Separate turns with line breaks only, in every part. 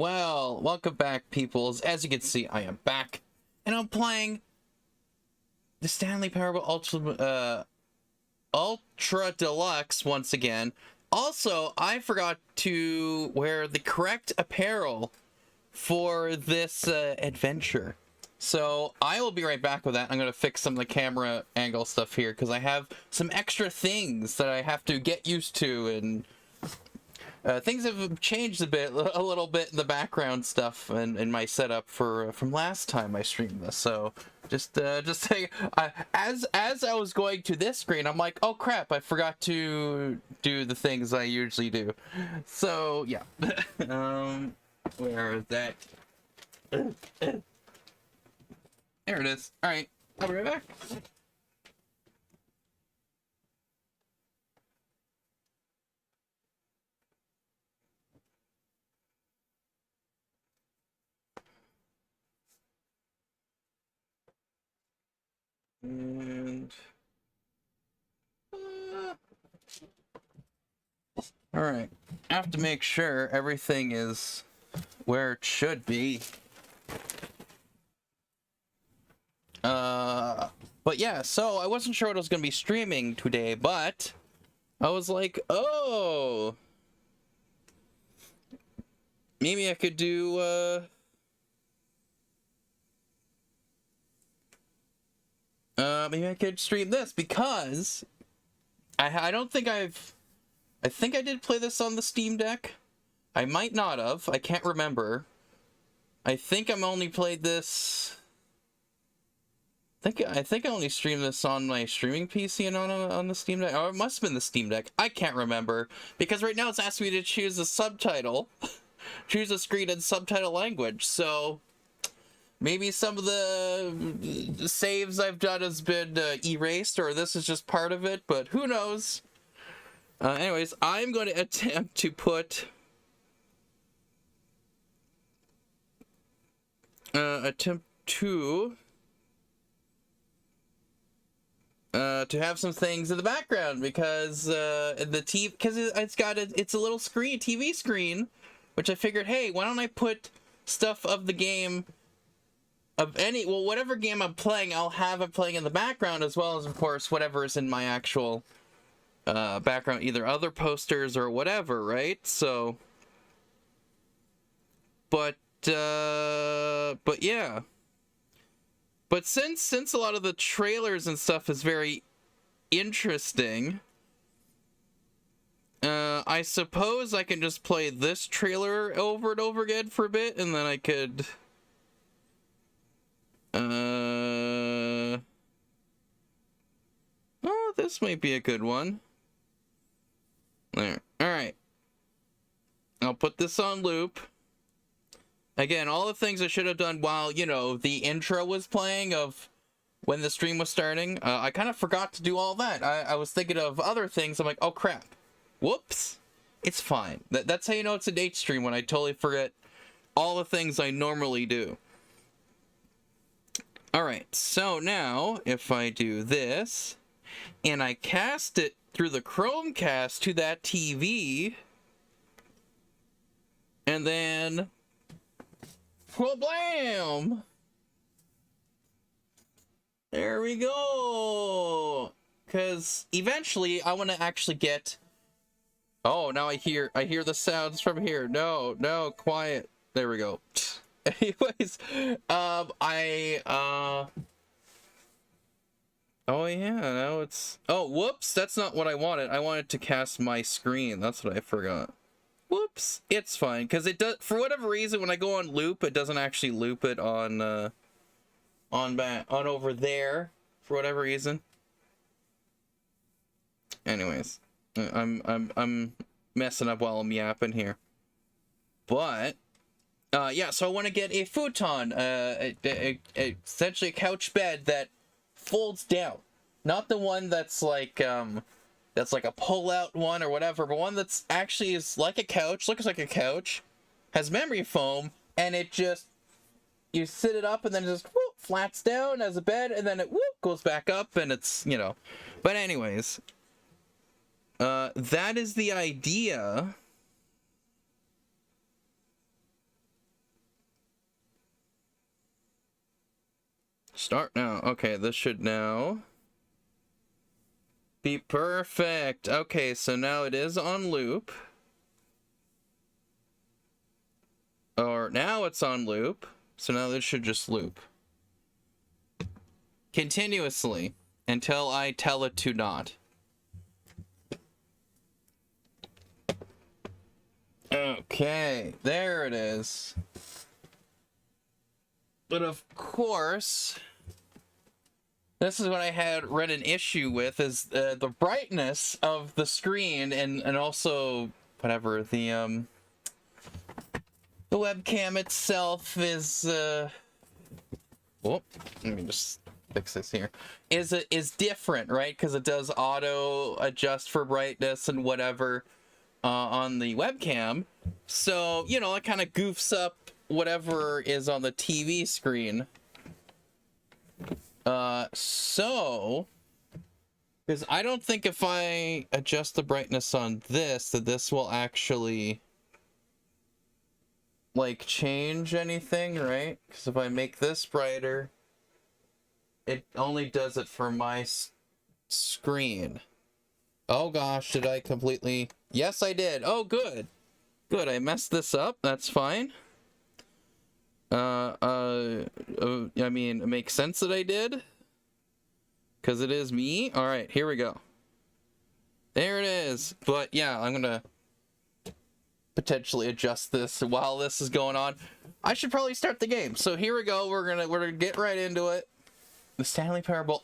Well, welcome back, peoples. As you can see, I am back, and I'm playing the Stanley Parable Ultra Deluxe once again. Also, I forgot to wear the correct apparel for this adventure. So I will be right back with that. I'm going to fix some of the camera angle stuff here because I have some extra things that I have to get used to, and things have changed a little bit in the background stuff and in my setup from last time I streamed this. So just saying, as I was going to this screen, I'm like, oh crap, I forgot to do the things I usually do. So yeah, where is that? There it is. All right, I'll be right back. And all right, I have to make sure everything is where it should be. But yeah, so I wasn't sure what I was gonna be streaming today, but I was like, oh, maybe I could do maybe I could stream this because I don't think I think I did play this on the Steam Deck. I might not have. I can't remember. I think I'm only played this. I think I only streamed this on my streaming PC and on the Steam Deck. Oh, it must have been the Steam Deck. I can't remember because right now it's asking me to choose a subtitle, choose a screen and subtitle language. So maybe some of the saves I've done has been erased, or this is just part of it. But who knows? Anyways, I'm going to attempt to put to have some things in the background because the TV, because it's a little screen, TV screen, which I figured, hey, why don't I put stuff of the game of whatever game I'm playing, I'll have it playing in the background, as well as of course whatever is in my actual background, either other posters or whatever, right? So but yeah. But since a lot of the trailers and stuff is very interesting, I suppose I can just play this trailer over and over again for a bit, and then I could oh, this might be a good one. There. Alright. I'll put this on loop. Again, all the things I should have done while, you know, the intro was playing of when the stream was starting. I kind of forgot to do all that. I was thinking of other things. I'm like, oh crap. Whoops. It's fine. That's how you know it's a date stream, when I totally forget all the things I normally do. Alright, so now, if I do this, and I cast it through the Chromecast to that TV, and then well, blam! There we go! Because eventually I want to actually get... Oh, now I hear the sounds from here. No, quiet. There we go. Anyways, oh yeah, now it's... Oh, whoops, that's not what I wanted. I wanted to cast my screen. That's what I forgot. Whoops, it's fine, because it does, for whatever reason, when I go on loop, it doesn't actually loop it on over there, for whatever reason. Anyways, I'm messing up while I'm yapping here. But, yeah, so I want to get a futon, essentially a couch bed that folds down. Not the one that's like a pull-out one or whatever, but one that's actually is like a couch, looks like a couch, has memory foam, and it just, you sit it up and then it just whoop, flats down as a bed, and then it whoop, goes back up, and it's, you know. But anyways, that is the idea. Start now. Okay, this should now be perfect. Okay, so now it is on loop. Or now it's on loop. So now this should just loop continuously until I tell it to not. Okay, there it is. But of course, this is what I had read an issue with, is the brightness of the screen and also whatever the webcam itself is oh, let me just fix this here, is different, right? Because it does auto adjust for brightness and whatever on the webcam, so you know, it kind of goofs up whatever is on the TV screen. So because I don't think if I adjust the brightness on this that this will actually like change anything, right? Because if I make this brighter, it only does it for my screen. Oh gosh, did I completely... Yes, I did. Oh, good. Good, I messed this up. That's fine. I mean, it makes sense that I did. Because it is me. Alright, here we go. There it is. But yeah, I'm gonna potentially adjust this while this is going on. I should probably start the game. So here we go. We're gonna get right into it. The Stanley Parable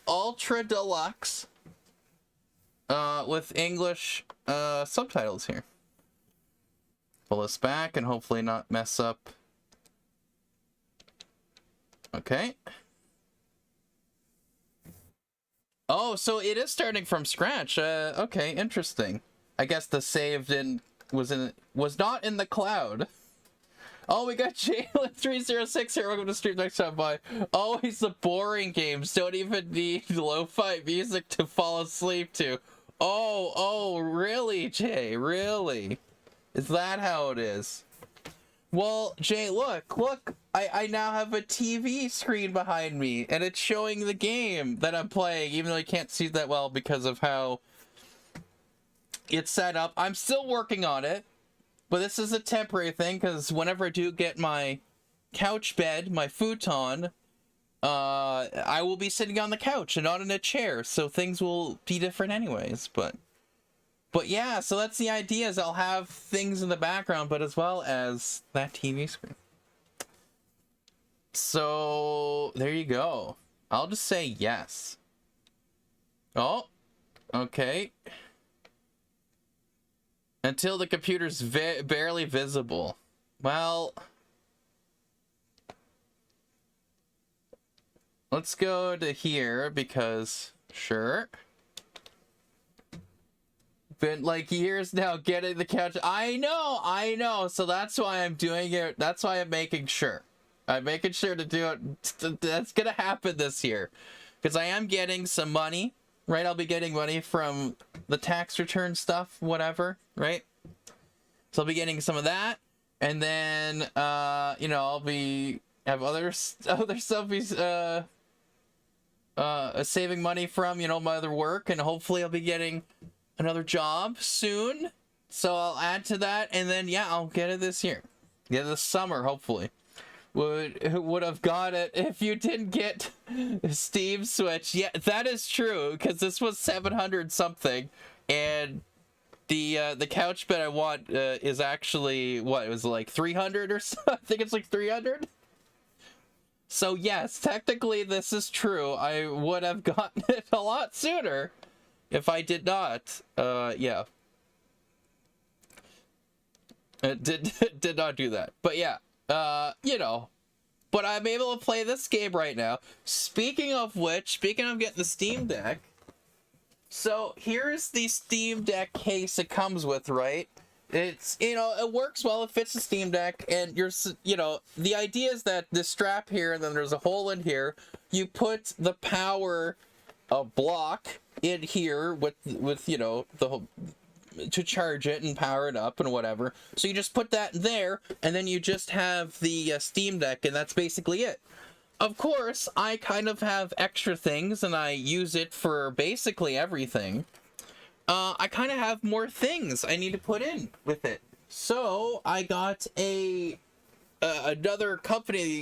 Ultra Deluxe. With English subtitles here. Pull this back and hopefully not mess up. Okay. Oh, so it is starting from scratch. Okay, interesting. I guess the save was not in the cloud. Oh, we got Jalen306 here. Welcome to Stream Next Time. Bye. Always the boring games. Don't even need lo-fi music to fall asleep to. Oh, really, Jay? Really? Is that how it is? Well, Jay, look. I now have a TV screen behind me, and it's showing the game that I'm playing, even though I can't see that well because of how it's set up. I'm still working on it, but this is a temporary thing, because whenever I do get my couch bed, my futon, I will be sitting on the couch and not in a chair, so things will be different anyways, but yeah, so that's the idea, is I'll have things in the background, but as well as that TV screen. So, there you go. I'll just say yes. Oh, okay. Until the computer's barely visible. Well, let's go to here, because, sure. Been like years now getting the couch. I know. So that's why I'm doing it. That's why I'm making sure. I'm making sure to do it. That's gonna happen this year, because I am getting some money, right? I'll be getting money from the tax return stuff, whatever, right? So I'll be getting some of that, and then you know, I'll have other stuff he's saving money from, you know, my other work, and hopefully I'll be getting another job soon, so I'll add to that, and then yeah, I'll get it this year. Yeah, this summer, hopefully. Would have got it if you didn't get Steam Switch. Yeah, that is true, because this was 700 something, and the couch bed I want is actually, what, it was like 300 or so? I think it's like 300. So yes, technically this is true. I would have gotten it a lot sooner if I did not, yeah. It did not do that. But yeah, you know. But I'm able to play this game right now. Speaking of which, speaking of getting the Steam Deck, so here's the Steam Deck case it comes with, right? It's, you know, it works well, it fits the Steam Deck, and you know, the idea is that this strap here, and then there's a hole in here, you put the power block in here with you know, the whole, to charge it and power it up and whatever. So you just put that there, and then you just have the Steam Deck, and that's basically it. of course, I kind of have extra things, and I use it for basically everything. I kind of have more things I need to put in with it. So I got another company's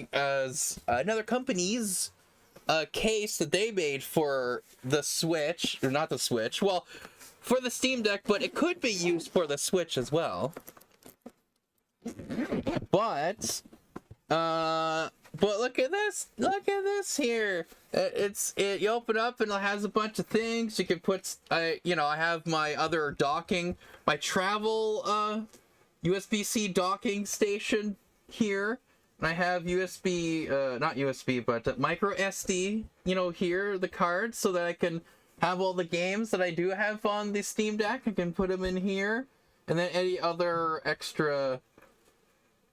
case that they made for the Switch, or not the Switch, well, for the Steam Deck, but it could be used for the Switch as well. But look at this here. You open up and it has a bunch of things. You can put, I have my other docking, my travel USB-C docking station here. And I have USB, not USB, but micro SD, here, the cards, so that I can have all the games that I do have on the Steam Deck. I can put them in here. And then any other extra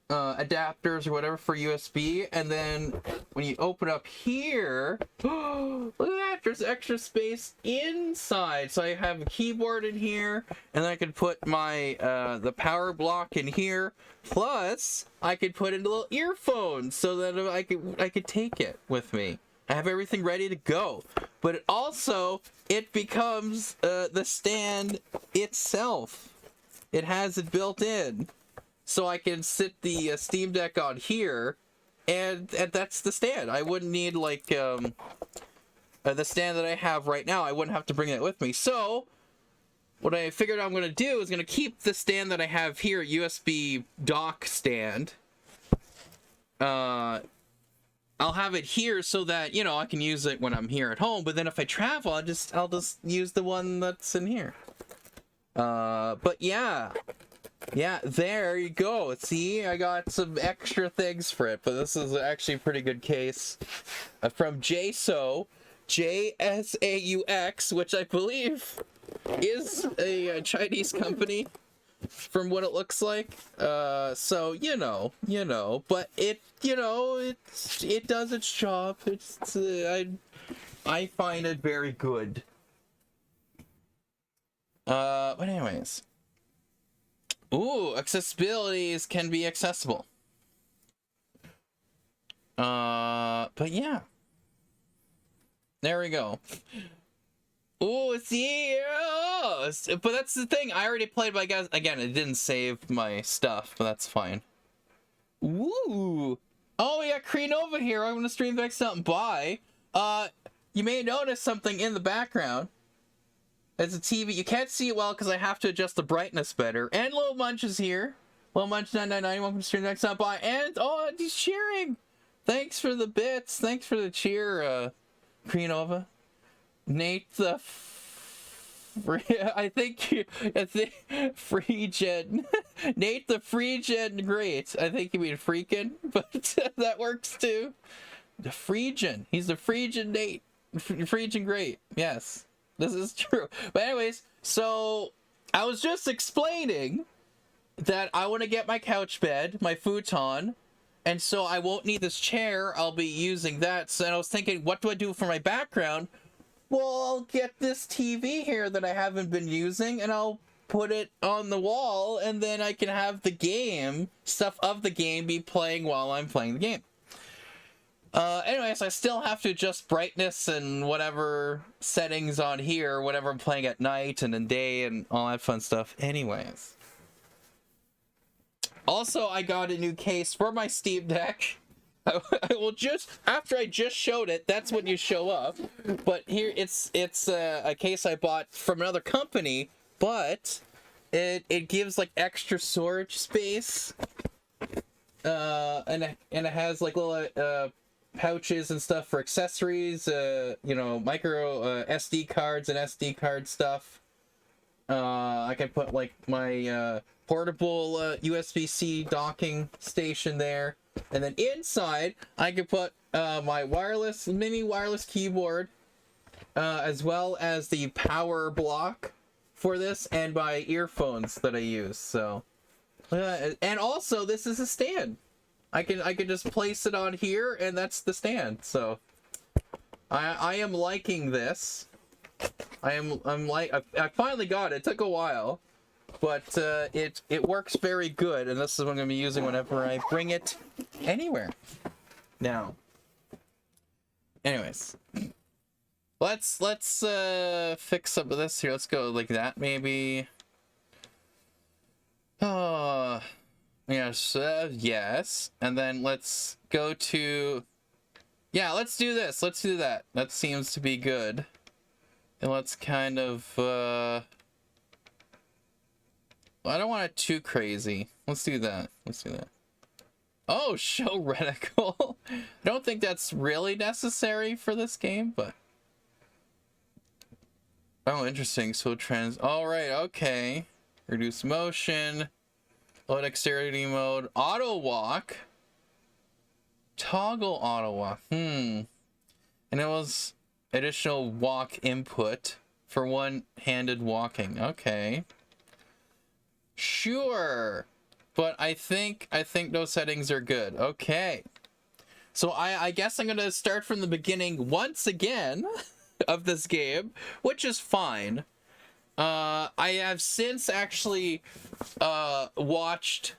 adapters or whatever for USB. And then when you open up here, look at that, there's extra space inside. So I have a keyboard in here, and then I can put my the power block in here. Plus, I could put in little earphones so that I could take it with me. I have everything ready to go. But it becomes the stand itself. It has it built in. So I can sit the Steam Deck on here, and that's the stand. I wouldn't need, like, the stand that I have right now. I wouldn't have to bring that with me. So, what I figured I'm going to do is going to keep the stand that I have here, USB dock stand. I'll have it here so that, I can use it when I'm here at home. But then if I travel, I'll just use the one that's in here. But yeah. Yeah, there you go. See, I got some extra things for it, but this is actually a pretty good case from JSaux, JSAUX, which I believe is a Chinese company from what it looks like. So, but it does its job. I find it very good. But anyways. Ooh, accessibilities can be accessible. But yeah. There we go. Ooh, see, but that's the thing. I already played my guys. Again, it didn't save my stuff, but that's fine. Ooh. Oh, we got Kreenova here. I'm gonna stream back something by. You may notice something in the background. It's a TV. You can't see it well because I have to adjust the brightness better. And Little Munch is here. Little Munch 999. Welcome to stream next time. Bye. And he's cheering. Thanks for the bits. Thanks for the cheer, Kreenova. Nate the I think Freegen. Nate the Freegen great. I think you mean freaking, but that works too. The Freegen. He's the Freegen Nate. Freegen great. Yes. This is true. But anyways, so I was just explaining that I want to get my couch bed, my futon, and so I won't need this chair. I'll be using that. So I was thinking, what do I do for my background? Well, I'll get this TV here that I haven't been using, and I'll put it on the wall, and then I can have the game, stuff of the game, be playing while I'm playing the game. Anyways, I still have to adjust brightness and whatever settings on here, whatever I'm playing at night and in day and all that fun stuff. Anyways. Also, I got a new case for my Steam Deck. I will just, after I just showed it, that's when you show up. But here, it's a case I bought from another company, but it gives, like, extra storage space. And it has, like, little, pouches and stuff for accessories, micro SD cards and SD card stuff. I can put like my portable USB-C docking station there, and then inside I can put my mini wireless keyboard, as well as the power block for this, and my earphones that I use. So, and also this is a stand. I can just place it on here, and that's the stand. So I am liking this. I finally got it. It took a while, but it works very good, and this is what I'm gonna be using whenever I bring it anywhere. Now, Anyways, let's fix some of this here. Let's go like that maybe. Oh, yes, yes. And then let's go to, yeah, let's do this. Let's do that. That seems to be good. And let's kind of, I don't want it too crazy. Let's do that. Let's do that. Oh, show reticle. I don't think that's really necessary for this game, but. Oh, interesting. So all right, okay. Reduce motion. Low dexterity mode. Auto walk. Toggle auto walk. And it was additional walk input for one-handed walking. Okay. Sure. But I think those settings are good. Okay. So I guess I'm gonna start from the beginning once again of this game, which is fine. I have since actually watched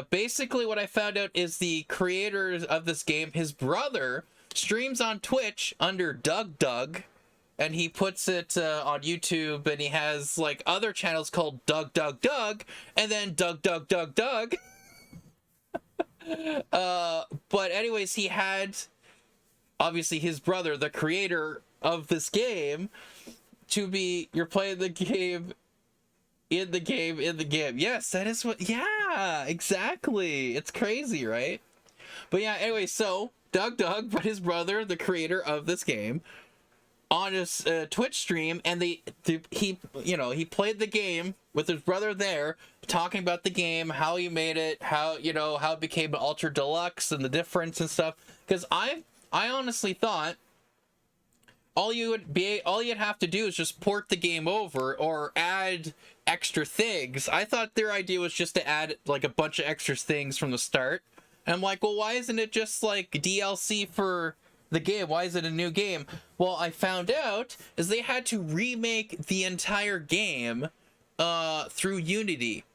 basically what I found out is the creators of this game, his brother streams on Twitch under Doug, and he puts it on YouTube, and he has like other channels called Doug, and then Doug. But anyways, he had obviously his brother, the creator of this game, to be, you're playing the game in the game. Yes, that is what, yeah, exactly. It's crazy, right? But yeah, anyway, so Doug, but his brother, the creator of this game, on his Twitch stream, and he played the game with his brother there, talking about the game, how he made it, how it became an Ultra Deluxe and the difference and stuff. Because I honestly thought all you'd have to do is just port the game over or add extra things. I thought their idea was just to add like a bunch of extra things from the start. And I'm like, well, why isn't it just like DLC for the game? Why is it a new game? Well, I found out is they had to remake the entire game through Unity.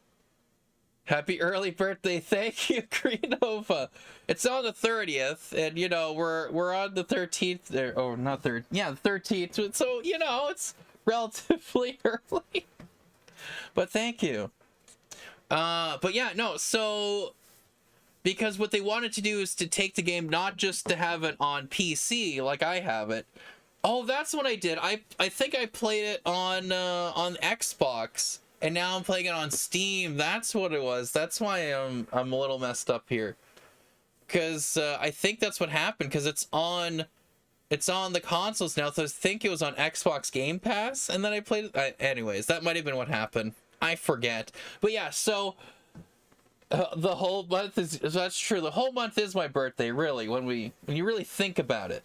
Happy early birthday. Thank you, Greenova. It's on the 30th, and we're on the 13th, or not 3rd, yeah, the 13th, so it's relatively early. But thank you. But yeah, no, so because what they wanted to do is to take the game not just to have it on PC like I have it. Oh, that's what I did. I think I played it on Xbox, and now I'm playing it on Steam. That's what it was. That's why I'm a little messed up here. Because I think that's what happened, because it's on the consoles now, so I think it was on Xbox Game Pass, and then I played it. Anyways, that might have been what happened. I forget. But yeah, so the whole month is, that's true, the whole month is my birthday, really, when you really think about it.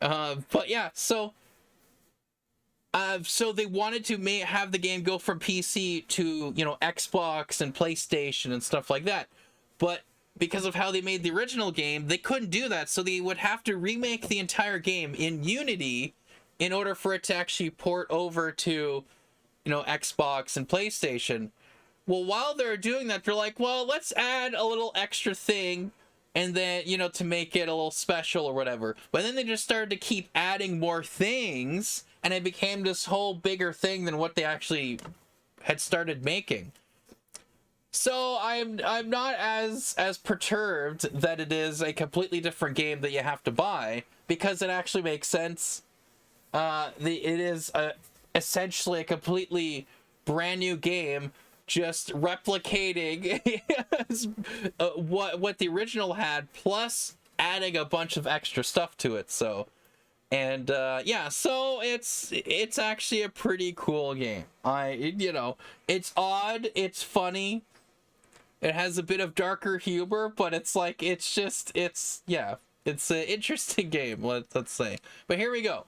But yeah, so they wanted to have the game go from PC to, Xbox and PlayStation and stuff like that. But because of how they made the original game, they couldn't do that. So they would have to remake the entire game in Unity in order for it to actually port over to, Xbox and PlayStation. Well, while they're doing that, they're like, well, let's add a little extra thing, and then, to make it a little special or whatever. But then they just started to keep adding more things, and it became this whole bigger thing than what they actually had started making. So I'm not as perturbed that it is a completely different game that you have to buy, because it actually makes sense. It is essentially a completely brand new game, just replicating what the original had, plus adding a bunch of extra stuff to it. So, and yeah, so it's actually a pretty cool game. It's odd, it's funny, it has a bit of darker humor, but it's an interesting game, let's say. But here we go.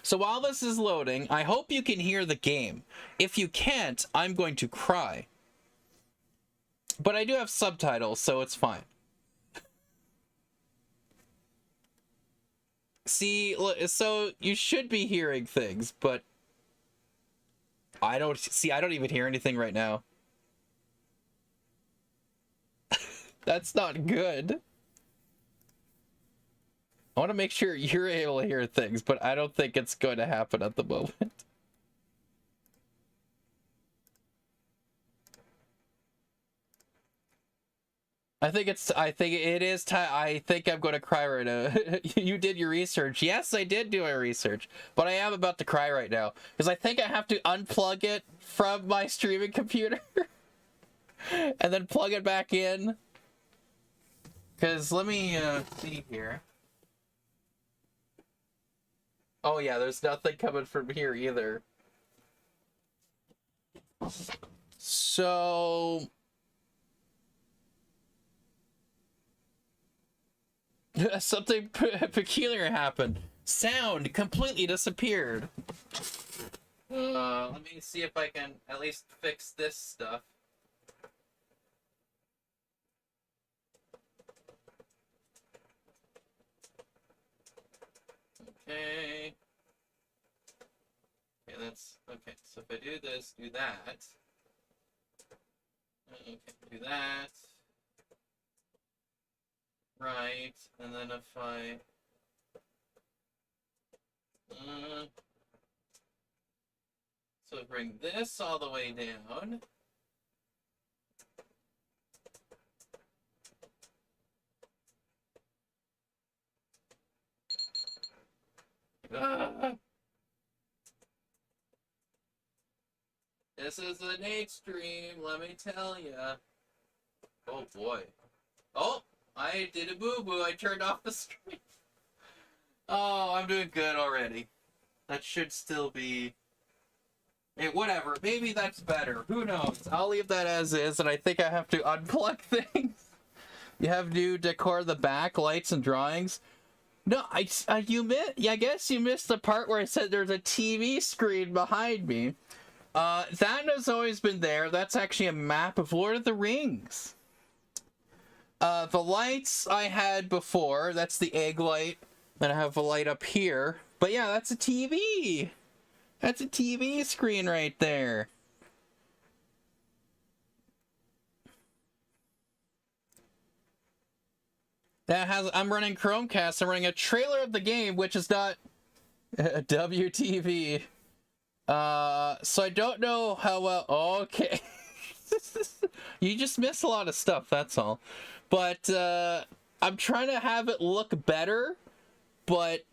So while this is loading, I hope you can hear the game. If you can't, I'm going to cry. But I do have subtitles, so it's fine. See, so you should be hearing things, but I don't even hear anything right now. That's not good. I want to make sure you're able to hear things, but I don't think it's going to happen at the moment. I think it is time. I think I'm going to cry right now. You did your research. Yes, I did do my research, but I am about to cry right now because I think I have to unplug it from my streaming computer and then plug it back in. Because let me see here. Oh yeah, there's nothing coming from here either. So something peculiar happened. Sound completely disappeared. Let me see if I can at least fix this stuff. Okay. Okay, that's okay. So if I do this, do that. Okay, do that. Right, and then if I so bring this all the way down. Ah. This is an extreme, let me tell ya. Oh boy. Oh, I did a boo-boo. I turned off the stream. Oh, I'm doing good already. That should still be... Hey, whatever. Maybe that's better. Who knows? I'll leave that as is, and I think I have to unplug things. You have new decor in the back, lights and drawings. No, I guess you missed the part where I said there's a TV screen behind me. That has always been there. That's actually a map of Lord of the Rings. The lights I had before, that's the egg light. Then I have a light up here. But yeah, that's a TV. That's a TV screen right there. That has, I'm running Chromecast. I'm running a trailer of the game, which is not WTV. So I don't know how well. Okay. You just miss a lot of stuff, that's all. But I'm trying to have it look better, but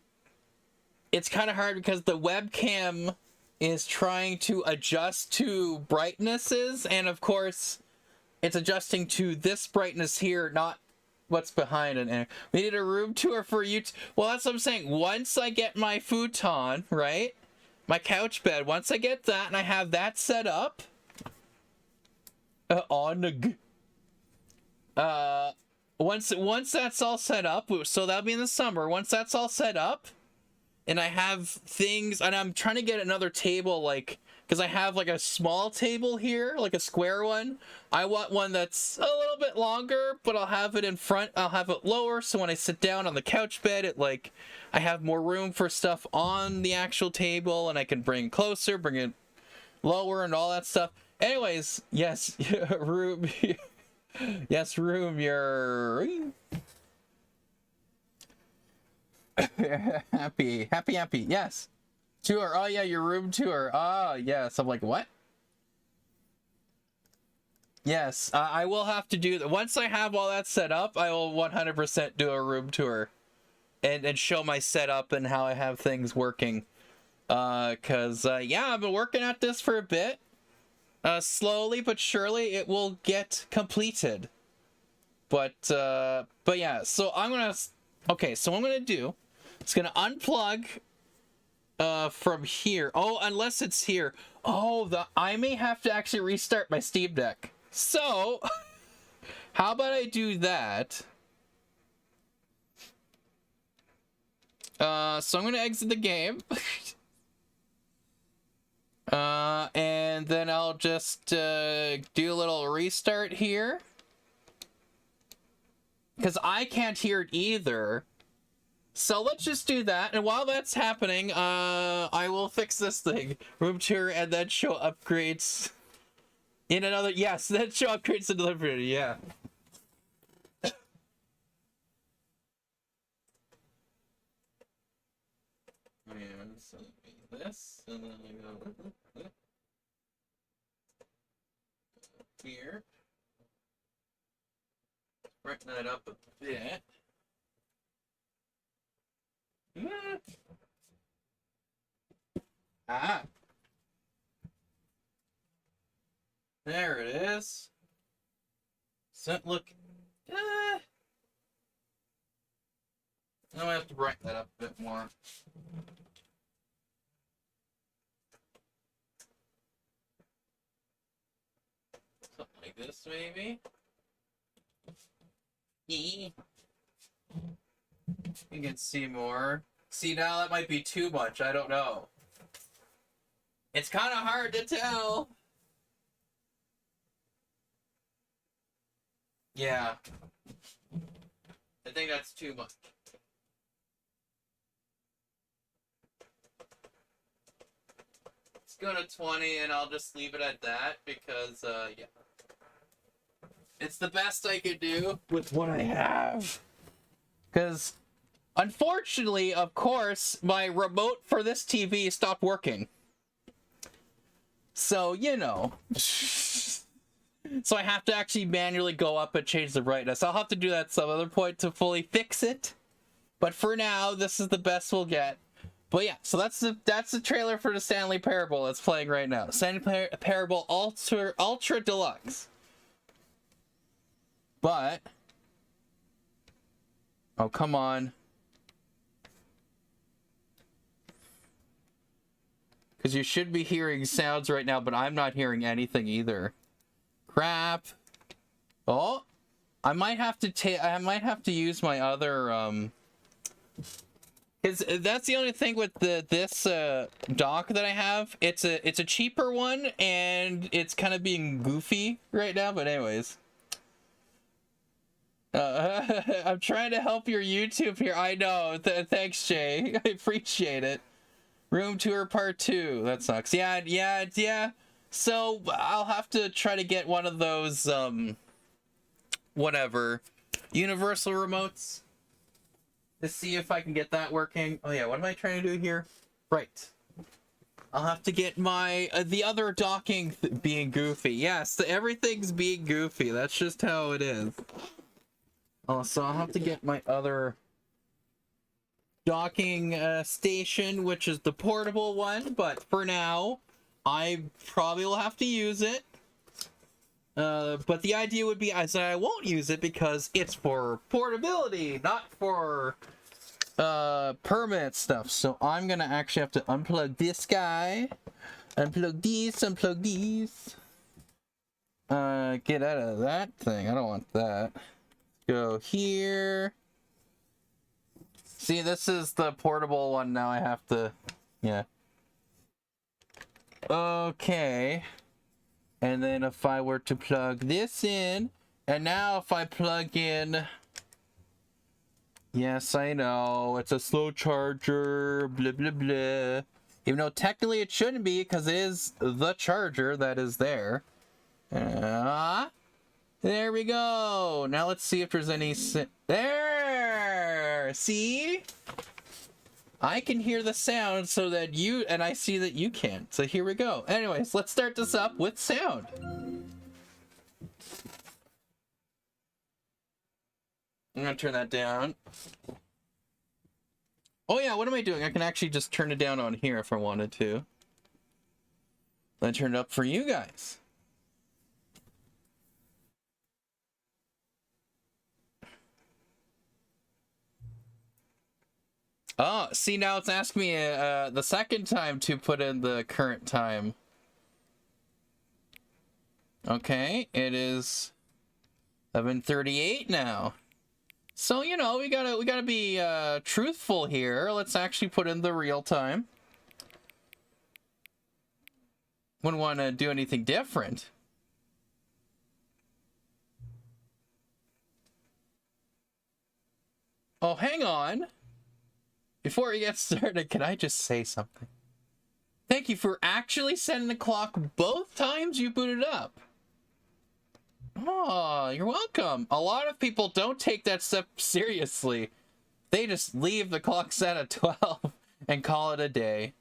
it's kind of hard because the webcam is trying to adjust to brightnesses, and of course it's adjusting to this brightness here, not what's behind it. And we need a room tour for you. Well, that's what I'm saying. Once I get my futon, right? My couch bed, once I get that and I have that set up once that's all set up, so that'll be in the summer. Once that's all set up and I have things, and I'm trying to get another table, like, because I have like a small table here, like a square one. I want one that's a little bit longer, but I'll have it in front, I'll have it lower, so when I sit down on the couch bed, it, like, I have more room for stuff on the actual table, and I can bring it closer, bring it lower, and all that stuff. Anyways, yes, room, yes, room, you're happy, yes. Tour, oh yeah, your room tour. Oh yes, I'm like, what? Yes, I will have to do that. Once I have all that set up, I will 100% do a room tour and show my setup and how I have things working. Cause yeah, I've been working at this for a bit. Slowly but surely it will get completed. But yeah, so I'm gonna, okay, so what I'm gonna do, it's gonna unplug from here. Oh, unless it's here. Oh, I may have to actually restart my Steam Deck. So, how about I do that? So I'm gonna exit the game. And then I'll just do a little restart here. Because I can't hear it either. So let's just do that, and while that's happening, I will fix this thing. Room tour, and then show upgrades in another, yes, then show upgrades in another video, yeah. yeah, so this, and then I go here. Brighten that up a bit. Ah, there it is. Doesn't look. Now I have to brighten that up a bit more. Something like this, maybe. You can see more. See, now that might be too much. I don't know. It's kind of hard to tell. Yeah. I think that's too much. Let's go to 20 and I'll just leave it at that because, yeah. It's the best I could do with what I have. Because, unfortunately, of course, my remote for this TV stopped working. So, you know. So I have to actually manually go up and change the brightness. I'll have to do that at some other point to fully fix it. But for now, this is the best we'll get. But yeah, so that's the trailer for the Stanley Parable that's playing right now. Stanley Parable Ultra Deluxe. But, oh, come on. Because you should be hearing sounds right now, but I'm not hearing anything either. Crap. Oh, I might have to use my other, because that's the only thing with this dock that I have. It's a cheaper one, and it's kind of being goofy right now, but anyways. I'm trying to help your YouTube here. I know. Thanks, Jay. I appreciate it. Room tour part 2. That sucks. Yeah. So I'll have to try to get one of those, whatever, universal remotes to see if I can get that working. Oh yeah, what am I trying to do here? Right. I'll have to get my, the other docking being goofy. Yes, everything's being goofy. That's just how it is. Oh, so I'll have to get my other docking station, which is the portable one, but for now, I probably will have to use it. But the idea would be I won't use it because it's for portability, not for permanent stuff. So I'm gonna actually have to unplug this guy, unplug these. Get out of that thing. I don't want that. Go here. See, this is the portable one now. I have to, yeah. Okay. And then if I were to plug this in, and now if I plug in, yes, I know, it's a slow charger, blah, blah, blah. Even though technically it shouldn't be, because it is the charger that is there. There we go. Now let's see if there's any... There! See? I can hear the sound so that you... And I see that you can't. So here we go. Anyways, let's start this up with sound. I'm gonna turn that down. Oh yeah, what am I doing? I can actually just turn it down on here if I wanted to. Then turn it up for you guys. Oh, see, now it's asking me the second time to put in the current time. Okay, it is 11:38 now. So, you know, we gotta be truthful here. Let's actually put in the real time. Wouldn't want to do anything different. Oh, hang on. Before we get started, can I just say something? Thank you for actually setting the clock both times you booted up. Oh, you're welcome. A lot of people don't take that step seriously. They just leave the clock set at 12 and call it a day.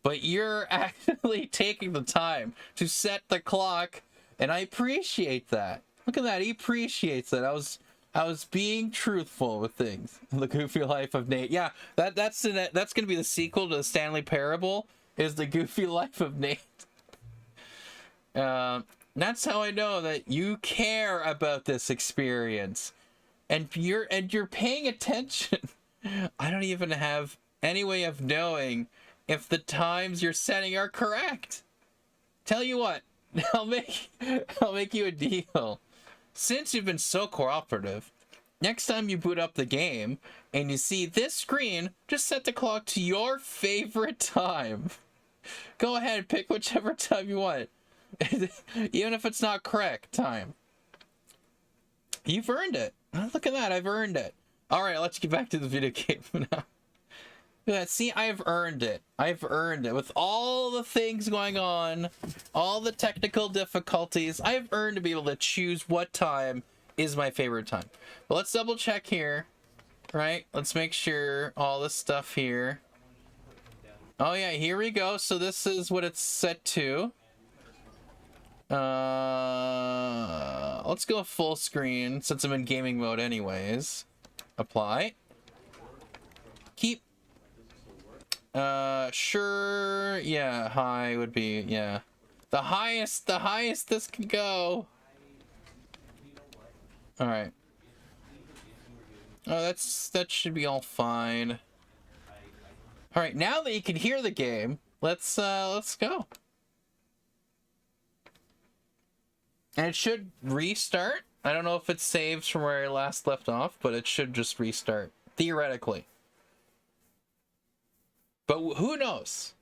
But you're actually taking the time to set the clock, and I appreciate that. Look at that, he appreciates it. I was being truthful with things. The Goofy Life of Nate. Yeah, that's gonna be the sequel to the Stanley Parable, is the Goofy Life of Nate. That's how I know that you care about this experience, and you're paying attention. I don't even have any way of knowing if the times you're setting are correct. Tell you what, I'll make you a deal. Since you've been so cooperative, next time you boot up the game and you see this screen, just set the clock to your favorite time. Go ahead, pick whichever time you want. Even if it's not correct time. You've earned it. Oh, look at that, I've earned it. Alright, let's get back to the video game now. Yeah, see, I've earned it. I've earned it. With all the things going on, all the technical difficulties, I've earned to be able to choose what time is my favorite time. But let's double check here, right? Let's make sure all this stuff here. Oh yeah, here we go. So this is what it's set to. Let's go full screen since I'm in gaming mode anyways. Apply. Keep. Sure, yeah, high would be, yeah. The highest this can go. Alright. Oh, that should be all fine. Alright, now that you can hear the game, let's go. And it should restart. I don't know if it saves from where I last left off, but it should just restart, theoretically. But who knows?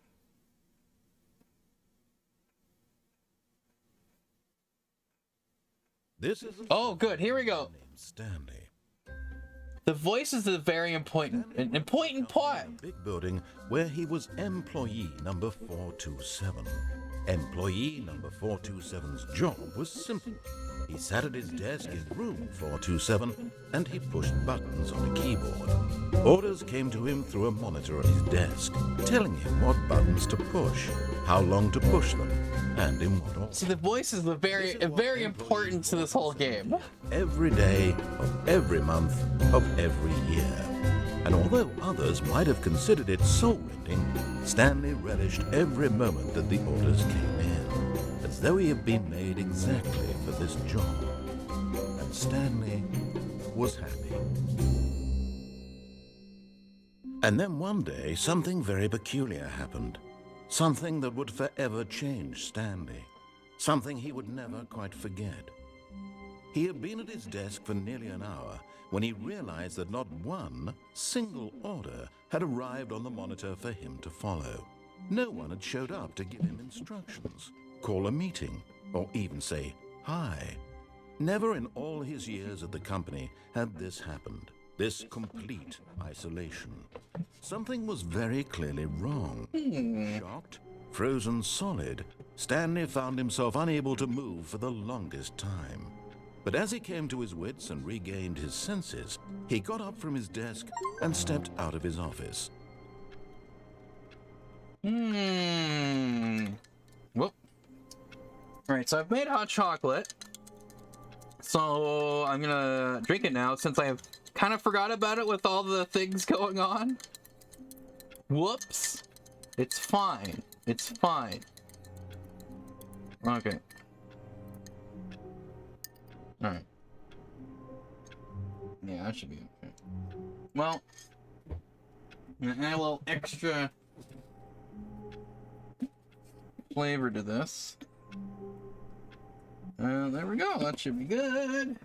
This is
oh, good. Here we go.
Stanley.
The voice is a very important part.
Big building where he was employee number 427. Employee number 427's job was simple. He sat at his desk in room 427 and he pushed buttons on a keyboard. Orders came to him through a monitor on his desk, telling him what buttons to push, how long to push them, and in what order.
See, the voice is very important to this whole game.
Every day of every month of every year. And although others might have considered it soul-rending, Stanley relished every moment that the orders came in, as though he had been made exactly for this job. And Stanley was happy. And then one day, something very peculiar happened. Something that would forever change Stanley. Something he would never quite forget. He had been at his desk for nearly an hour when he realized that not one single order had arrived on the monitor for him to follow. No one had showed up to give him instructions, call a meeting, or even say hi. Never in all his years at the company had this happened, this complete isolation. Something was very clearly wrong. Shocked, frozen solid, Stanley found himself unable to move for the longest time. But as he came to his wits and regained his senses, he got up from his desk and stepped out of his office.
Whoop. Alright, so I've made hot chocolate. So I'm gonna drink it now since I've kind of forgot about it with all the things going on. Whoops. It's fine. It's fine. Okay. Alright. Yeah, that should be okay. Well, I'm gonna add a little extra flavor to this. There we go. That should be good.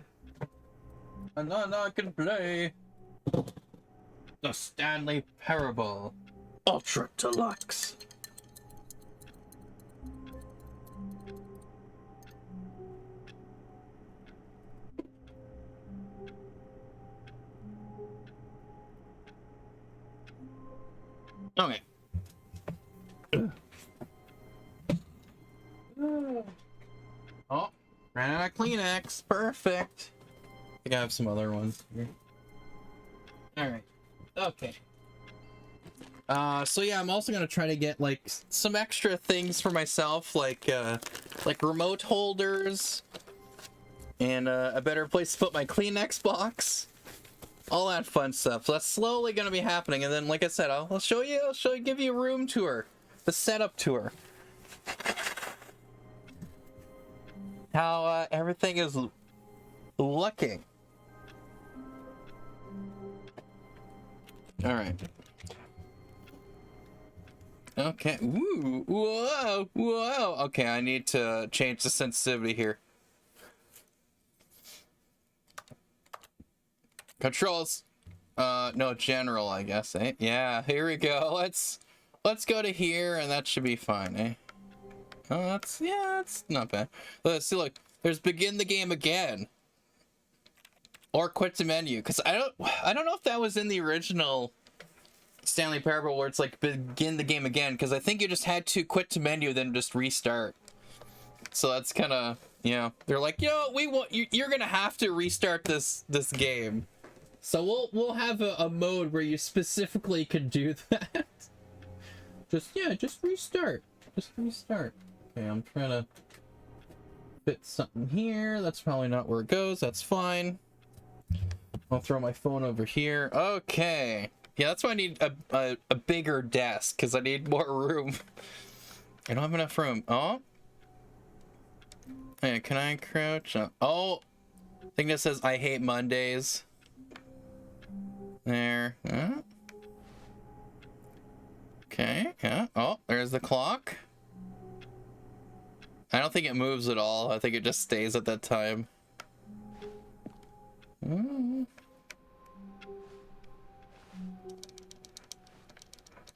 And then I can play the Stanley Parable Ultra Deluxe. Okay. Oh, ran out of Kleenex. Perfect. I think I have some other ones here. Alright. Okay. So yeah, I'm also gonna try to get like some extra things for myself, like remote holders and a better place to put my Kleenex box, all that fun stuff. So that's slowly gonna be happening, and then like I said, I'll show you, give you a room tour, the setup tour, how everything is looking. All right. Okay. Ooh. Whoa. Whoa. Okay, I need to change the sensitivity here. Controls. No, general, I guess, eh? Yeah, here we go. Let's go to here, and that should be fine, eh? Oh, that's not bad. Let's see, look. There's begin the game again. Or quit the menu, because I don't know if that was in the original Stanley Parable where it's like begin the game again, because I think you just had to quit to menu then just restart. So that's kind of, you know, they're like, we want you're gonna have to restart this game. So we'll have a mode where you specifically can do that. just restart. Okay, I'm trying to fit something here. That's probably not where it goes. That's fine. I'll throw my phone over here. Okay. Yeah, that's why I need a bigger desk, because I need more room. I don't have enough room. Oh. Hey, can I crouch? Oh. I think this says I hate Mondays. There. Okay. Yeah. Oh, there's the clock. I don't think it moves at all. I think it just stays at that time.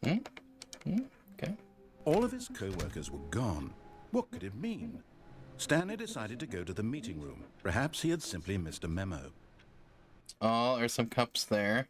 Okay.
All of his co-workers were gone. What could it mean? Stanley decided to go to the meeting room. Perhaps he had simply missed a memo.
Oh, there's some cups there.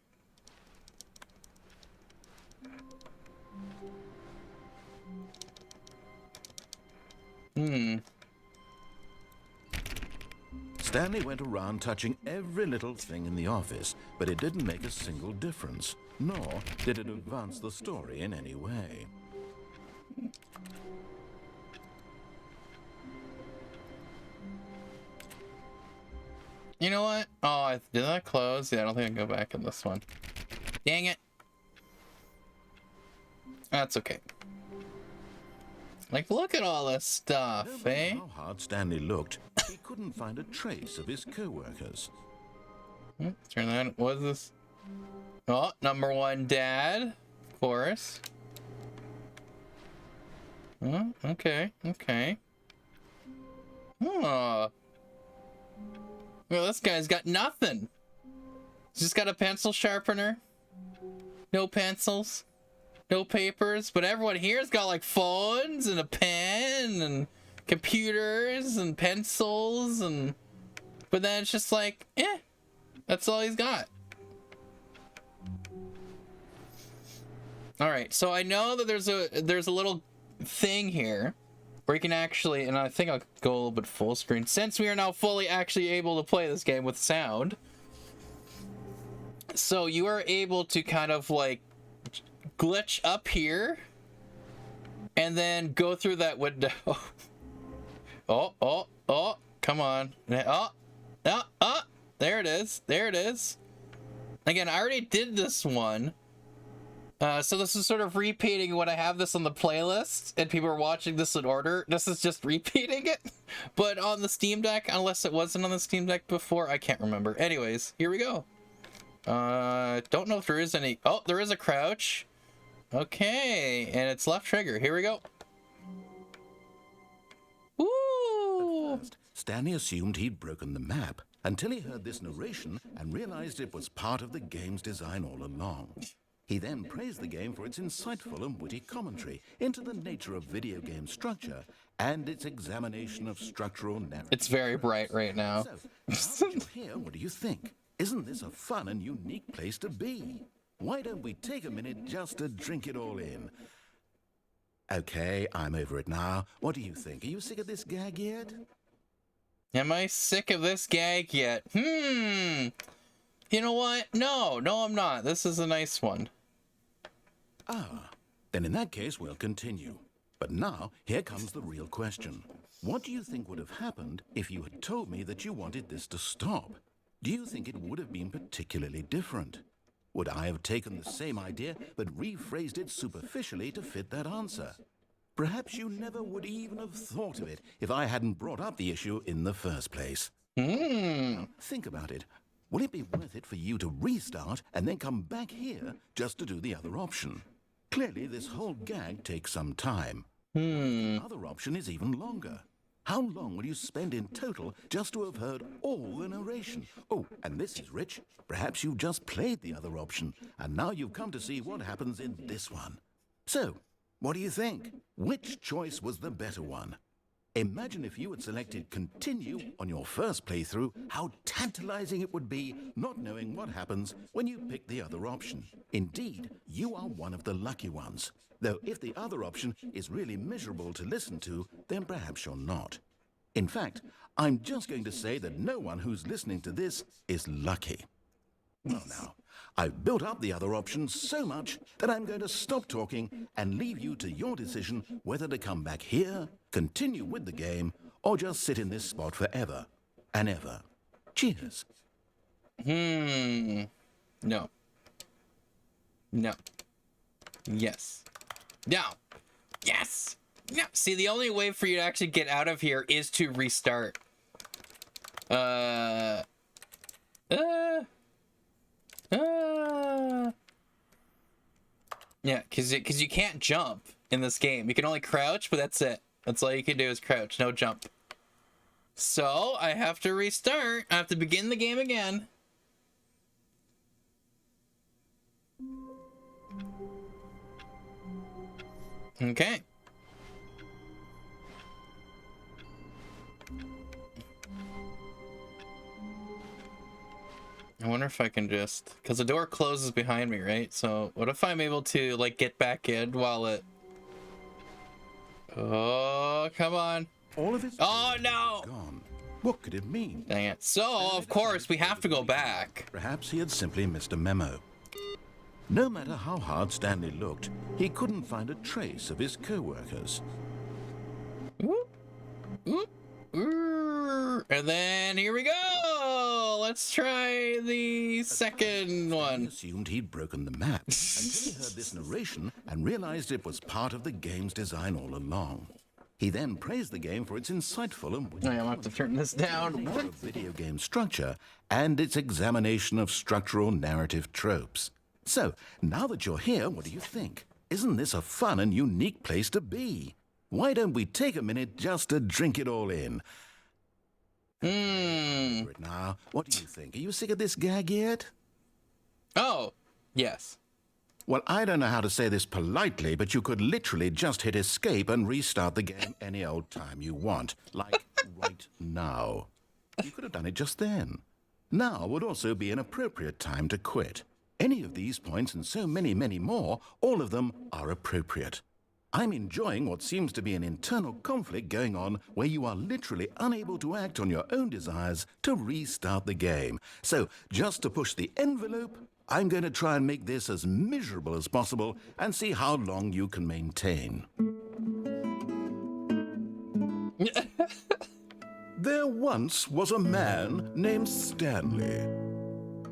Stanley went around touching every little thing in the office, but it didn't make a single difference, nor did it advance the story in any way.
You know what? Oh, did that close? Yeah, I don't think I can go back in this one. Dang it. That's okay. Like, look at all this stuff,
No
eh?
matter how hard Stanley looked, he couldn't find a trace of his co-workers.
Turn that. What is this? Oh, number one, Dad. Of course. Oh, okay. Oh. Well, this guy's got nothing. He's just got a pencil sharpener. No pencils. No papers. But everyone here's got like phones and a pen and computers and pencils and... But then it's just like, that's all he's got. All right, so I know that there's a little thing here where you can actually, and I think I'll go a little bit full screen since we are now fully actually able to play this game with sound. So you are able to kind of like glitch up here and then go through that window. Oh, come on. Oh, there it is. Again, I already did this one. So this is sort of repeating when I have this on the playlist and people are watching this in order. This is just repeating it, but on the Steam Deck, unless it wasn't on the Steam Deck before, I can't remember. Anyways, here we go. Don't know if there is any. Oh, there is a crouch. Okay, and it's left trigger. Here we go. Woo!
First, Stanley assumed he'd broken the map until he heard this narration and realized it was part of the game's design all along. He then praised the game for its insightful and witty commentary into the nature of video game structure and its examination of structural narrative.
It's very bright right now.
So, now that you're here, what do you think? Isn't this a fun and unique place to be? Why don't we take a minute just to drink it all in? Okay, I'm over it now. What do you think? Are you sick of this gag yet?
Am I sick of this gag yet? You know what? No, I'm not. This is a nice one.
Ah, then in that case we'll continue. But now, here comes the real question. What do you think would have happened if you had told me that you wanted this to stop? Do you think it would have been particularly different? Would I have taken the same idea but rephrased it superficially to fit that answer? Perhaps you never would even have thought of it if I hadn't brought up the issue in the first place. Now, think about it. Will it be worth it for you to restart and then come back here just to do the other option? Clearly, this whole gag takes some time. The other option is even longer. How long will you spend in total just to have heard all the narration? Oh, and this is rich. Perhaps you just played the other option, and now you've come to see what happens in this one. So, what do you think? Which choice was the better one? Imagine if you had selected continue on your first playthrough, how tantalizing it would be not knowing what happens when you pick the other option. Indeed, you are one of the lucky ones. Though if the other option is really miserable to listen to, then perhaps you're not. In fact, I'm just going to say that no one who's listening to this is lucky. Well now, I've built up the other option so much that I'm going to stop talking and leave you to your decision whether to come back here, continue with the game, or just sit in this spot forever and ever. Cheers.
No. No. Yes. No. Yes. No. See, the only way for you to actually get out of here is to restart. Yeah, because you can't jump in this game. You can only crouch, but that's it. That's all you can do is crouch, no jump. So, I have to restart. I have to begin the game again. Okay. I wonder if I can just... Because the door closes behind me, right? So, what if I'm able to, like, get back in while it... Oh, come on.
All of his
Oh, no!
gone. What could it mean?
Dang it. So, of course, we have to go back.
Perhaps he had simply missed a memo. No matter how hard Stanley looked, he couldn't find a trace of his co-workers.
Whoop. Whoop. And then here we go. Let's try the second one.
He assumed he'd broken the map until he heard this narration and realized it was part of the game's design all along. He then praised the game for its insightful and
I have to turn this down.
video game structure and its examination of structural narrative tropes. So, now that you're here, what do you think? Isn't this a fun and unique place to be? Why don't we take a minute just to drink it all in? Now, what do you think? Are you sick of this gag yet?
Oh, yes.
Well, I don't know how to say this politely, but you could literally just hit escape and restart the game any old time you want. Like right now. You could have done it just then. Now would also be an appropriate time to quit. Any of these points and so many, many more, all of them are appropriate. I'm enjoying what seems to be an internal conflict going on where you are literally unable to act on your own desires to restart the game. So, just to push the envelope, I'm going to try and make this as miserable as possible and see how long you can maintain. There once was a man named Stanley,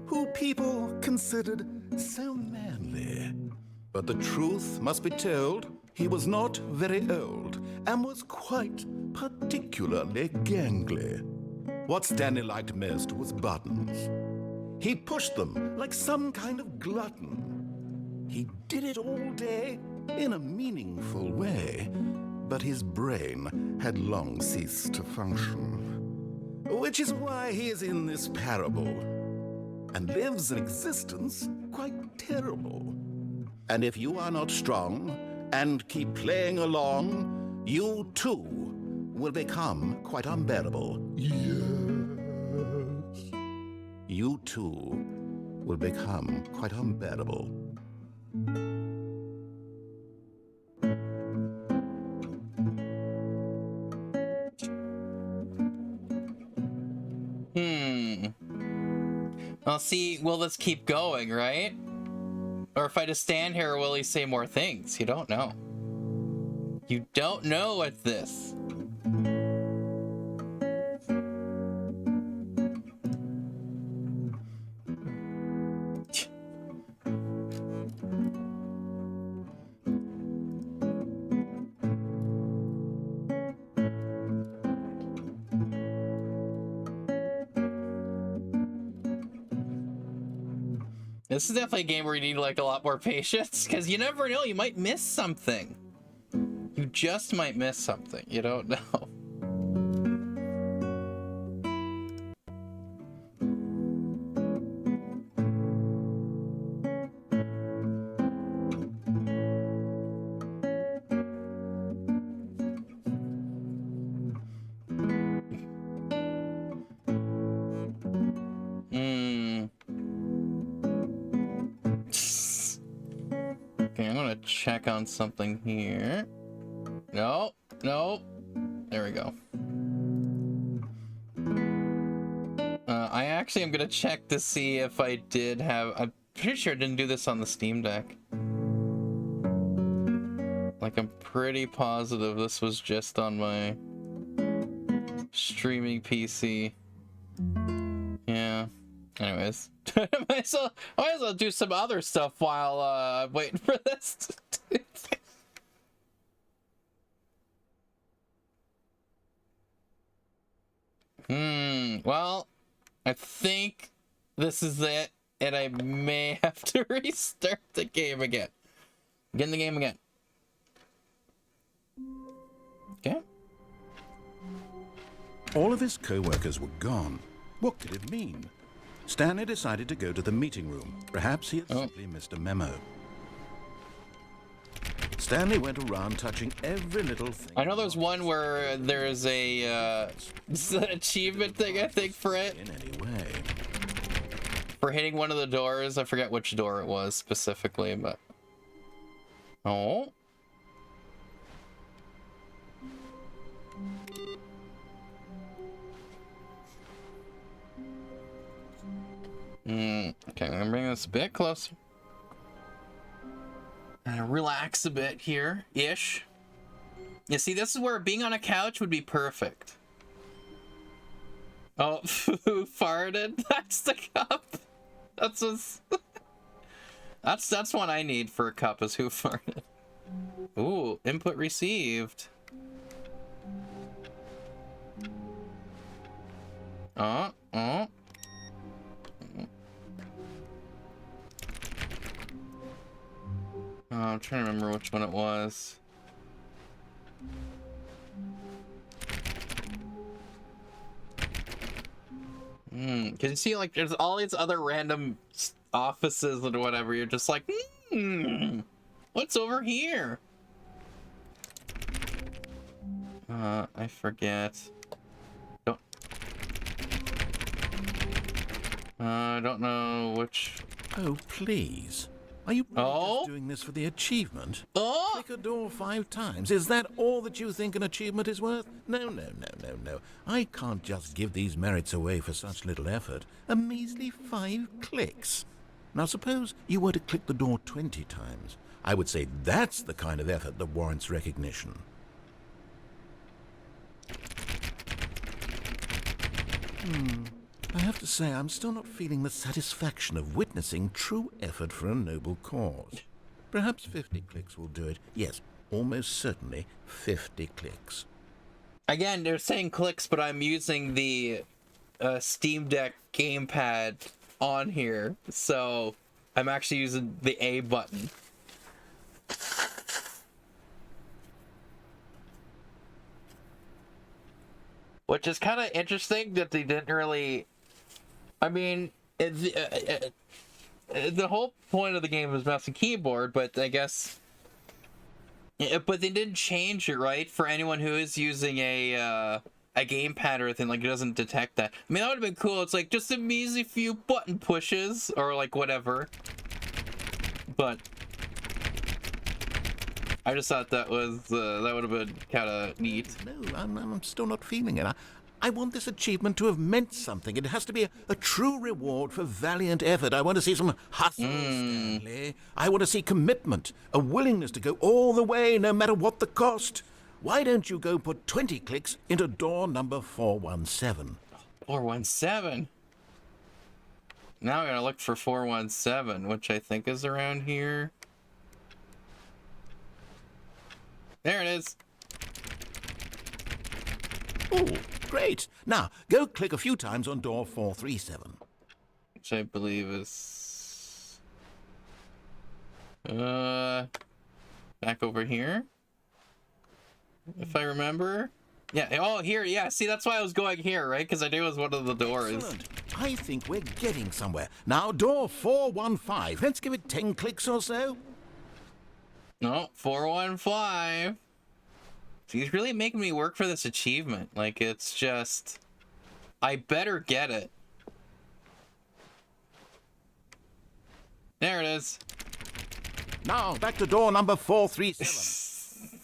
who people considered so manly. But the truth must be told, he was not very old and was quite particularly gangly. What Stanley liked most was buttons. He pushed them like some kind of glutton. He did it all day in a meaningful way, but his brain had long ceased to function. Which is why he is in this parable and lives an existence quite terrible. And if you are not strong and keep playing along, you too will become quite unbearable. Yes. You too will become quite unbearable.
Well, see, will this keep going, right? Or if I just stand here, will he say more things? You don't know. You don't know with this. This is definitely a game where you need like a lot more patience, because you never know, you might miss something. You just might miss something. You don't know. Okay, I'm gonna check on something here. No, no. There we go. I actually am gonna check to see if I did have. I'm pretty sure I didn't do this on the Steam Deck. Like, I'm pretty positive this was just on my streaming PC. Yeah. Anyways, I might as well do some other stuff while I'm waiting for this. Well, I think this is it, and I may have to restart the game again. Get in the game again. Okay.
All of his co-workers were gone. What could it mean? Stanley decided to go to the meeting room. Perhaps he had simply missed a memo. Stanley went around touching every little thing.
I know there's one where there's a an achievement thing, I think, for it.
In any way.
For hitting one of the doors. I forget which door it was specifically, but... Oh. Okay, I'm gonna bring this a bit closer. And relax a bit here, ish. You see, this is where being on a couch would be perfect. Oh, who farted? That's the cup. That's what's... that's one I need for a cup, is who farted. Ooh, input received. Oh. I'm trying to remember which one it was. Because you see, like, there's all these other random offices and whatever. You're just like, what's over here? I forget. I don't know which...
Oh, please. Are you really just doing this for the achievement? Click a door 5 times. Is that all that you think an achievement is worth? No. I can't just give these merits away for such little effort. A measly 5 clicks. Now suppose you were to click the door 20 times. I would say that's the kind of effort that warrants recognition. I have to say, I'm still not feeling the satisfaction of witnessing true effort for a noble cause. Perhaps 50 clicks will do it. Yes, almost certainly 50 clicks.
Again, they're saying clicks, but I'm using the Steam Deck gamepad on here, so I'm actually using the A button. Which is kind of interesting that they didn't really... I mean, the whole point of the game is mouse and keyboard, but I guess... But they didn't change it, right? For anyone who is using a gamepad or anything, like, it doesn't detect that. I mean, that would have been cool. It's like just a measly few button pushes, or like whatever. But I just thought that was that would have been kind of neat.
No, I'm still not feeling it. I want this achievement to have meant something. It has to be a true reward for valiant effort. I want to see some hustle, Stanley. I want to see commitment, a willingness to go all the way, no matter what the cost. Why don't you go put 20 clicks into door number 417?
417? Now I'm gonna look for 417, which I think is around here. There it is.
Oh, great. Now, go click a few times on door 437.
Which I believe is... back over here? If I remember. Yeah, oh, here, yeah, see, that's why I was going here, right? Because I knew it was one of the doors.
Excellent. I think we're getting somewhere. Now, door 415. Let's give it 10 clicks or so.
No, 415. He's really making me work for this achievement. Like, it's just... I better get it. There it is.
Now, back to door number 437.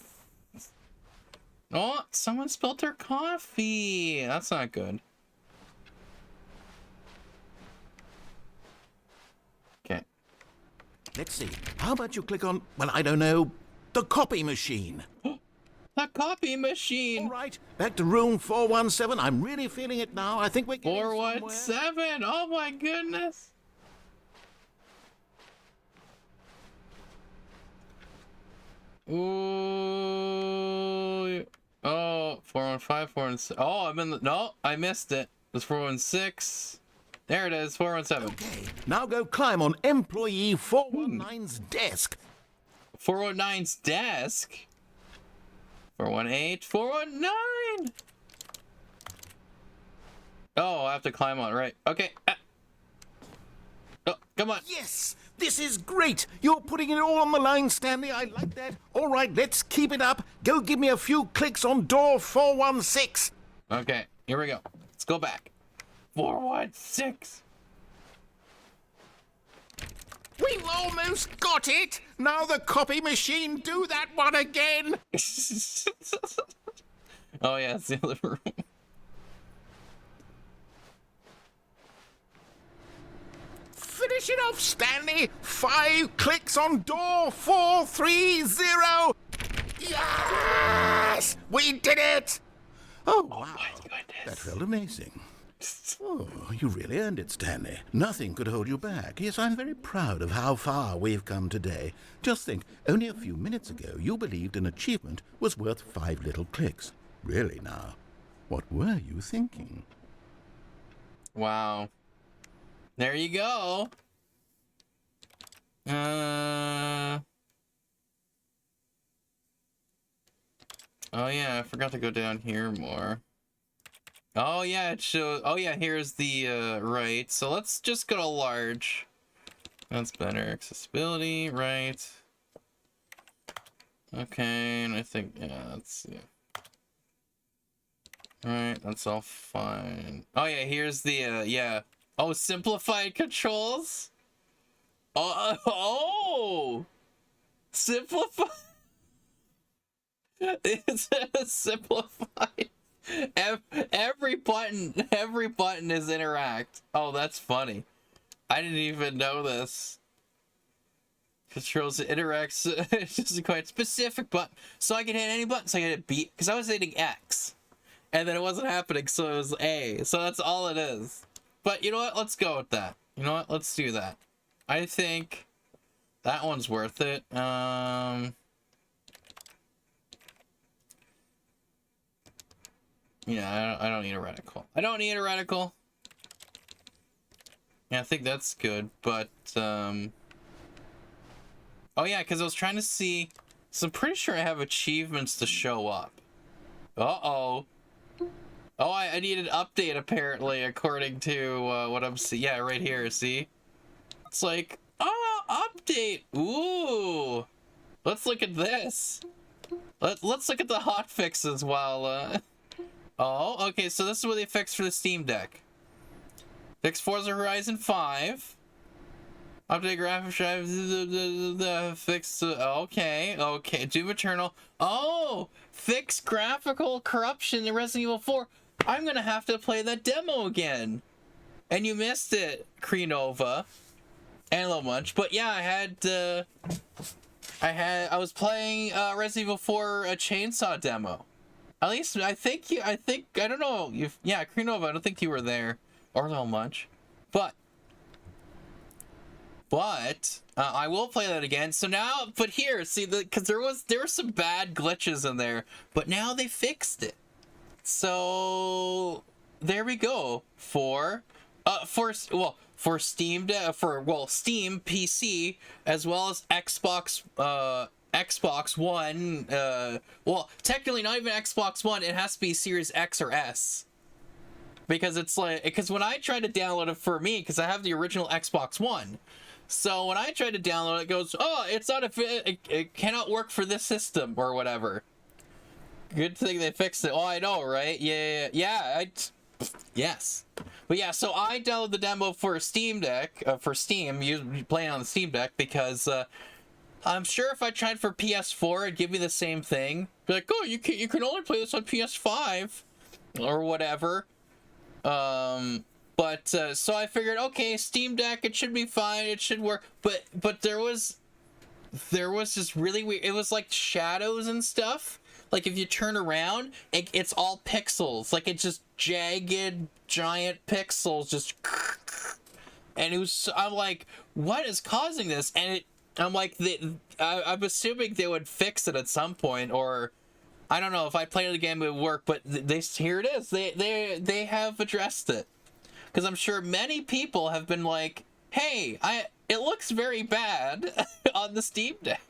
Oh, someone spilled their coffee. That's not good. Okay.
Let's see. How about you click on, well, I don't know, the copy machine?
The copy machine.
All right, back to room 417. I'm really feeling it now. I think we're getting
417. Oh my goodness. Ooh. Oh, 415, 416. Oh, I'm in the... No, I missed it. It's 416. There it is, 417.
Okay, now go climb on employee 419's desk.
419's desk? 418, 419! Oh, I have to climb on, right. Okay. Oh, come on.
Yes, this is great. You're putting it all on the line, Stanley. I like that. All right, let's keep it up. Go give me a few clicks on door 416.
Okay, here we go. Let's go back. 416.
We've almost got it. Now the copy machine, do that one again.
Oh yeah, it's the other room.
Finish it off, Stanley. 5 clicks on door 430. Yes! We did it! Oh, wow.
My goodness.
That felt amazing. Oh, you really earned it, Stanley. Nothing could hold you back. Yes, I'm very proud of how far we've come today. Just think, only a few minutes ago, you believed an achievement was worth 5 little clicks. Really now, what were you thinking?
Wow. There you go. Oh yeah, I forgot to go down here more. Oh yeah, it shows. Oh yeah, here's the right. So let's just go to large. That's better. Accessibility, right? Okay, and I think that's Right, that's all fine. Oh yeah, here's the yeah. Oh, simplified controls. Oh, simplify. It's simplified. Every button is interact. Oh, that's funny. I didn't even know this. Controls interacts just a quite specific button. So I can hit any button. So I can hit B because I was hitting X, and then it wasn't happening. So it was A. So that's all it is. But you know what? Let's go with that. You know what? Let's do that. I think that one's worth it. Yeah, I don't need a reticle. I don't need a reticle. Yeah, I think that's good, but, oh yeah, because I was trying to see, so I'm pretty sure I have achievements to show up. Uh-oh. Oh, I need an update, apparently, according to, what I'm seeing. Yeah, right here, see? It's like, oh, update! Ooh! Let's look at this. Let's look at the hotfixes while, Oh, okay, so this is what they fixed for the Steam Deck. Fix Forza Horizon 5. Update graphics drive. Fix. Okay. Doom Eternal. Oh! Fix graphical corruption in Resident Evil 4. I'm gonna have to play that demo again. And you missed it, Krenova and Low Munch. But yeah, I was playing Resident Evil 4 a chainsaw demo. At least I don't know. Yeah, Krenova, I don't think you were there. Or Low Munch. But I will play that again. So now, but here, see, because there were some bad glitches in there, but now they fixed it. So there we go for Steam Steam PC as well as Xbox One. Well, technically not even Xbox One. It has to be Series X or S. Because it's like, because when I tried to download it for me, because I have the original Xbox One. So when I tried to download it, it goes, oh, it's not it cannot work for this system or whatever. Good thing they fixed it. Oh, I know, right? Yeah. Yes. But yeah, so I downloaded the demo for Steam Deck, for Steam, playing on the Steam Deck, because I'm sure if I tried for PS4, it'd give me the same thing. Be like, oh, you can only play this on PS5 or whatever. So I figured, okay, Steam Deck, it should be fine, it should work. But there was this really weird, it was like shadows and stuff. Like if you turn around, it's all pixels. Like it's just jagged, giant pixels, just. And it was, I'm like, what is causing this? And I'm like, I'm assuming they would fix it at some point, or I don't know if I played it again it would work. But here it is. They have addressed it, because I'm sure many people have been like, hey, it looks very bad on the Steam Deck.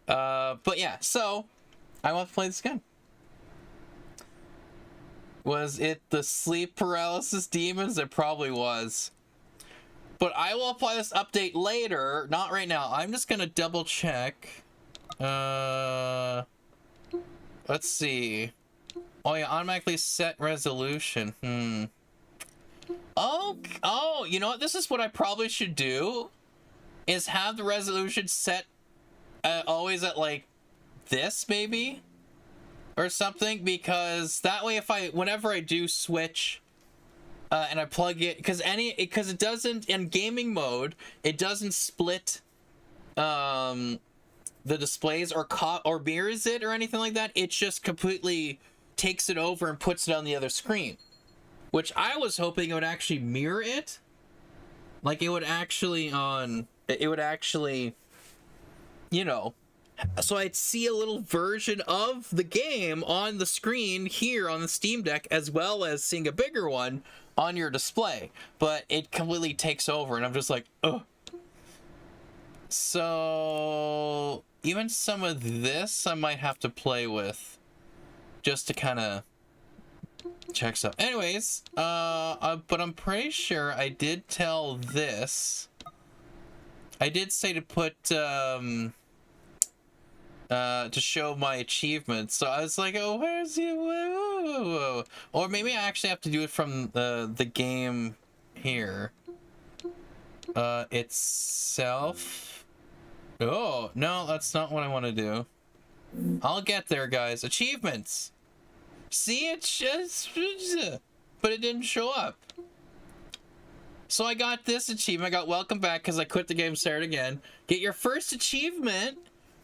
But yeah, so I want to play this again. Was it the sleep paralysis demons? It probably was. But I will apply this update later, not right now. I'm just gonna double check. Let's see. Oh yeah, automatically set resolution. Oh, you know what? This is what I probably should do, is have the resolution set always at like this maybe or something, because that way whenever I do switch and I plug it, because it doesn't, in gaming mode, it doesn't split the displays or mirrors it or anything like that. It just completely takes it over and puts it on the other screen, which I was hoping it would actually mirror it. Like it would actually, you know, so I'd see a little version of the game on the screen here on the Steam Deck, as well as seeing a bigger one on your display. But it completely takes over, and I'm just like, ugh. So even some of this I might have to play with, just to kind of check stuff. Anyways, but I'm pretty sure I did tell this. I did say to put, to show my achievements. So I was like, oh, where's he? Whoa. Or maybe I actually have to do it from the game here. Itself. Oh, no, that's not what I want to do. I'll get there, guys. Achievements. See, it's just, but it didn't show up. So I got this achievement. I got welcome back because I quit the game, started again. Get your first achievement,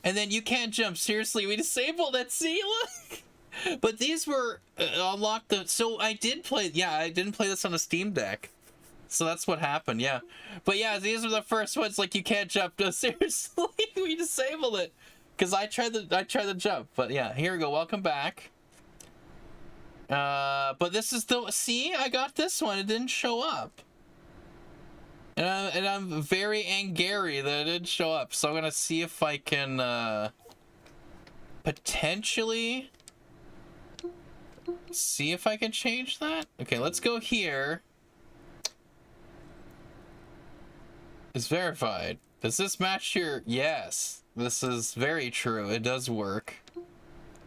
and then you can't jump. Seriously, we disabled it. See, look. But these were unlocked. So I did play. Yeah, I didn't play this on a Steam Deck. So that's what happened. Yeah, but yeah, these were the first ones. Like you can't jump. No, seriously, we disabled it because I tried the jump. But yeah, here we go. Welcome back. But this is the, see, I got this one. It didn't show up. And I'm very angry that it didn't show up. So I'm gonna see if I can potentially see if I can change that. Okay, let's go here. It's verified. Does this match your? Yes, this is very true. It does work.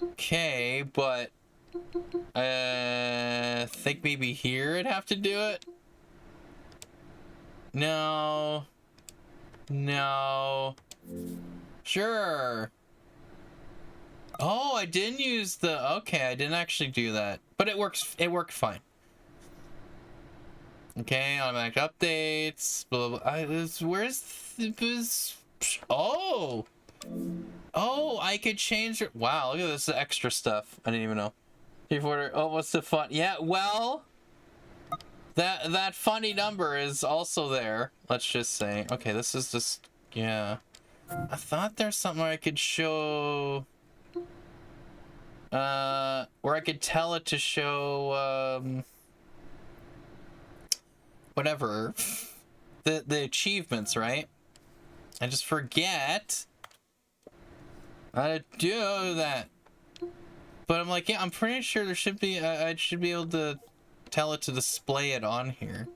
Okay, but think maybe here I'd have to do it. No. Sure. Oh, I didn't use the... Okay, I didn't actually do that. But it works. It worked fine. Okay, automatic updates. Blah, blah, blah. Where's this? Oh! Oh, I could change it. Wow, look at this extra stuff. I didn't even know. Chief order. Oh, what's the fun? Yeah, well... That funny number is also there. Let's just say. Okay, this is just... Yeah. I thought there's something where I could show... where I could tell it to show, whatever. The achievements, right? I just forget how to do that. But I'm like, yeah, I'm pretty sure there should be, I should be able to tell it to display it on here.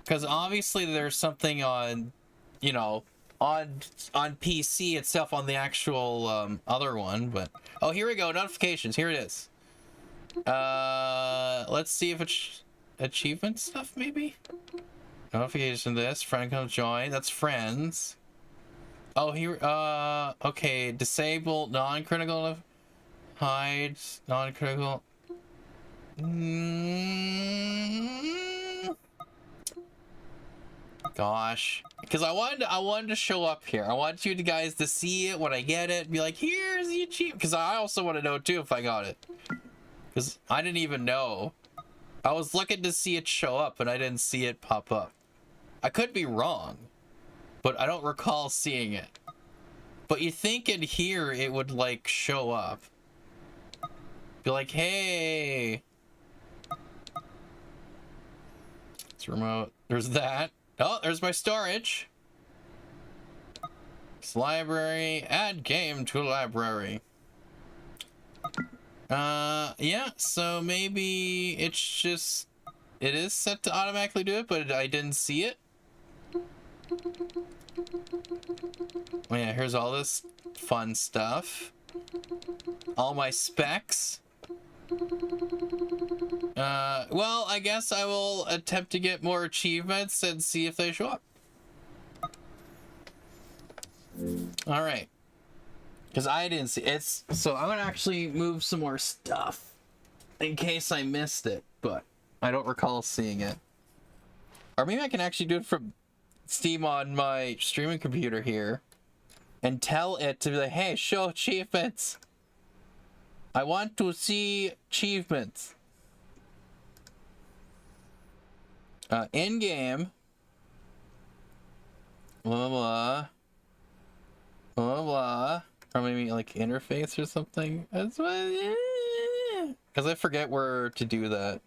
Because obviously there's something on, you know, on PC itself, on the actual other one, but oh, here we go, notifications. Here it is. Let's see if it's achievement stuff, maybe. Notification. This friend comes join. That's friends. Oh, here. Okay. Disable non-critical. Hide non-critical. Gosh, because I wanted to show up here. I want you guys to see it when I get it. Be like, here's the achievement. Because I also want to know too if I got it. Because I didn't even know. I was looking to see it show up, and I didn't see it pop up. I could be wrong, but I don't recall seeing it. But you think in here it would like show up. Be like, hey. It's remote. There's that. Oh, there's my storage. It's library. Add game to library. Yeah, so maybe it's just... It is set to automatically do it, but I didn't see it. Oh yeah, here's all this fun stuff. All my specs. Well, I guess I will attempt to get more achievements and see if they show up. All right. Because I didn't see it. So I'm going to actually move some more stuff in case I missed it, but I don't recall seeing it. Or maybe I can actually do it from Steam on my streaming computer here and tell it to be like, hey, show achievements. I want to see achievements. In-game. Blah, blah, blah, blah. Or maybe like interface or something. That's what. Because I forget where to do that.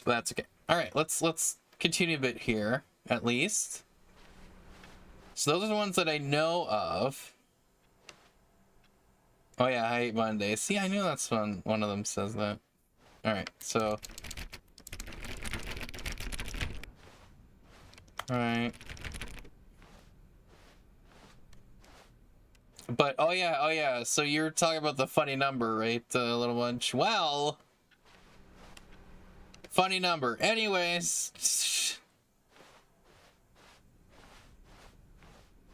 That's okay. All right, let's continue a bit here at least. So those are the ones that I know of. Oh yeah, I hate Monday. See, I knew that's one of them says that. All right, so. All right. But oh yeah. So you're talking about the funny number, right, little bunch? Well, funny number. Anyways.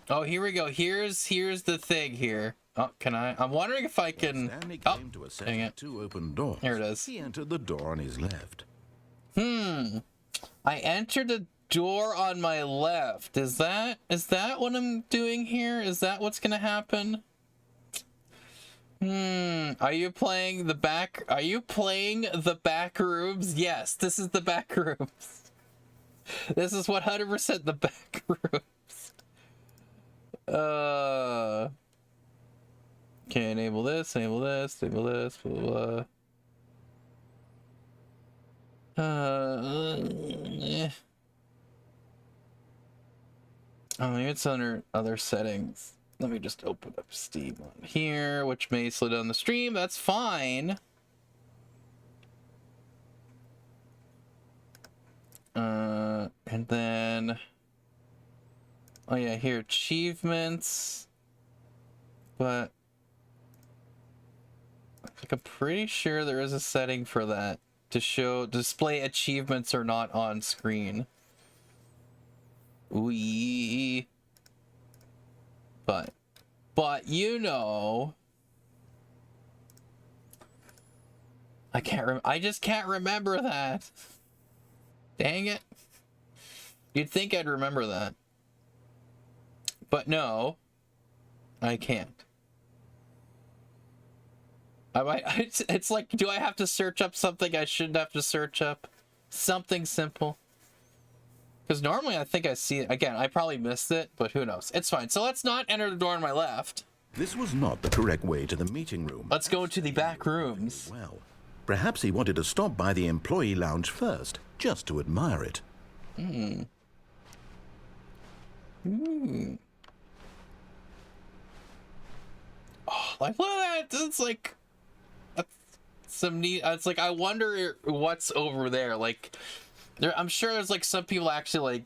Oh, here we go. Here's the thing here. Oh, can I? I'm wondering if I can.
Stanley came to a set of two open doors.
Here it is.
He entered the door on his left.
I entered the door on my left. Is that what I'm doing here? Is that what's gonna happen? Are you playing the back rooms? Yes, this is the back rooms. This is 100% the back rooms. Okay, enable this, blah, blah, blah. Oh, maybe it's under other settings. Let me just open up Steam on here, which may slow down the stream. That's fine. And then, oh yeah, here, achievements. But like, I'm pretty sure there is a setting for that to display achievements or not on screen. Ooh. But But you know, I just can't remember that. Dang it. You'd think I'd remember that. But no, I can't. It's like, do I have to search up something I shouldn't have to search up? Something simple. Because normally I think I see it. Again, I probably missed it, but who knows? It's fine. So let's not enter the door on my left.
This was not the correct way to the meeting room.
Let's go to the back rooms.
Well, perhaps he wanted to stop by the employee lounge first, just to admire it.
Oh, like, look at that. It's like some neat. It's like, I wonder what's over there. Like, I'm sure there's like some people actually like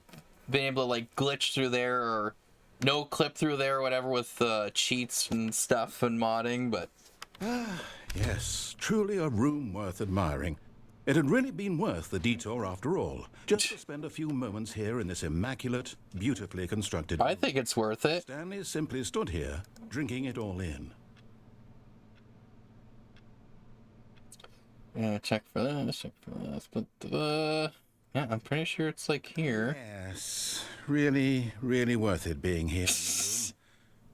being able to like glitch through there or no clip through there or whatever with cheats and stuff and modding, but
Yes, truly a room worth admiring. It had really been worth the detour after all, just to spend a few moments here in this immaculate, beautifully constructed
I think it's worth it.
Stanley simply stood here, drinking it all in.
Yeah, check for this, but yeah, I'm pretty sure it's like here.
Yes, really, really worth it being here in the room.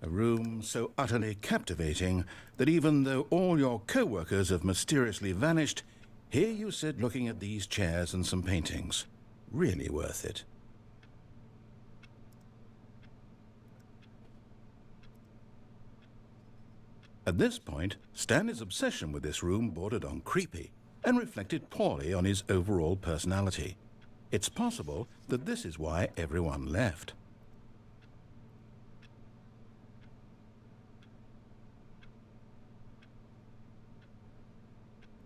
A room so utterly captivating that even though all your co-workers have mysteriously vanished, here you sit looking at these chairs and some paintings. Really worth it. At this point, Stanley's obsession with this room bordered on creepy and reflected poorly on his overall personality. It's possible that this is why everyone left.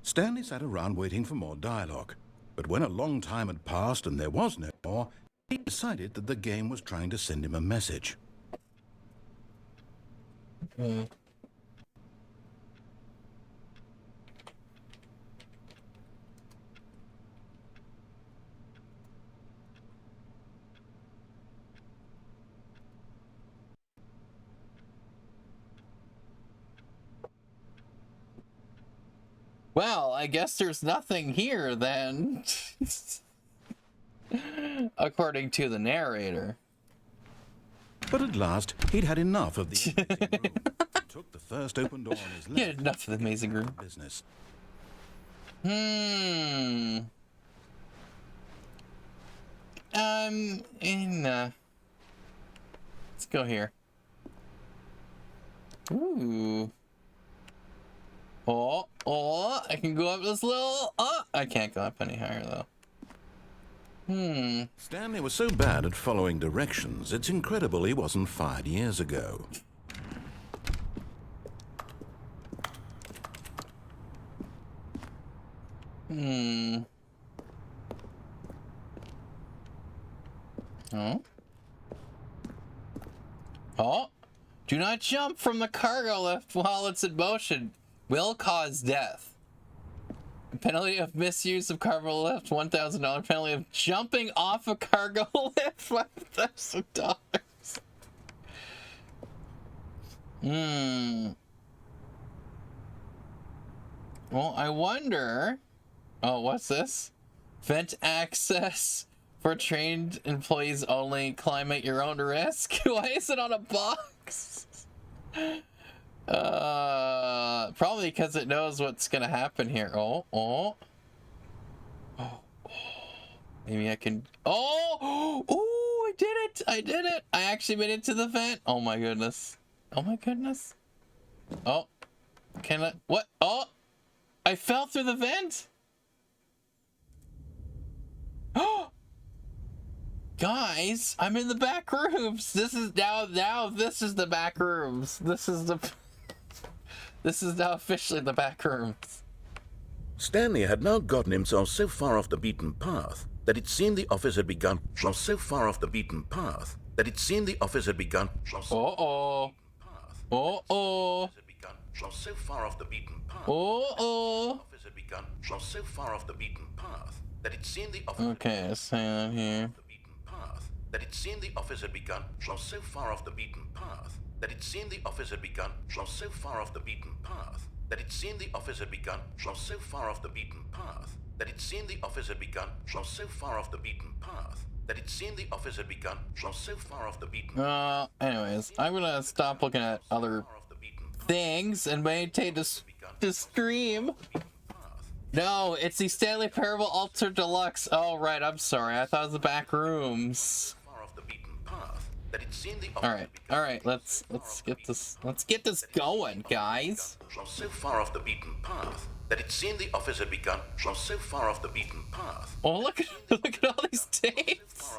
Stanley sat around waiting for more dialogue, but when a long time had passed and there was no more, he decided that the game was trying to send him a message.
Well, I guess there's nothing here then. According to the narrator.
But at last, he'd had enough of the amazing room. He took the first open door on his left.
He had enough of the amazing room.
Business.
Let's go here. Ooh. Oh, I can go up this little... I can't go up any higher, though.
Stanley was so bad at following directions, it's incredible he wasn't fired years ago.
Oh. Do not jump from the cargo lift while it's in motion. Will cause death. Penalty of misuse of cargo lift, $1,000. Penalty of jumping off a cargo lift, $5,000. Well, I wonder... Oh, what's this? Vent access for trained employees only. Climb at your own risk. Why is it on a box? Probably because it knows what's gonna happen here. Oh. Maybe I can. Oh, I did it. I actually made it to the vent. Oh my goodness. Oh, can I? What? Oh, I fell through the vent. Oh, guys, I'm in the back rooms. This is now. This is the back rooms. This is now officially the back rooms.
Stanley had now gotten himself so far off the beaten path that it seemed the office had begun. So far off the beaten path that it seemed the office had begun. So far off the beaten path. Office had begun. So far off the beaten path that it seemed the office.
Okay, let's say that here.
That it seemed the office had begun. So far off the beaten path that it seemed the office had begun from so far off the beaten path, that it seemed the office had begun from so far off the beaten path, that it seemed the office had begun from so far off the beaten path, that it seemed the office had begun from so far off the beaten path.
Anyways, I'm gonna stop looking at other things and maintain this stream. No, it's the Stanley Parable Ultra Deluxe. Oh, right, I'm sorry. I thought it was the back rooms. All right, let's get this going, guys.
From so far off the beaten path that it seemed the office had begun from so far off the beaten path.
Oh, look at all these tapes.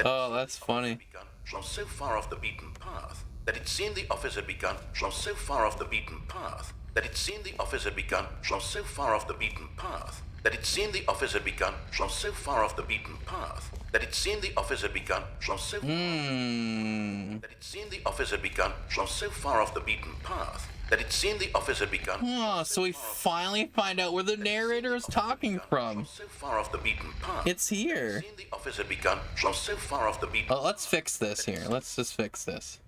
Oh, that's funny.
From so far off the beaten path that it seemed the office had begun from so far off the beaten path that it seemed the office had begun from so far off the beaten path that it seemed the office had begun from so far off the beaten path that it seemed the office had begun from so that it seemed the office had begun from so far off the beaten path that it seemed the office had begun.
Oh, so we finally find out where the narrator is talking from.
So far off the beaten path.
It's here.
It seemed the office had begun from so far off the beaten.
Oh, let's fix this here. Let's just fix this.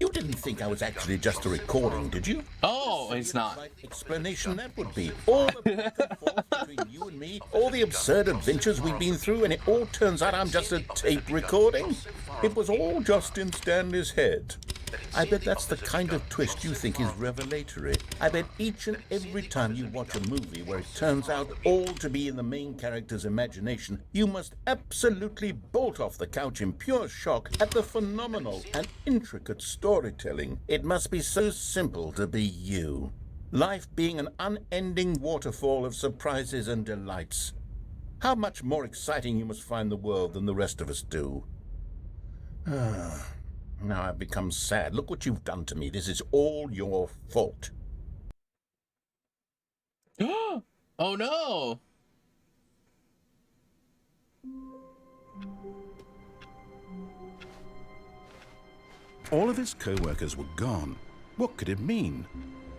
You didn't think I was actually just a recording, did you?
Oh, it's not.
Explanation that would be. All the back and forth between you and me, all the absurd adventures we've been through, and it all turns out I'm just a tape recording. It was all just in Stanley's head. I bet that's the kind of twist you think is revelatory. I bet each and every time you watch a movie where it turns out all to be in the main character's imagination, you must absolutely bolt off the couch in pure shock at the phenomenal and intricate storytelling. It must be so simple to be you. Life being an unending waterfall of surprises and delights. How much more exciting you must find the world than the rest of us do. Now I've become sad. Look what you've done to me. This is all your fault.
Oh no!
All of his co-workers were gone. What could it mean?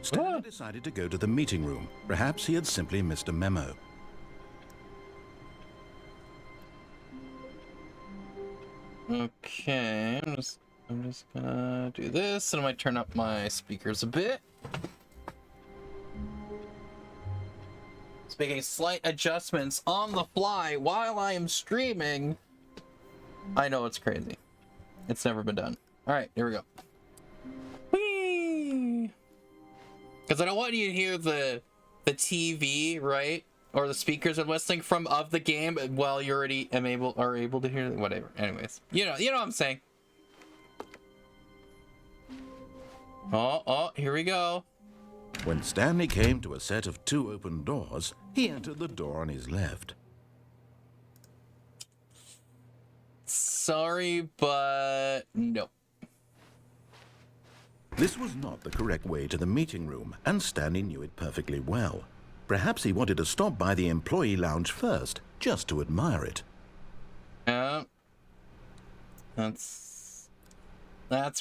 Stanley decided to go to the meeting room. Perhaps he had simply missed a memo.
Okay, I'm just gonna do this, and I might turn up my speakers a bit. Just making slight adjustments on the fly while I am streaming. I know it's crazy. It's never been done. All right, here we go. Whee! Because I don't want you to hear the TV, right? Or the speakers I'm listening from of the game while you already are able to hear whatever. Anyways, you know what I'm saying. Oh, here we go.
When Stanley came to a set of 2 open doors, he entered the door on his left.
Sorry, but no.
This was not the correct way to the meeting room, and Stanley knew it perfectly well. Perhaps he wanted to stop by the employee lounge first, just to admire it.
That's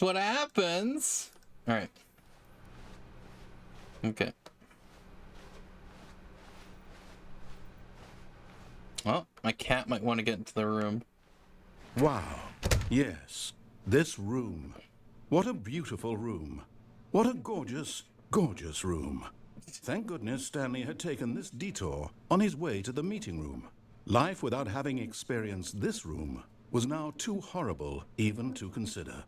what happens. All right. Okay. Well, my cat might want to get into the room.
Wow. Yes, this room. What a beautiful room. What a gorgeous, gorgeous room. Thank goodness Stanley had taken this detour on his way to the meeting room. Life without having experienced this room was now too horrible even to consider.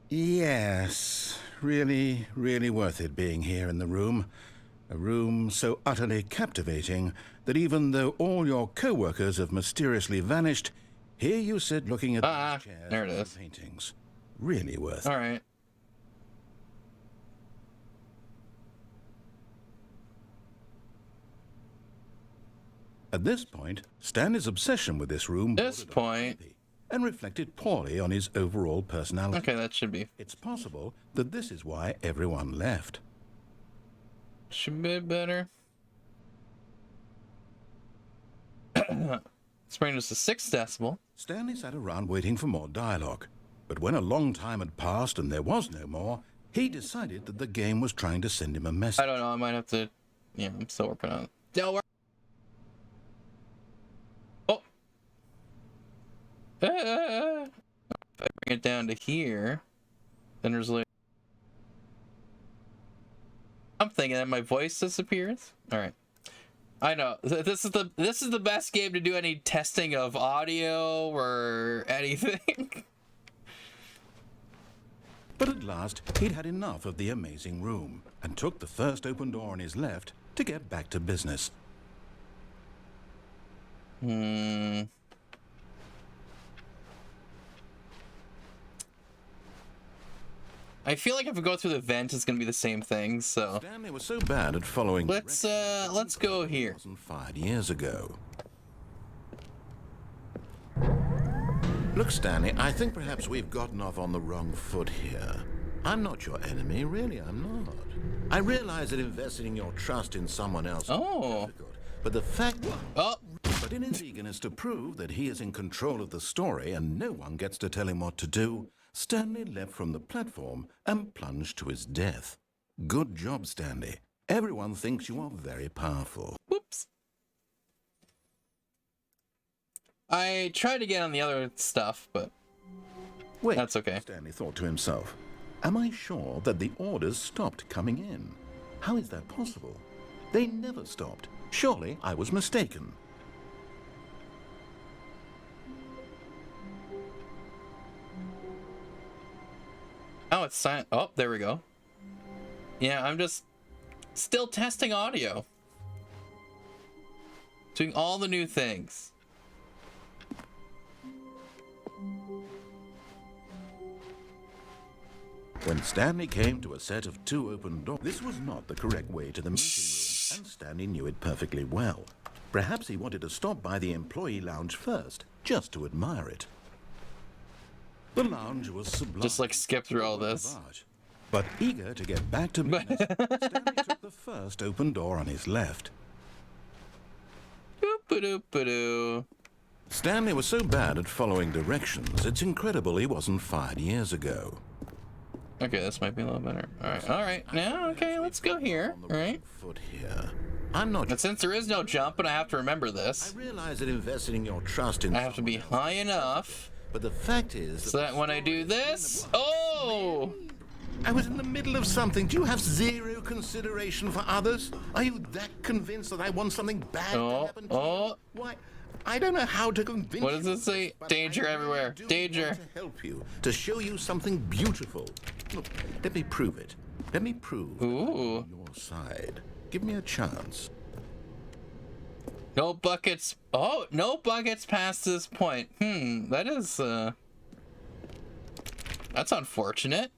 Yes, really, really worth it being here in the room. A room so utterly captivating that even though all your co-workers have mysteriously vanished, here you sit looking at these chairs
there it
and
is.
paintings. Really worth it.
All right.
At this point, Stanley's obsession with this room and reflected poorly on his overall personality.
Okay, that should be.
It's possible that this is why everyone left.
Should be better. Let's bring us to 6 decibel.
Stanley sat around waiting for more dialogue. But when a long time had passed and there was no more, he decided that the game was trying to send him a message.
I don't know, I might have to Yeah, I'm still working on it. Don't worry. Oh. If I bring it down to here, then there's like... I'm thinking that my voice disappears. All right. I know this is the best game to do any testing of audio or anything.
But at last, he'd had enough of the amazing room and took the first open door on his left to get back to business.
I feel like if we go through the vent, it's gonna be the same thing. So
Stanley was so bad at following.
let's go here.
Wasn't 5 years ago. Look, Stanley, I think perhaps we've gotten off on the wrong foot here. I'm not your enemy, really, I'm not. I realize that investing your trust in someone else is difficult, but the fact... But in his eagerness to prove that he is in control of the story and no one gets to tell him what to do, Stanley leapt from the platform and plunged to his death. Good job, Stanley. Everyone thinks you are very powerful.
Whoops. I tried to get on the other stuff, but
Wait,
that's okay.
Stanley thought to himself. Am I sure that the orders stopped coming in? How is that possible? They never stopped. Surely I was mistaken.
Oh, it's silent. Oh, there we go. Yeah, I'm just still testing audio. Doing all the new things.
When Stanley came to a set of 2 open doors, this was not the correct way to the meeting room, and Stanley knew it perfectly well. Perhaps he wanted to stop by the employee lounge first, just to admire it. The lounge was sublime.
Just like skip through all this.
But eager to get back to business, Stanley took the first open door on his left.
Doop-a-doop-a-doo.
Stanley was so bad at following directions, it's incredible he wasn't fired years ago.
Okay, this might be a little better. All right. Now, okay, let's go here. All right.
Foot here. I'm not.
But since there is no jump, and I have to remember this,
I realize that investing your trust in
I have to be high enough.
But the fact is
So that when I do this, oh!
I was in the middle of something. Do you have zero consideration for others? Are you that convinced that I want something bad to happen to you? Why? I don't know how to convince you.
What does it say? Danger everywhere. Danger.
To help you, to show you something beautiful. Look, let me prove it. Let me prove I'm on your side. Give me a chance.
No buckets. Oh, no buckets past this point. That is, that's unfortunate.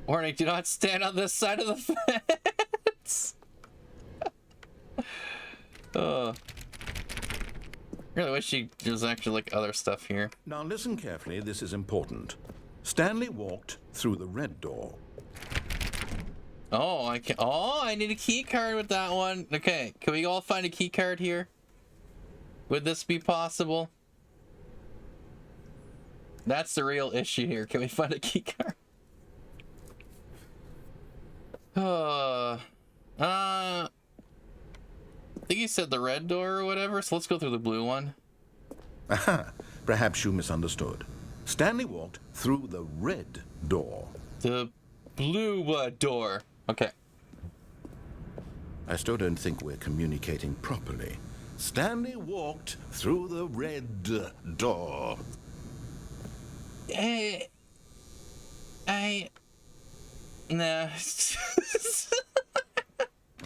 Warning, do not stand on this side of the fence. Really wish she was actually like other stuff here.
Now listen carefully, this is important. Stanley walked through the red door.
Oh, I need a key card with that one. Okay, can we all find a key card here? Would this be possible? That's the real issue here. Can we find a key card? I think you said the red door or whatever, so let's go through the blue one.
Aha, perhaps you misunderstood. Stanley walked through the red door.
The blue door. Okay.
I still don't think we're communicating properly. Stanley walked through the red door.
Nah.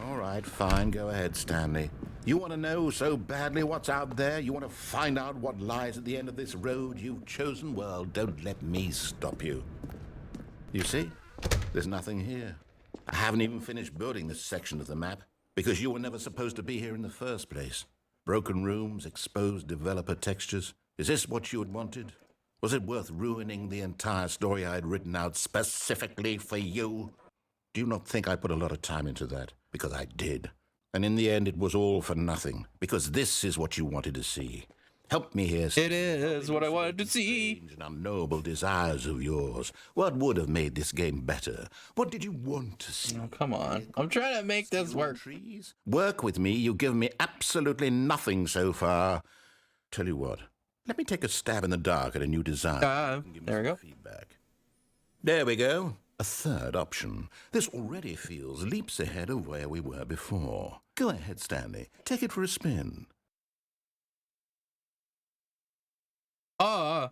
All right, fine. Go ahead, Stanley. You want to know so badly what's out there? You want to find out what lies at the end of this road you've chosen? Well, don't let me stop you. You see? There's nothing here. I haven't even finished building this section of the map because you were never supposed to be here in the first place. Broken rooms, exposed developer textures. Is this what you had wanted? Was it worth ruining the entire story I had written out specifically for you? Do you not think I put a lot of time into that? Because I did. And in the end, it was all for nothing. Because this is what you wanted to see. Help me here.
It is what I wanted to see.
Strange and unknowable desires of yours. What would have made this game better? What did you want to see?
Oh, come on. I'm trying to make this work.
Trees? Work with me. You've given me absolutely nothing so far. Tell you what. Let me take a stab in the dark at a new design.
There we go.
Feedback. There we go. A third option. This already feels leaps ahead of where we were before. Go ahead, Stanley. Take it for a spin.
Oh,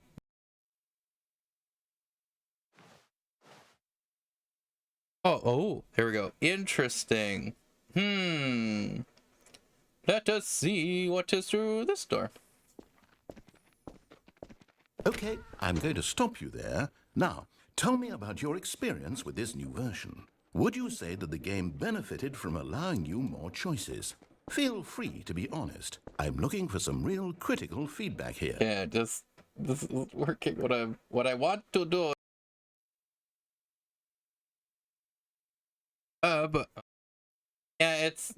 here we go. Interesting. Let us see what is through this door.
Okay, I'm going to stop you there. Now, tell me about your experience with this new version. Would you say that the game benefited from allowing you more choices? Feel free to be honest. I'm looking for some real critical feedback here.
Yeah, this is working what I want to do. But yeah, it's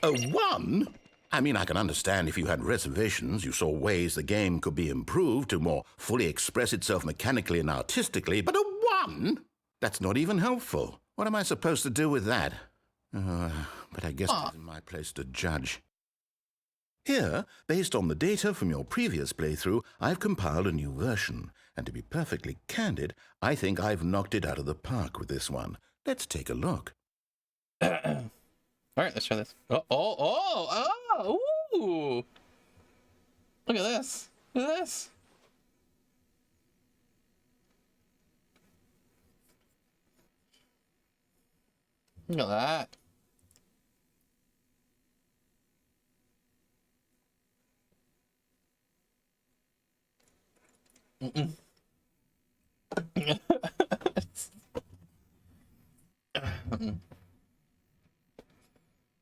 A 1? I mean, I can understand if you had reservations, you saw ways the game could be improved to more fully express itself mechanically and artistically, but a 1? That's not even helpful. What am I supposed to do with that? But I guess it isn't my place to judge. Here, based on the data from your previous playthrough, I've compiled a new version. And to be perfectly candid, I think I've knocked it out of the park with this one. Let's take a look.
all right. Let's try this. Ooh! Look at this. Look at this. Look at that.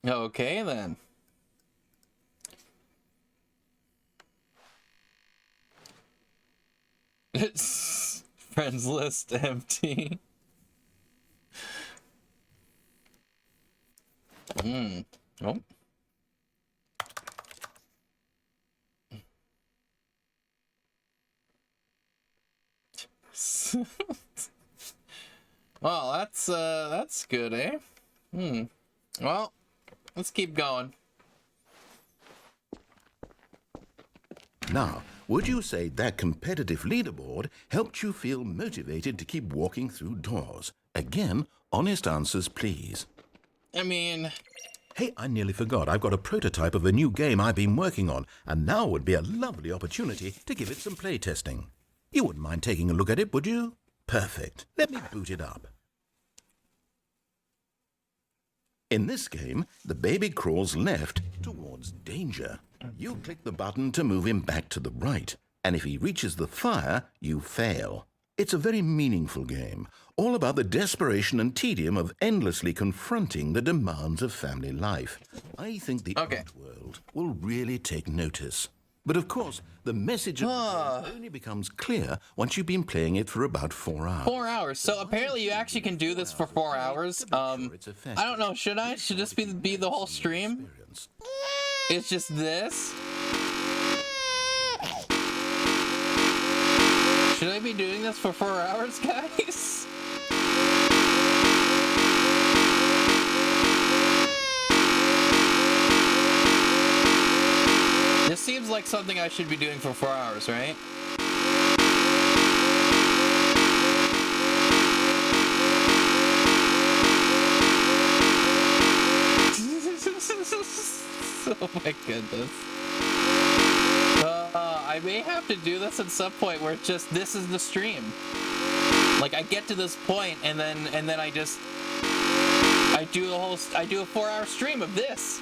Okay then. It's friends list empty. Oh. Well, that's good, eh? Well, let's keep going.
Now, would you say that competitive leaderboard helped you feel motivated to keep walking through doors? Again, honest answers, please.
I mean...
Hey, I nearly forgot. I've got a prototype of a new game I've been working on, and now would be a lovely opportunity to give it some play testing. You wouldn't mind taking a look at it, would you? Perfect. Let me boot it up. In this game, the baby crawls left towards danger. You click the button to move him back to the right, and if he reaches the fire, you fail. It's a very meaningful game, all about the desperation and tedium of endlessly confronting the demands of family life. I think the art world will really take notice. But of course, the message of the game only becomes clear once you've been playing it for about 4 hours.
4 hours. So apparently you actually can do this for 4 hours. I don't know. Should I? Should this be the whole stream? It's just this? Should I be doing this for 4 hours, guys? This seems like something I should be doing for 4 hours, right? Oh my goodness. I may have to do this at some point where it's just, this is the stream. Like, I get to this point and then I do a 4-hour stream of this.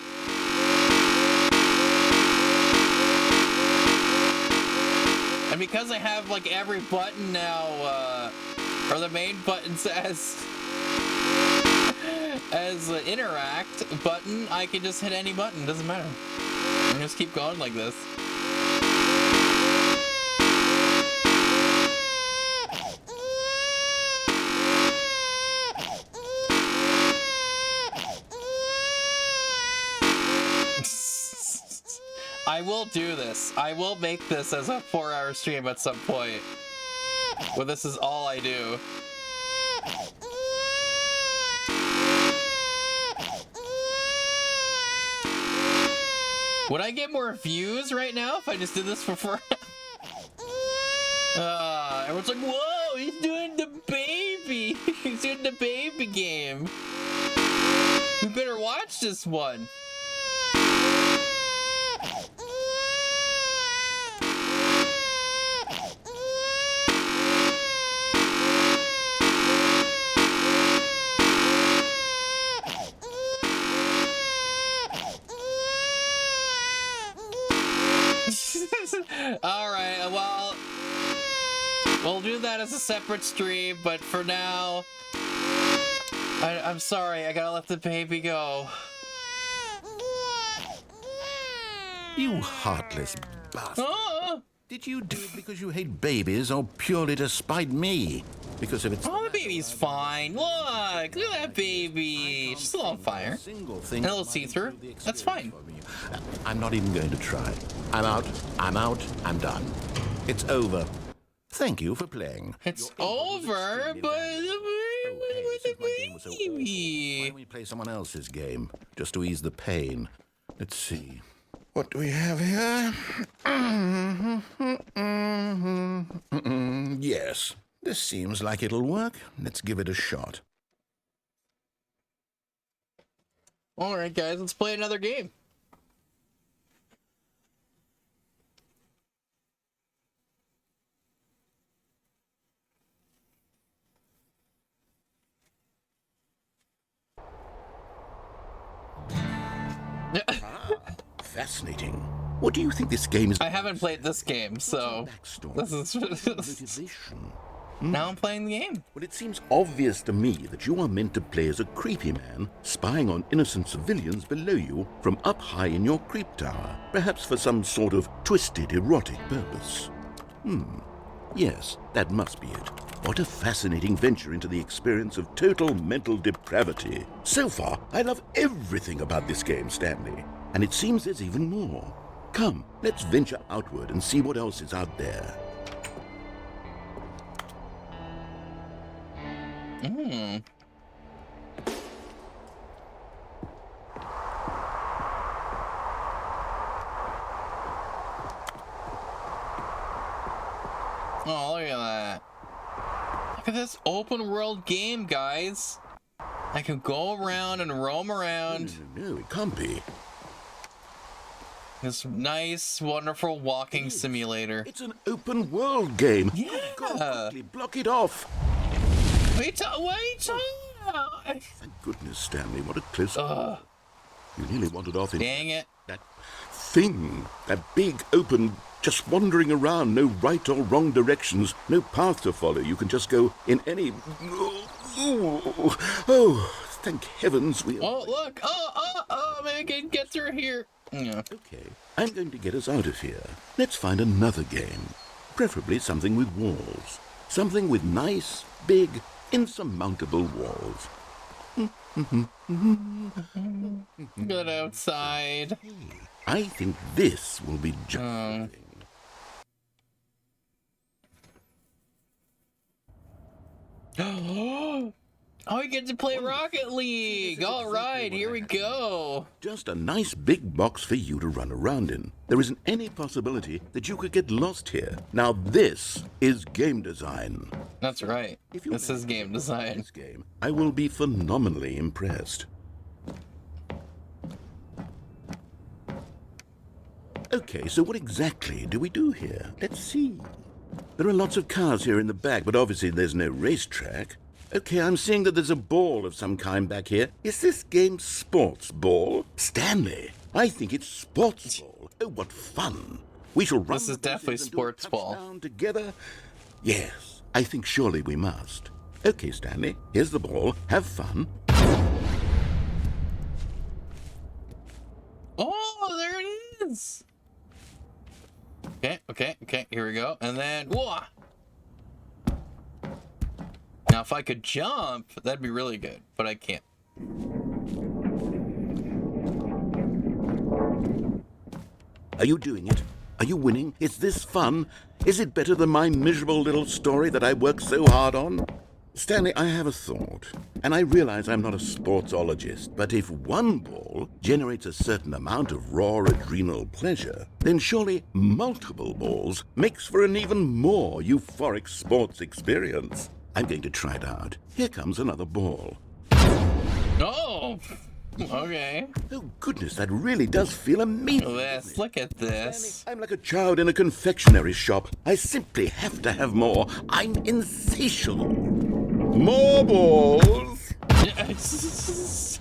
And because I have like every button now, or the main button says as the interact button, I can just hit any button, doesn't matter. And just keep going like this. I will do this. I will make this as a 4-hour stream at some point. Where this is all I do. Would I get more views right now if I just did this for 4 everyone's like, whoa, he's doing the baby. He's doing the baby game. We better watch this one. Alright, well, we'll do that as a separate stream, but for now, I'm sorry, I gotta let the baby go.
You heartless bastard. Did you do it because you hate babies or purely to spite me? Because if it's...
Oh, the baby's fine. Look at that baby. She's still on fire. And a little see-through. That's fine.
I'm not even going to try. I'm out. I'm done. It's over. Thank you for playing.
It's over, but the baby.
Why don't we play someone else's game, just to ease the pain? Let's see. What do we have here? Yes, this seems like it'll work. Let's give it a shot.
All right, guys, let's play another game.
Fascinating. What do you think this game is?
I haven't played this game, so this is
motivation.
Now I'm playing the game.
Well, it seems obvious to me that you are meant to play as a creepy man, spying on innocent civilians below you from up high in your creep tower, perhaps for some sort of twisted, erotic purpose. Yes, that must be it. What a fascinating venture into the experience of total mental depravity. So far, I love everything about this game, Stanley. And it seems there's even more. Come, let's venture outward and see what else is out there.
Oh, look at that. Look at this open world game, guys. I can go around and roam around.
No, it can't be.
This nice, wonderful walking simulator.
It's an open world game.
Yeah.
Go quickly, block it off.
Wait.
Thank goodness, Stanley. What a close. You nearly wandered off in
Dang it.
that thing. That big, open, just wandering around. No right or wrong directions. No path to follow. You can just go in any... Oh, thank heavens we are...
Oh, look. Oh, maybe I can get through here. Yeah.
Okay, I'm going to get us out of here. Let's find another game. Preferably something with walls. Something with nice, big, insurmountable walls.
Good outside.
I think this will be just the thing.
Oh, we get to play Rocket League. All right, here we go.
Just a nice big box for you to run around in. There isn't any possibility that you could get lost here. Now this is game design.
That's right. This is game design.
This game, I will be phenomenally impressed. Okay, so what exactly do we do here? Let's see. There are lots of cars here in the back, but obviously there's no racetrack. Okay, I'm seeing that there's a ball of some kind back here. Is this game sports ball? Stanley, I think it's sports ball. Oh, what fun. We shall run.
This is definitely sports ball.
Together. Yes, I think surely we must. Okay, Stanley, here's the ball. Have fun.
Oh, there it is. Okay, here we go. And then, whoa. Now, if I could jump, that'd be really good, but I can't.
Are you doing it? Are you winning? Is this fun? Is it better than my miserable little story that I worked so hard on? Stanley, I have a thought, and I realize I'm not a sportsologist, but if one ball generates a certain amount of raw adrenal pleasure, then surely multiple balls makes for an even more euphoric sports experience. I'm going to try it out. Here comes another ball.
Oh, okay.
Oh, goodness, that really does feel amazing.
Let's look at this.
I'm like a child in a confectionery shop. I simply have to have more. I'm insatiable. More balls!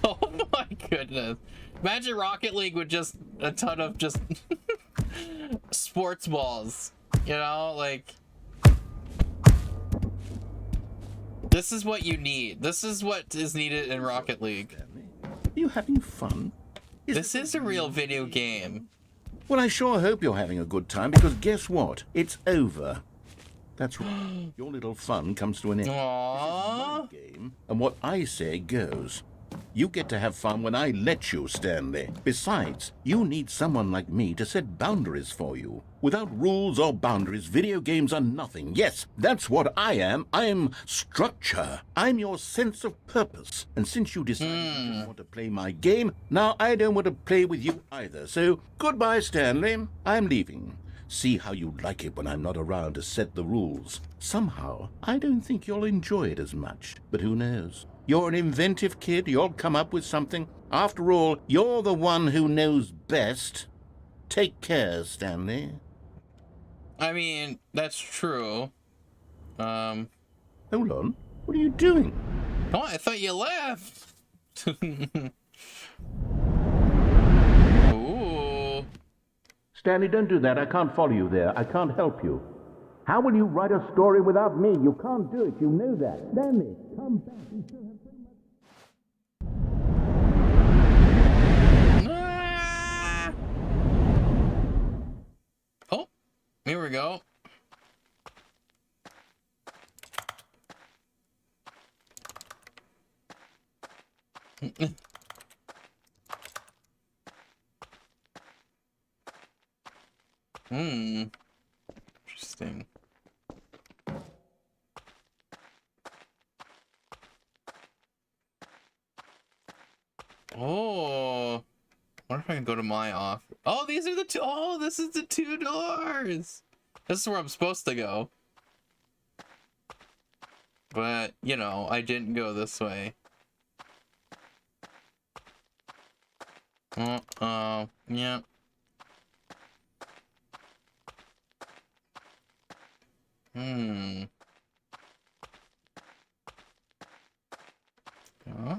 Oh my goodness. Imagine Rocket League with just a ton of just sports balls. You know, like... This is what you need. This is what is needed in Rocket League.
Are you having fun?
This is a real video game.
Well, I sure hope you're having a good time, because guess what? It's over. That's right. Your little fun comes to an end.
Aww.
This is my game, and what I say goes. You get to have fun when I let you, Stanley. Besides, you need someone like me to set boundaries for you. Without rules or boundaries, video games are nothing. Yes, that's what I am. I'm structure. I'm your sense of purpose. And since you decided you didn't want to play my game, now I don't want to play with you either. So, goodbye, Stanley. I'm leaving. See how you like it when I'm not around to set the rules. Somehow, I don't think you'll enjoy it as much. But who knows? You're an inventive kid. You'll come up with something. After all, you're the one who knows best. Take care, Stanley.
I mean, that's true.
Hold on. What are you doing?
Oh, I thought you left. Ooh.
Stanley, don't do that. I can't follow you there. I can't help you. How will you write a story without me? You can't do it. You know that. Stanley, come back. You still have so much...
Ah! Oh, here we go. Interesting. Oh, what if I can go to my office? Oh, these are the two. Oh, this is the two doors. This is where I'm supposed to go. But, you know, I didn't go this way. Yeah. Huh?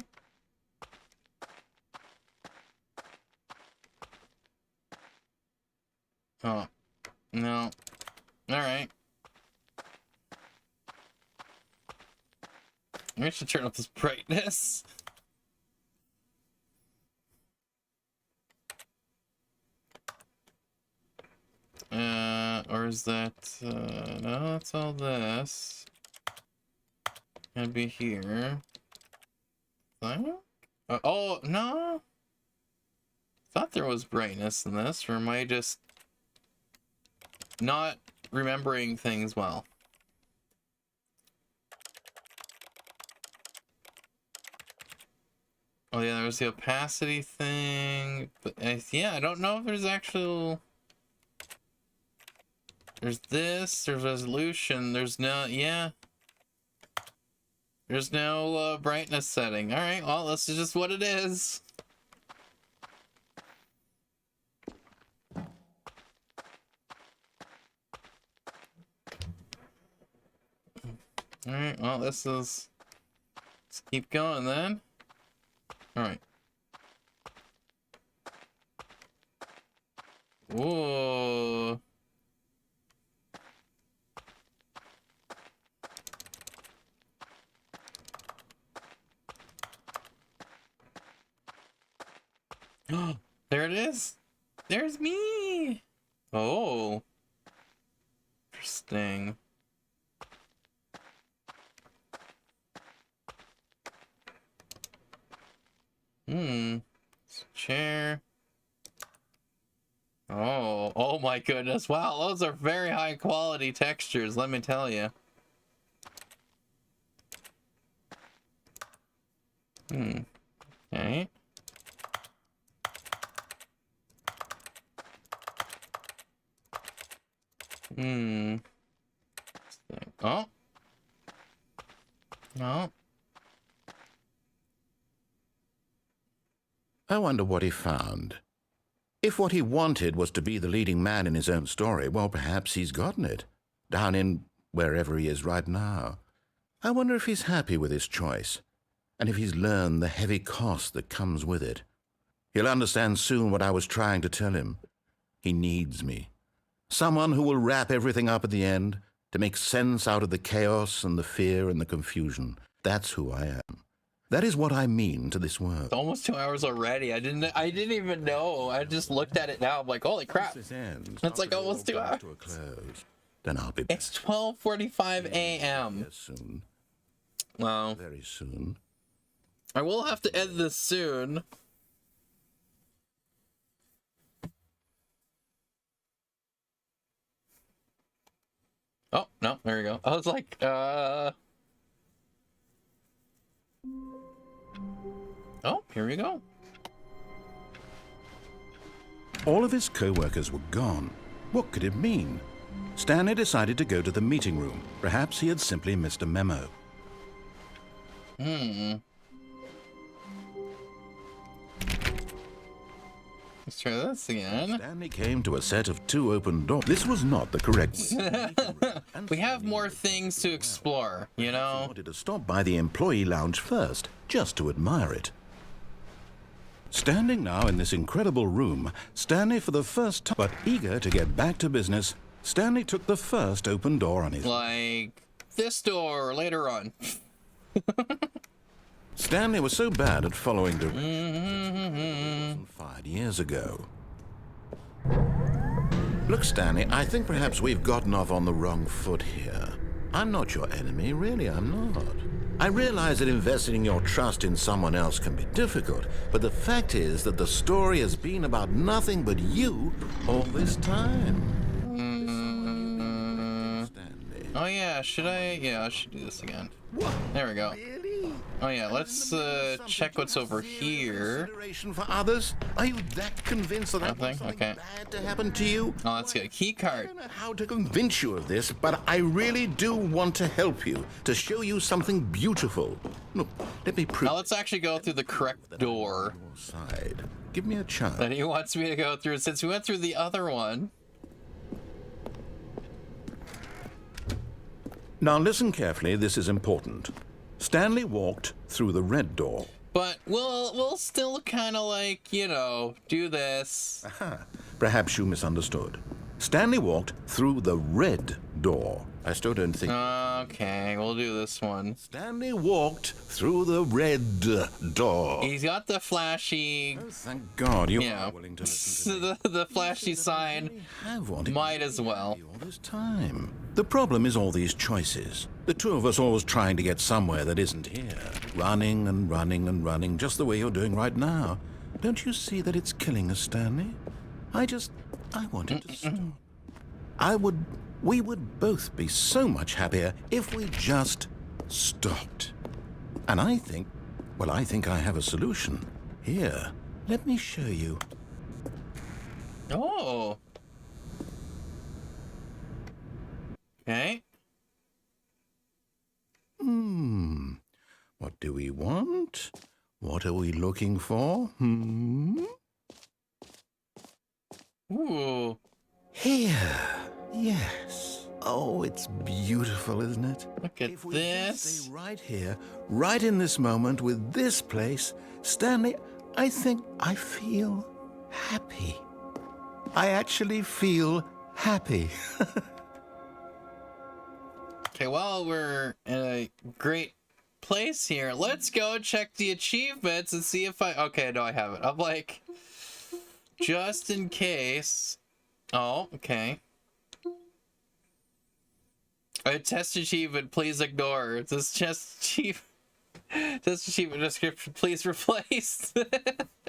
Oh, no. All right. Maybe I should turn up this brightness. Or is that, no, that's all this. Gonna be here. Oh, no. Thought there was brightness in this, or am I just not remembering things well? Oh yeah, there was the opacity thing, but yeah, I don't know if there's actual... There's this, there's resolution, there's no, yeah. There's no brightness setting. Alright, well, this is just what it is. Alright, well, this is... Let's keep going then. Alright. Whoa. There it is. There's me. Oh. Interesting. Chair. Oh my goodness. Wow, those are very high quality textures, let me tell you. Okay. Oh. No.
I wonder what he found. If what he wanted was to be the leading man in his own story, well, perhaps he's gotten it, down in wherever he is right now. I wonder if he's happy with his choice, and if he's learned the heavy cost that comes with it. He'll understand soon what I was trying to tell him. He needs me. Someone who will wrap everything up at the end, to make sense out of the chaos and the fear and the confusion. That's who I am. That is what I mean to this world.
It's almost 2 hours already. I didn't even know. I just looked at it now. I'm like, holy crap. It's like almost 2 hours.
To a close. Then I'll be back.
It's 12:45 a.m.
Soon.
Wow.
Very soon.
I will have to end this soon. Oh, no, there we go. I was like, Oh, here we go.
All of his co-workers were gone. What could it mean? Stanley decided to go to the meeting room. Perhaps he had simply missed a memo.
Let's try this again.
Stanley came to a set of 2 open doors. This was not the correct way.
We have more things to explore, you
He
know?
wanted to stop by the employee lounge first, just to admire it. Standing now in this incredible room, Stanley for the first time, but eager to get back to business, Stanley took the first open door on his...
Like this door later on.
Stanley was so bad at following directions 5 years ago. Look, Stanley, I think perhaps we've gotten off on the wrong foot here. I'm not your enemy, really, I'm not. I realize that investing your trust in someone else can be difficult, but the fact is that the story has been about nothing but you all this time. Stanley.
Oh yeah, should I? Yeah, I should do this again.
What?
There we go.
Really?
Oh yeah, let's check what's over here.
Consideration for others? Are you that convinced that I want
Nothing?
something
Okay.
bad to happen to you?
Oh, that's good. Key
I
card.
don't know how to convince you of this, but I really do want to help you, to show you something beautiful. Look, let me prove
Now let's actually go through the correct door
your side. Give me a chance.
that he wants me to go through, since we went through the other one.
Now listen carefully, this is important. Stanley walked through the red door.
But we'll still kind of like, you know, do this.
Perhaps you misunderstood. Stanley walked through the red door. I still don't think...
Okay, we'll do this one.
Stanley walked through the red door.
He's got the flashy,
Oh, thank God you
Yeah.
are willing to listen to me.
the flashy sign.
I have wanted
Might as well.
you all this time. The problem is all these choices. The two of us always trying to get somewhere that isn't here. Running and running and running, just the way you're doing right now. Don't you see that it's killing us, Stanley? I wanted to stop. We would both be so much happier if we just stopped. And I think I have a solution. Here, let me show you.
Oh. Okay.
What do we want? What are we looking for?
Ooh.
Here. Yes. Oh, it's beautiful, isn't it?
Look at
If we
this.
just stay right here, right in this moment with this place, Stanley, I think I feel happy. I actually feel happy.
Okay, well, we're in a great place here. Let's go check the achievements and see if okay, no, I haven't. I'm like, just in case. Oh, okay. A test achievement, please ignore. This test achievement description, please replace.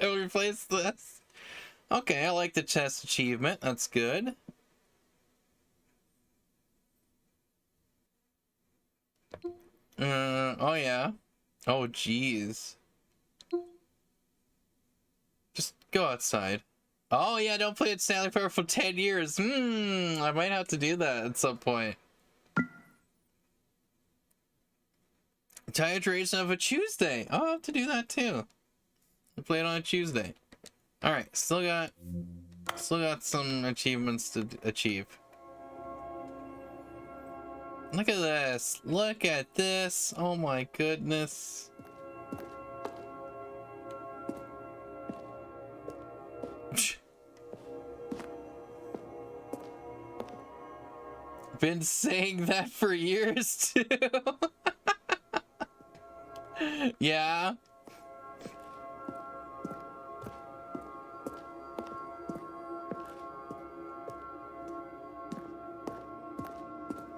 Replace this. Okay, I like the chest achievement. That's good. Oh yeah. Oh jeez. Just go outside. Oh yeah, don't play at Stanley Park for 10 years. I might have to do that at some point. Hydration of a Tuesday. I'll have to do that too. I play it on a Tuesday. Alright, still got some achievements to achieve. Look at this. Look at this. Oh my goodness. Been saying that for years too. Yeah.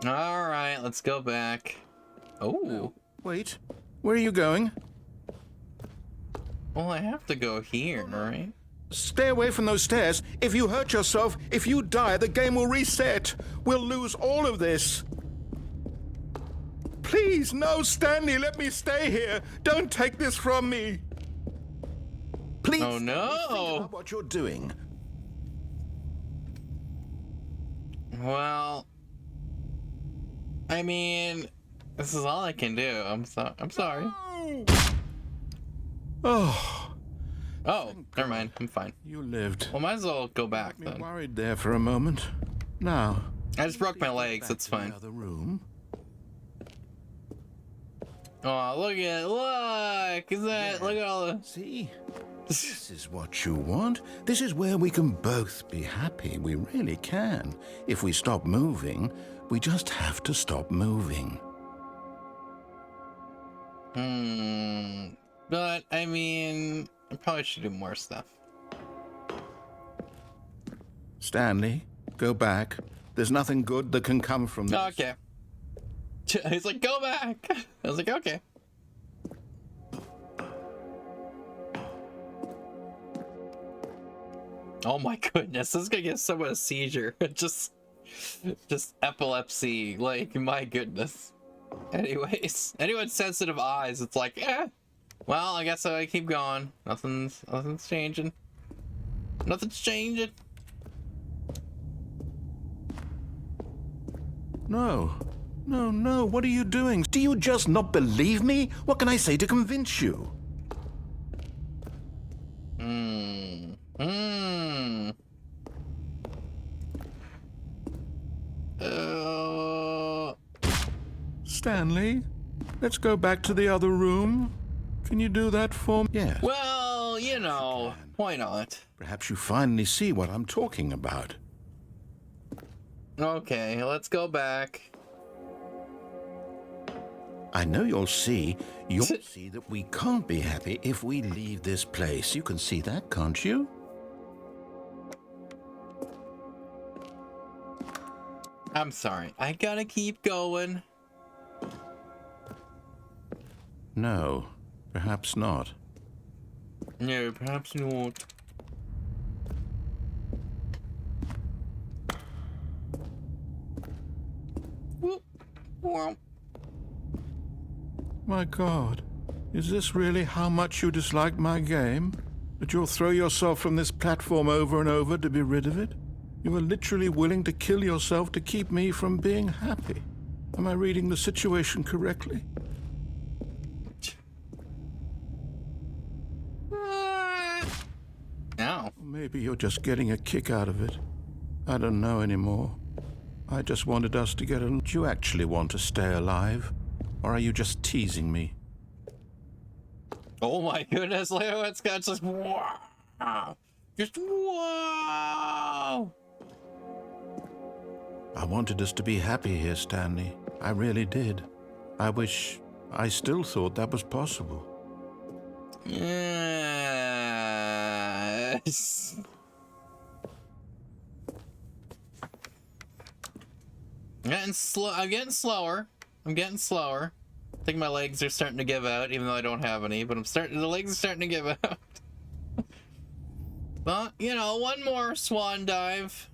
All right, let's go back. Oh.
Wait, where are you going?
Well, I have to go here, right?
Stay away from those stairs. If you hurt yourself, if you die, the game will reset. We'll lose all of this. Please, no, Stanley, let me stay here. Don't take this from me. Please.
Oh no.
Think about what you're doing.
Well, I mean, this is all I can do. I'm sorry.
Oh.
Oh, never mind. I'm fine.
You lived.
Well, might as well go back
Me
then.
worried there for a moment. Now.
I just broke my legs. It's fine.
Another room.
Oh, look is that, look at all the...
See? This is what you want. This is where we can both be happy. We really can. If we stop moving, we just have to stop moving.
But, I mean, I probably should do more stuff.
Stanley, go back. There's nothing good that can come from this.
Okay. He's like, go back. I was like, okay. Oh my goodness, this is gonna give someone a seizure. just epilepsy. Like, my goodness. Anyways, anyone sensitive eyes, it's like, eh. Well, I guess I keep going. Nothing's changing. Nothing's changing.
No. No, no, what are you doing? Do you just not believe me? What can I say to convince you? Stanley, let's go back to the other room. Can you do that for me? Yes.
Well, you know, why not?
Perhaps you finally see what I'm talking about.
Okay, let's go back.
I know you'll see that we can't be happy if we leave this place. You can see that, can't you?
I'm sorry. I gotta keep going.
No, perhaps not.
No, perhaps not. Whoop. Whoop.
My God, is this really how much you dislike my game? That you'll throw yourself from this platform over and over to be rid of it? You are literally willing to kill yourself to keep me from being happy. Am I reading the situation correctly?
Ow.
Maybe you're just getting a kick out of it. I don't know anymore. I just wanted us to get a... Do you actually want to stay alive? Or are you just teasing me?
Oh my goodness, Leo, it's got just wow. Just wow.
I wanted us to be happy here, Stanley. I really did. I wish I still thought that was possible.
Yes. I'm getting slower. I think my legs are starting to give out, even though I don't have any, but the legs are starting to give out. But, you know, one more swan dive.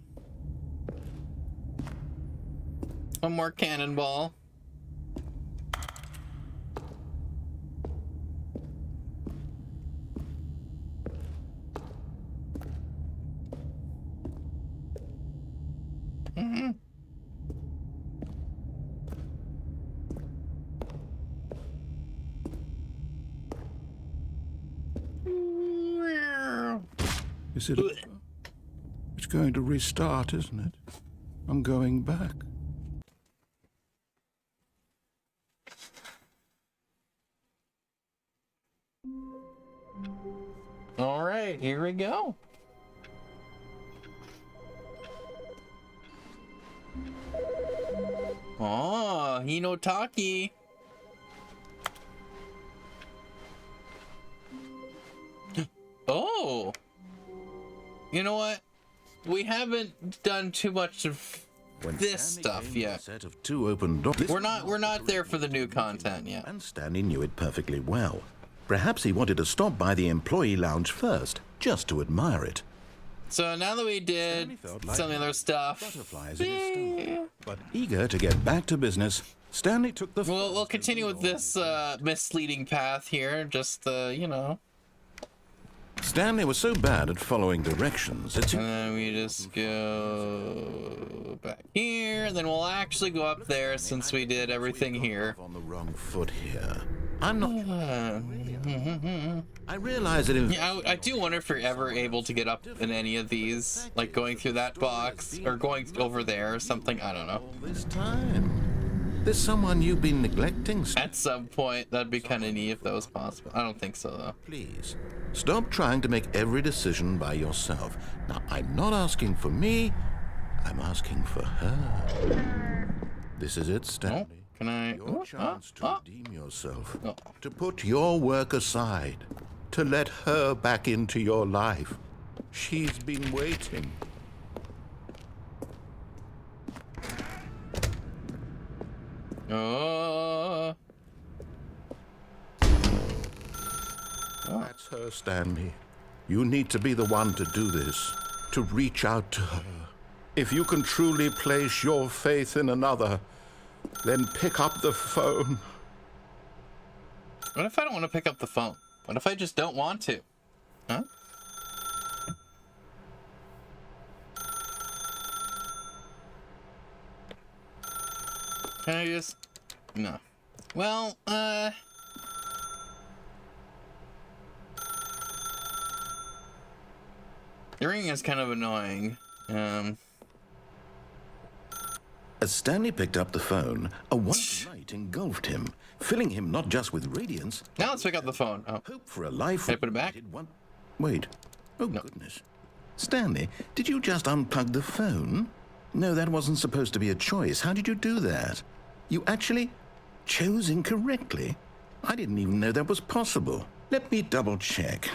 One more cannonball. Mm-hmm.
Is it? It's going to restart, isn't it? I'm going back.
All right, here we go. Oh, Hinotaki. Oh. You know what? We haven't done too much of this stuff yet.
Set of 2 open doors.
We're not there for the new content yet.
And Stanley knew it perfectly well. Perhaps he wanted to stop by the employee lounge first, just to admire it.
So now that we did some other stuff,
Butterflies in his stomach. But eager to get back to business, Stanley took the...
we'll continue with this misleading path here. Just you know.
Stanley was so bad at following directions, it's...
And then we just go back here, and then we'll actually go up there since we did everything here.
On the wrong foot here. I'm not... I realize that if...
Yeah, I do wonder if you're ever able to get up in any of these, like going through that box or going over there or something. I don't know.
All this time. There's someone you've been neglecting.
At some point, that'd be kind of neat if that was possible. I don't think so, though.
Please, stop trying to make every decision by yourself. Now, I'm not asking for me. I'm asking for her. This is it, Stanley.
Oh, can I...
Your chance to redeem yourself.
Oh.
To put your work aside. To let her back into your life. She's been waiting.
Oh.
That's her, Stanley. You need to be the one to do this. To reach out to her. If you can truly place your faith in another, then pick up the phone.
What if I don't want to pick up the phone? What if I just don't want to? Huh? Can I just... No. Well, the ringing is kind of annoying.
As Stanley picked up the phone, a white light engulfed him, filling him not just with radiance.
Now let's pick up the phone. Oh.
Hope for a life.
Can I put it back?
Wait. Oh,
No.
goodness. Stanley, did you just unplug the phone? No, that wasn't supposed to be a choice. How did you do that? You actually chose incorrectly. I didn't even know that was possible. Let me double check.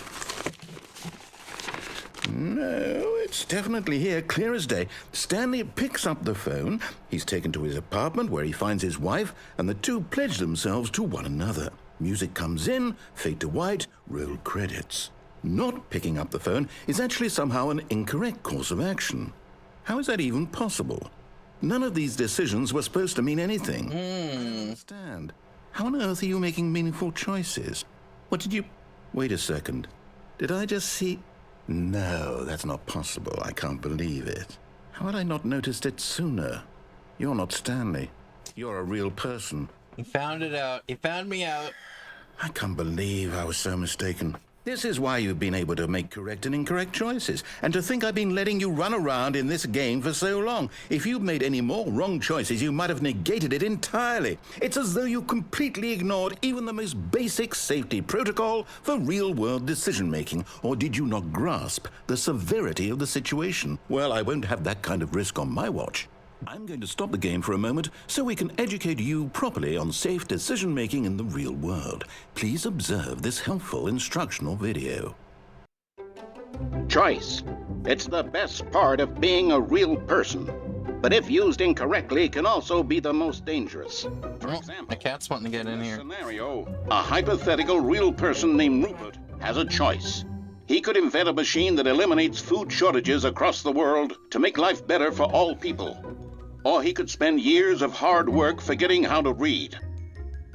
No, it's definitely here, clear as day. Stanley picks up the phone. He's taken to his apartment where he finds his wife, and the two pledge themselves to one another. Music comes in, fade to white, roll credits. Not picking up the phone is actually somehow an incorrect course of action. How is that even possible? None of these decisions were supposed to mean anything. I don't understand. How on earth are you making meaningful choices? What did you... Wait a second. Did I just see... No, that's not possible. I can't believe it. How had I not noticed it sooner? You're not Stanley. You're a real person.
He found it out. He found me out.
I can't believe I was so mistaken. This is why you've been able to make correct and incorrect choices. And to think I've been letting you run around in this game for so long. If you'd made any more wrong choices, you might have negated it entirely. It's as though you completely ignored even the most basic safety protocol for real-world decision-making. Or did you not grasp the severity of the situation? Well, I won't have that kind of risk on my watch. I'm going to stop the game for a moment so we can educate you properly on safe decision-making in the real world. Please observe this helpful instructional video.
Choice. It's the best part of being a real person. But if used incorrectly, can also be the most dangerous. For
Oh,
example,
my cat's wanting to get in here.
scenario, a hypothetical real person named Rupert has a choice. He could invent a machine that eliminates food shortages across the world to make life better for all people. Or he could spend years of hard work forgetting how to read.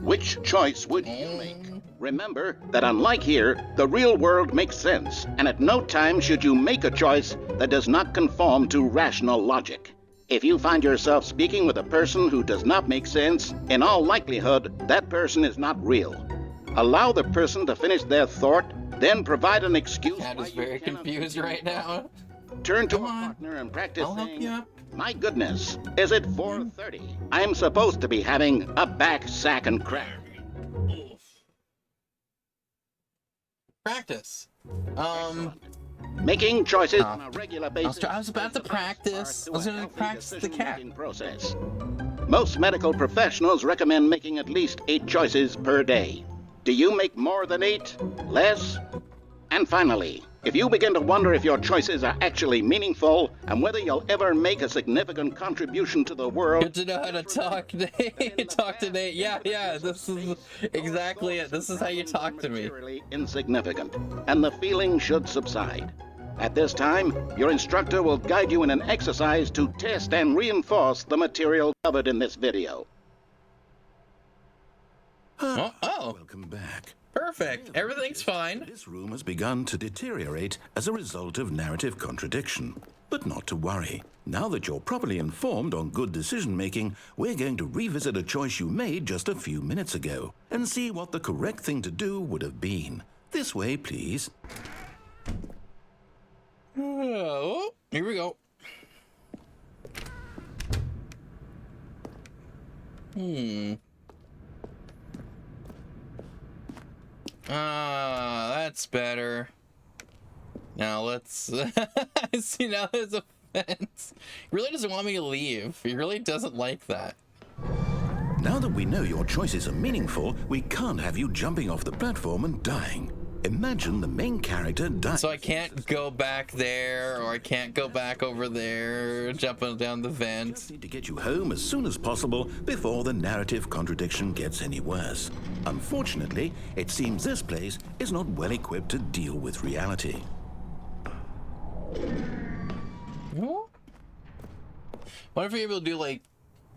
Which choice would you make? Remember that unlike here, the real world makes sense, and at no time should you make a choice that does not conform to rational logic. If you find yourself speaking with a person who does not make sense, in all likelihood, that person is not real. Allow the person to finish their thought, then provide an excuse.
Cat
why
is
you
very
cannot
confused
do
right now.
Turn to
Come
a
on.
partner and practice
I'll help
saying,
you.
"My goodness, is it 4:30? I'm supposed to be having a back, sack, and crack."
Practice.
Making choices
Oh.
on a regular basis.
I was about to
is the best
practice.
part to
I was
a
gonna
healthy
practice the cat.
decision-making process. Most medical professionals recommend making at least 8 choices per day. Do you make more than 8? Less? And finally, if you begin to wonder if your choices are actually meaningful and whether you'll ever make a significant contribution to the world,
Good to know how to talk, Nate. Talk to Nate. Yeah, this is exactly it. This is how you talk to me.
materially insignificant, and the feeling should subside. At this time, your instructor will guide you in an exercise to test and reinforce the material covered in this video.
Oh,
Welcome back.
perfect. Everything's fine.
This room has begun to deteriorate as a result of narrative contradiction. But not to worry. Now that you're properly informed on good decision-making, we're going to revisit a choice you made just a few minutes ago and see what the correct thing to do would have been. This way, please.
Oh, here we go. That's better. Now let's see, now there's a fence. He really doesn't want me to leave. He really doesn't like that.
Now that we know your choices are meaningful, we can't have you jumping off the platform and dying. Imagine the main character dying.
So I can't go back there, or I can't go back over there, jumping down the vent.
Just need to get you home as soon as possible before the narrative contradiction gets any worse. Unfortunately, it seems this place is not well equipped to deal with reality.
What if you're able to do like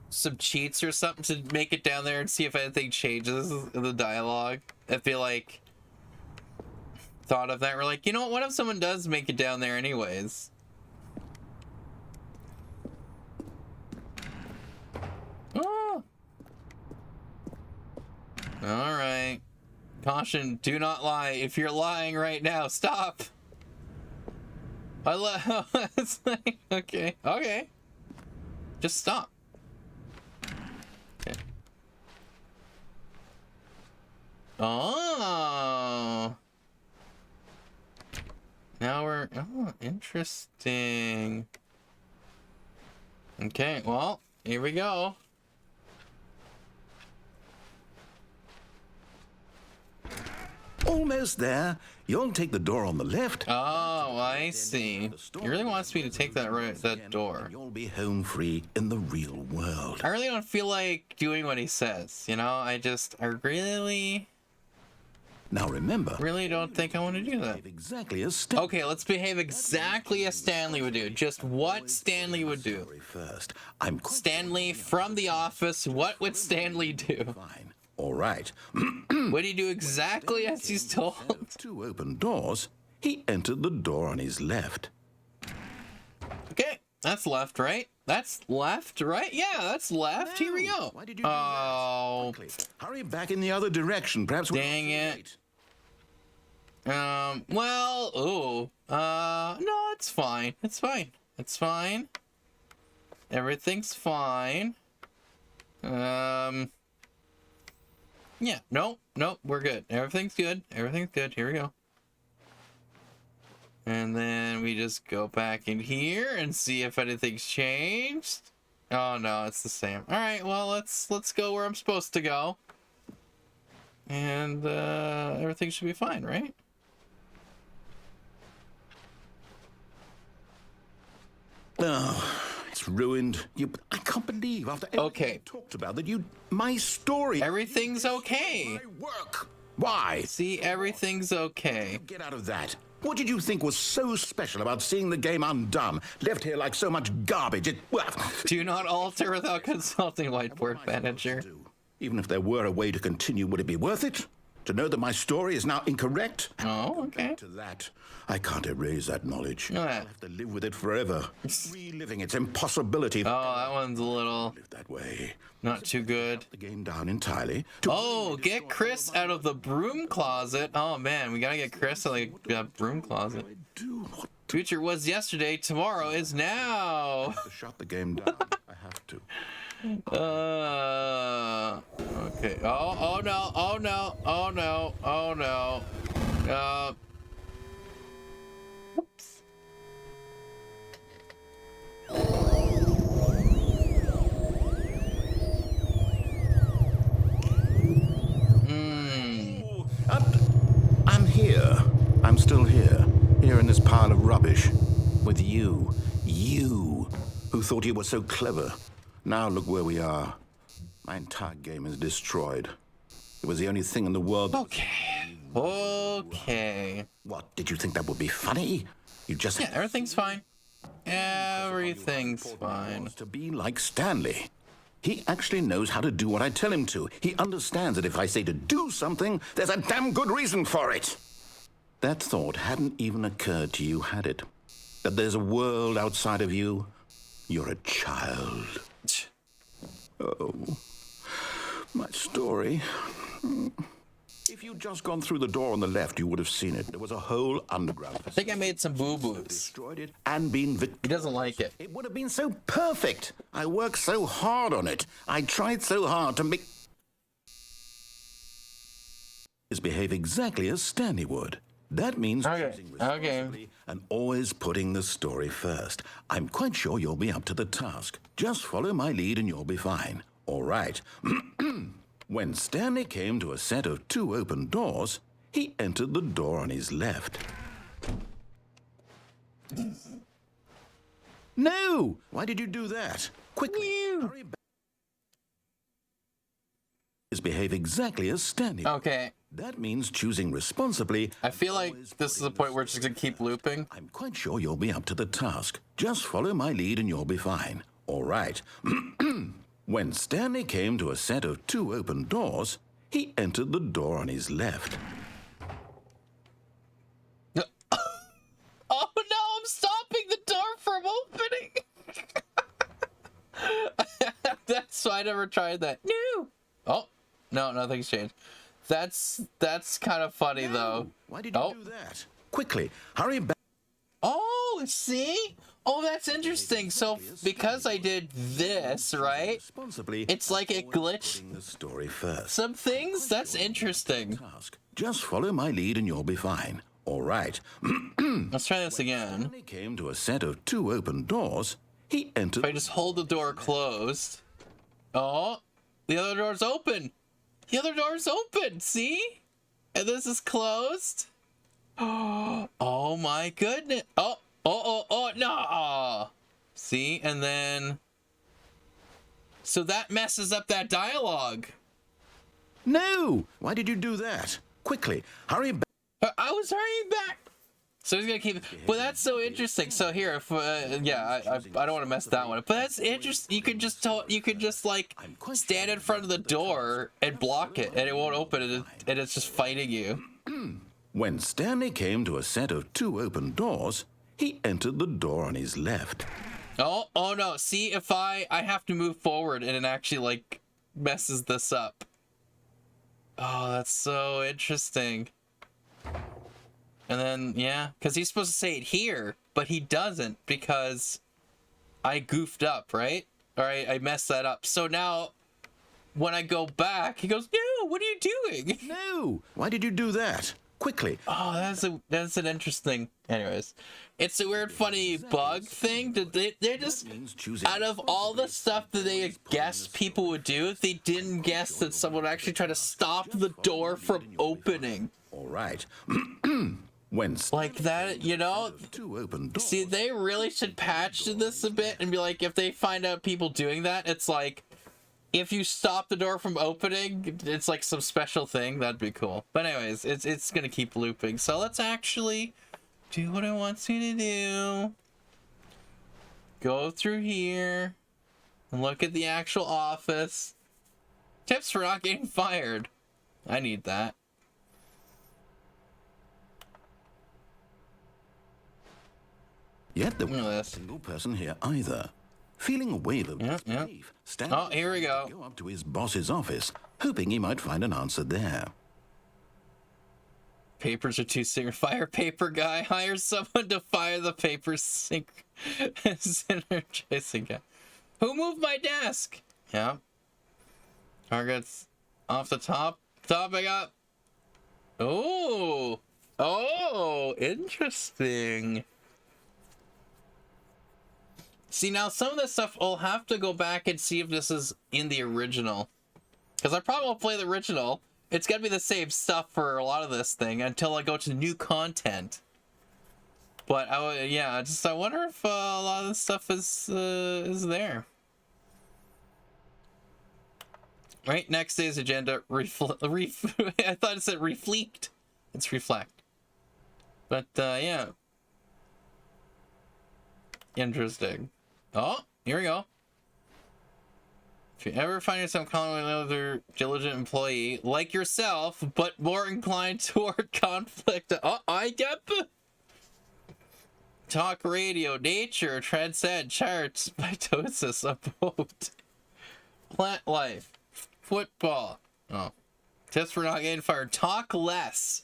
some cheats or something to make it down there and see if anything changes in the dialogue? I feel like thought of that. We're like, you know what if someone does make it down there anyways? Oh. All right. Caution, do not lie. If you're lying right now, stop. It's like, okay. Just stop. Okay. Oh. Now we're, oh, interesting. Okay, well, here we go.
Almost there. You'll take the door on the left.
Oh, I see. He really wants me to take that door.
And you'll be home free in the real world.
I really don't feel like doing what he says, you know? I really
Now remember,
don't think I want to do that.
behave exactly as Stanley.
Okay, let's behave exactly as Stanley would do. Just what Stanley would do.
First, I'm quite
Stanley from The Office, what would Stanley do?
fine. All right.
Would he do exactly as he's told?
Two open doors. He entered the door on his left.
Okay, that's left, right? That's left, right? Yeah, that's left. Here we go.
Why did you do
Oh,
that? Quickly, hurry back in the other direction. Perhaps we're
dang
too
it.
late.
Well, ooh. No, it's fine. It's fine. It's fine. Everything's fine. Yeah, nope, we're good. Everything's good. Everything's good. Here we go. And then we just go back in here and see if anything's changed. Oh no, it's the same. All right, well, let's go where I'm supposed to go. And everything should be fine, right?
Oh, it's ruined. I can't believe after everything
Okay.
you talked about that my story.
Everything's okay.
My work. Why?
See, everything's okay.
Get out of that. What did you think was so special about seeing the game undone, left here like so much garbage?
Do not alter without consulting whiteboard manager.
Even if there were a way to continue, would it be worth it? To know that my story is now incorrect?
Oh, okay.
To that, I can't erase that knowledge.
No.
I'll have to live with it forever, reliving its impossibility.
Oh, that one's a little
Live that way.
not too good.
The game down entirely.
Oh, get Chris out of the broom closet. Oh man, we gotta get Chris out of the broom closet.
Do what
Future was yesterday, tomorrow is now.
to shut the game down. I have to.
Okay. Oh no, oh no, oh no, oh no. Oops.
I'm here. I'm still here. Here in this pile of rubbish. With you. You, who thought you were so clever. Now look where we are. My entire game is destroyed. It was the only thing in the world.
Okay. Okay.
What, did you think that would be funny? You just
Yeah, everything's fine. Everything's fine.
to be like Stanley. He actually knows how to do what I tell him to. He understands that if I say to do something, there's a damn good reason for it. That thought hadn't even occurred to you, had it? That there's a world outside of you? You're a child. Oh, my story. If you'd just gone through the door on the left, you would have seen it. There was a whole underground
I think I made some boo-boos.
destroyed it and been
He doesn't like it.
It would have been so perfect. I worked so hard on it. I tried so hard to make behave exactly as Stanley would. That means choosing responsibly and always putting the story first. I'm quite sure you'll be up to the task. Just follow my lead and you'll be fine. All right. When Stanley came to a set of 2 open doors, he entered the door on his left. No! Why did you do that? Quickly, hurry back. Behave exactly as Stanley.
Okay.
That means choosing responsibly.
I feel like this is the point where it's just gonna keep looping.
I'm quite sure you'll be up to the task. Just follow my lead and you'll be fine. All right. When Stanley came to a set of 2 open doors, he entered the door on his left.
Oh no, I'm stopping the door from opening. That's why I never tried that. No. Oh, no, nothing's changed. That's kind of funny though.
Why did you do that? Quickly, hurry back.
Oh, see? Oh, that's interesting. So because I did this, right? It's like it glitched
The story first.
some things. That's interesting.
Task. Just follow my lead and you'll be fine. All right.
Let's try this again.
When he came to a set of 2 open doors, he entered.
If I just hold the door closed. Oh, the other door's open. The other door's open. See? And this is closed. Oh my goodness. Oh, no. See? And then. So that messes up that dialogue.
No! Why did you do that? Quickly, hurry back.
I was hurrying back. So he's gonna keep. But that's so interesting. So here, if yeah, I don't want to mess that one up. But that's interesting. You could just like stand in front of the door and block it, and it won't open, and it's just fighting you.
When Stanley came to a set of 2 open doors, he entered the door on his left.
Oh no! See, if I have to move forward, and it actually like messes this up. Oh, that's so interesting. And then, yeah, because he's supposed to say it here, but he doesn't because I goofed up, right? Or I messed that up. So now, when I go back, he goes, no, what are you doing?
No! Why did you do that? Quickly.
Oh, that's an interesting... Anyways, it's a weird, funny bug thing. They just... Out of all the stuff that they guessed people would do, they didn't guess that someone would actually try to stop the door from opening.
All right. When
Like that, you know?
2 open doors.
See, they really should patch this a bit and be like, if they find out people doing that, it's like, if you stop the door from opening, it's like some special thing. That'd be cool. But anyways, it's gonna keep looping. So let's actually Do what it wants me to do. Go through here. And look at the actual office. Tips for not getting fired. I need that.
Yet there
Look at
wasn't a
this.
single person here either. Feeling a wave of
Yep.
disbelief, Stanley
Oh, here we
decided to
go.
go up to his boss's office, hoping he might find an answer there.
Papers are too serious. Fire paper guy. Hire someone to fire the paper synergizing guy. Who moved my desk? Yeah. Targets off the top. Topping up. Oh. Oh, interesting. See, now some of this stuff, I'll have to go back and see if this is in the original. Because I probably won't play the original. It's gonna be the same stuff for a lot of this thing until I go to new content. But yeah, I wonder if a lot of this stuff is there. Right, next day's agenda. I thought it said reflect. It's reflect. But yeah, interesting. Oh, here we go. If you ever find yourself calling another diligent employee like yourself, but more inclined toward conflict, I get talk radio, nature, transcend, charts, mitosis, a boat, plant life, football. Oh, tips for not getting fired. Talk less.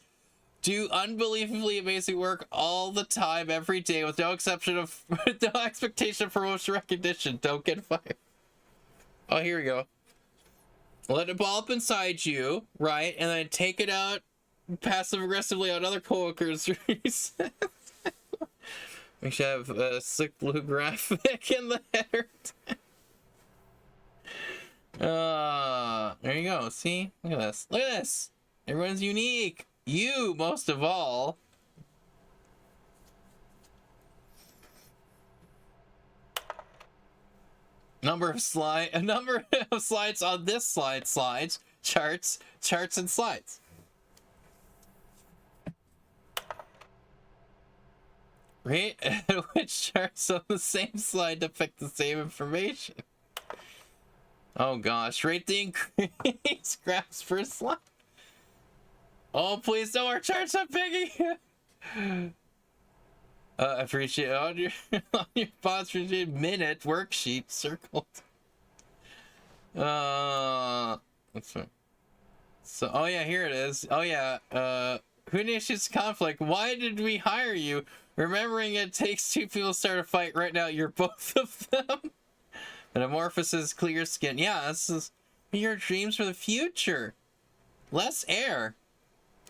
Do unbelievably amazing work all the time, every day, with no exception of no expectation of promotion recognition. Don't get fired. Oh, here we go. Let it ball up inside you, right? And then take it out passive aggressively on other coworkers. We should have a sick blue graphic in the header. There you go. See? Look at this. Look at this. Everyone's unique. You, most of all. A number of slides on this slide. Slides, charts, and slides. Right? Which charts on the same slide depict the same information? Oh gosh, rate the increase graphs per slide. Oh, please no, our charts are piggy. Appreciate on your sponsorship minute worksheet circled. That's fine. So, oh yeah, here it is. Oh yeah, who initiates conflict? Why did we hire you? Remembering it takes two people to start a fight. Right now, you're both of them. Metamorphosis, clear skin. Yeah, this is your dreams for the future. Less air.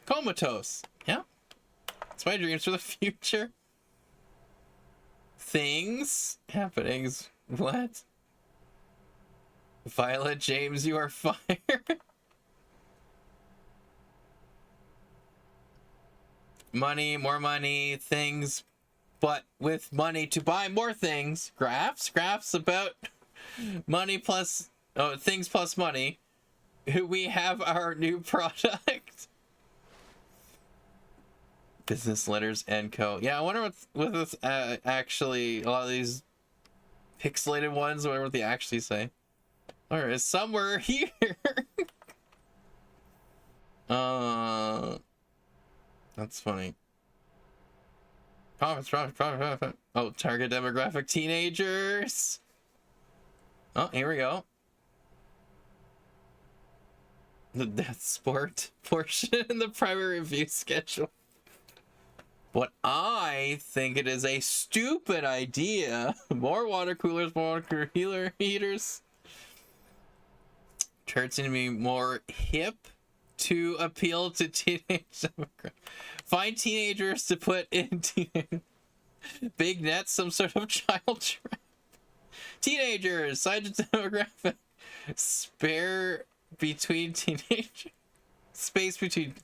Comatose. Yeah. It's my dreams for the future. Things. Happenings. What? Violet James, you are fired. Money, more money, things, but with money to buy more things. Graphs about money plus things plus money. We have our new product. Business letters and co. Yeah, I wonder what this actually, a lot of these pixelated ones, I wonder what they actually say. Or is somewhere here. That's funny. Profit. Oh, target demographic teenagers. Oh, here we go. The death sport portion in the primary review schedule. What I think it is a stupid idea. More water coolers, more water heaters. Turns into be more hip to appeal to teenage demographics. Find teenagers to put in big nets, some sort of child trap. Teenagers, side demographic. Spare between teenagers. Space between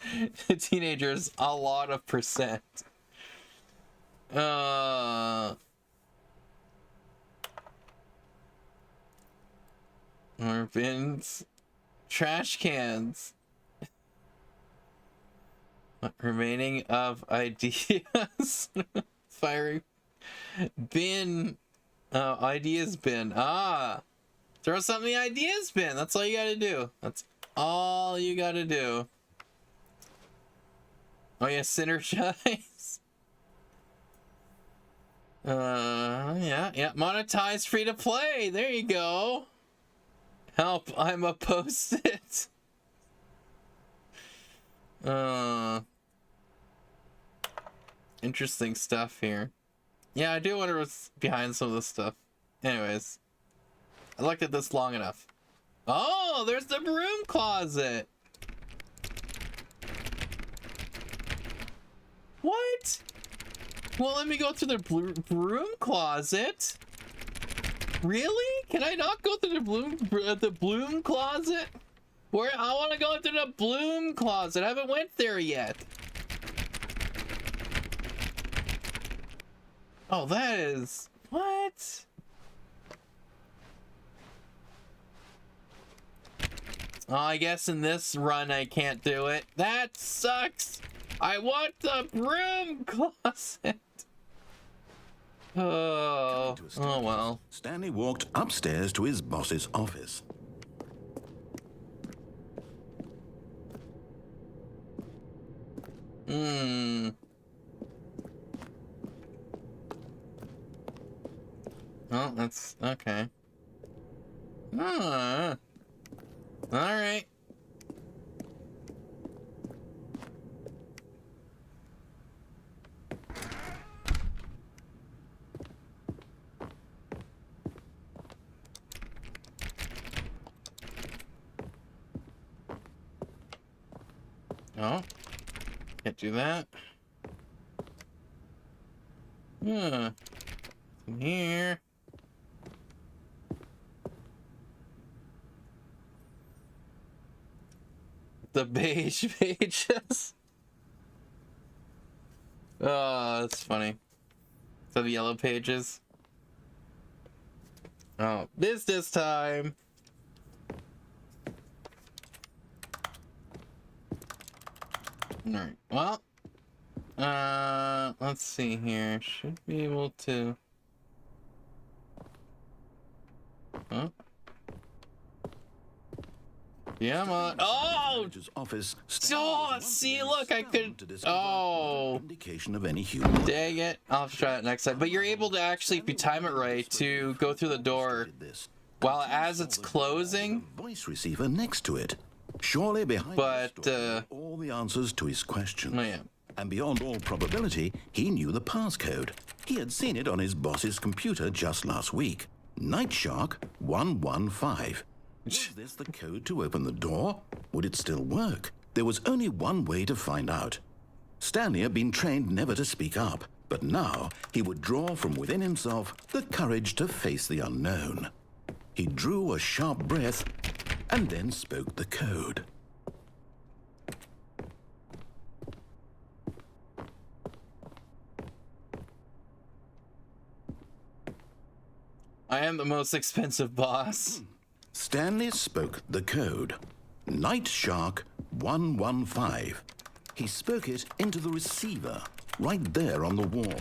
teenagers, a lot of percent. More bins. Trash cans. Remaining of ideas. Firing bin. Ideas bin. Ah, throw something in the ideas bin. That's all you gotta do. That's all you gotta do. Oh yeah, synergize. Yeah. Monetize free to play. There you go. Help, I'm a post-it. Interesting stuff here. Yeah, I do wonder what's behind some of this stuff. Anyways, I looked at this long enough. Oh, there's the broom closet. What? Well, let me go through the broom closet. Really? Can I not go through the bloom closet? Where I want to go through the bloom closet. I haven't went there yet. Oh, that is what? Oh, I guess in this run I can't do it. That sucks. I want the broom closet. Oh well.
Stanley walked upstairs to his boss's office.
Well, that's okay. All right. Oh, can't do that. In here. The beige pages. Oh, that's funny. So the yellow pages. Oh, business time. Alright, well, let's see here. Should be able to. Huh? Yeah, I'm on. Oh!
Office.
Oh, see, look, I could. Oh.
Indication of any human.
Dang it. I'll have to try it next time. But you're able to actually, if you time it right, to go through the door while as it's closing.
Voice receiver next to it. Surely behind all the answers to his questions.
Oh, yeah.
And beyond all probability, he knew the passcode. He had seen it on his boss's computer just last week. Night Shark 115. Was this the code to open the door? Would it still work? There was only one way to find out. Stanley had been trained never to speak up, but now he would draw from within himself the courage to face the unknown. He drew a sharp breath and then spoke the code.
I am the most expensive boss.
Stanley spoke the code. Night Shark 115. He spoke it into the receiver, right there on the wall.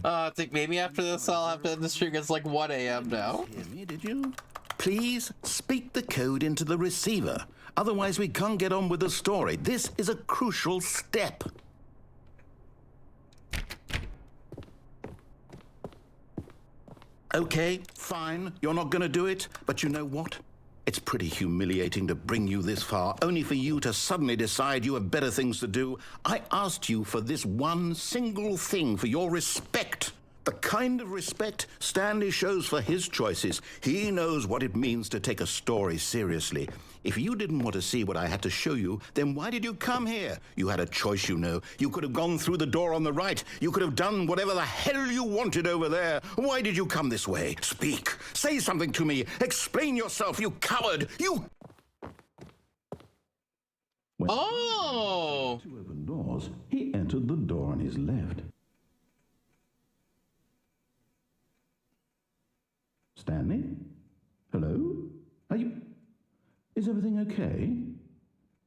I think maybe after this I'll have to end the stream. It's like 1 a.m. now.
Hear me, did you? Please speak the code into the receiver. Otherwise we can't get on with the story. This is a crucial step. Okay, fine, you're not gonna do it, but you know what? It's pretty humiliating to bring you this far, only for you to suddenly decide you have better things to do. I asked you for this one single thing, for your respect. The kind of respect Stanley shows for his choices. He knows what it means to take a story seriously. If you didn't want to see what I had to show you, then why did you come here? You had a choice, you know. You could have gone through the door on the right. You could have done whatever the hell you wanted over there. Why did you come this way? Speak. Say something to me. Explain yourself, you coward. You...
Oh!
To open doors, he entered the door on his left. Stanley? Hello? Are you...
everything okay?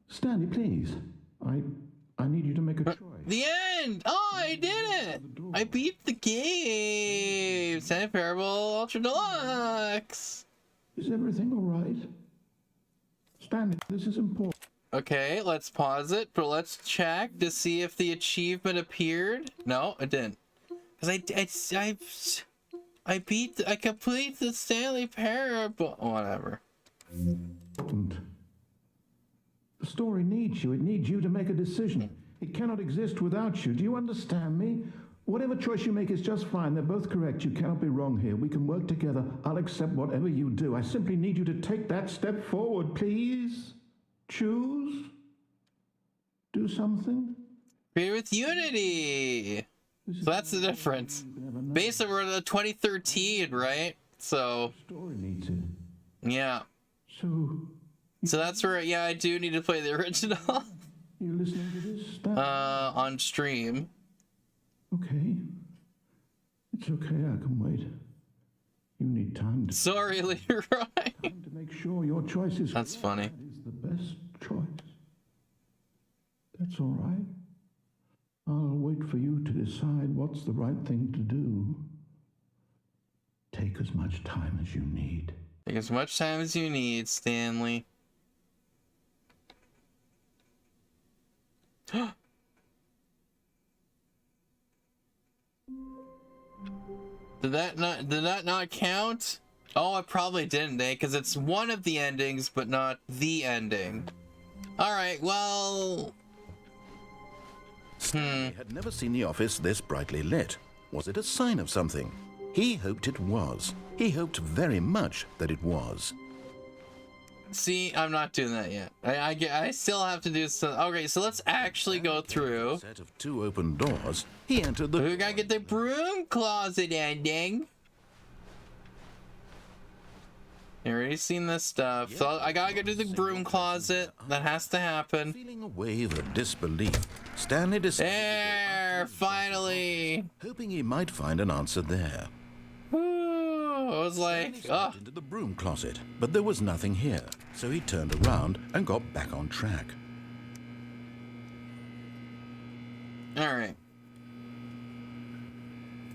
Stanley, please. I need you to make a choice.
The end! Oh, I did it! I beat the game! Stanley Parable Ultra Deluxe!
Is everything all right? Stanley, this is important.
Okay, let's pause it, but let's check to see if the achievement appeared. No, it didn't. Because I complete the Stanley Parable. Whatever.
The story needs you. It needs you to make a decision. It cannot exist without you. Do you understand me? Whatever choice you make is just fine. They're both correct. You cannot be wrong here. We can work together. I'll accept whatever you do. I simply need you to take that step forward, please. Choose. Do something.
Be with Unity. So that's the difference. Basically, we're in 2013, right? So.
Story needs it.
Yeah. So that's where, yeah, I do need to play the original.
You listening to this?
On stream.
Okay. It's okay, I can wait. You need time to...
Sorry, Leroy.
Time to make sure your choice is...
That's funny.
That is the best choice. That's all right. I'll wait for you to decide what's the right thing to do. Take as much time as you need.
Take as much time as you need, Stanley. Did that not count? Oh, it probably didn't, eh? Because it's one of the endings, but not the ending. Alright, well...
Stanley had never seen the office this brightly lit. Was it a sign of something? He hoped it was. He hoped very much that it was.
See, I'm not doing that yet. I still have to do some... Okay, so let's actually go through.
A set of two open doors. He entered the...
We gotta get the broom closet ending. You already seen this stuff. So I gotta go to the broom closet. That has to happen.
Feeling a wave of disbelief, Stanley decided...
There, finally.
Hoping he might find an answer there.
I was like, oh.
Into the broom closet, but there was nothing here, so he turned around and got back on track.
All right.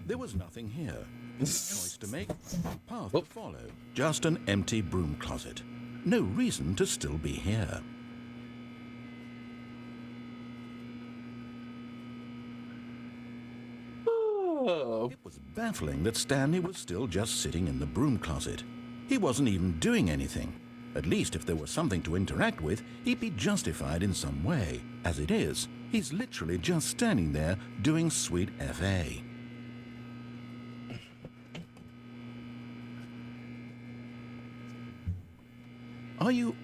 There was nothing here. No choice to make, path to follow. Just an empty broom closet. No reason to still be here. It was baffling that Stanley was still just sitting in the broom closet. He wasn't even doing anything. At least if there was something to interact with, he'd be justified in some way. As it is, he's literally just standing there doing sweet FA. Are you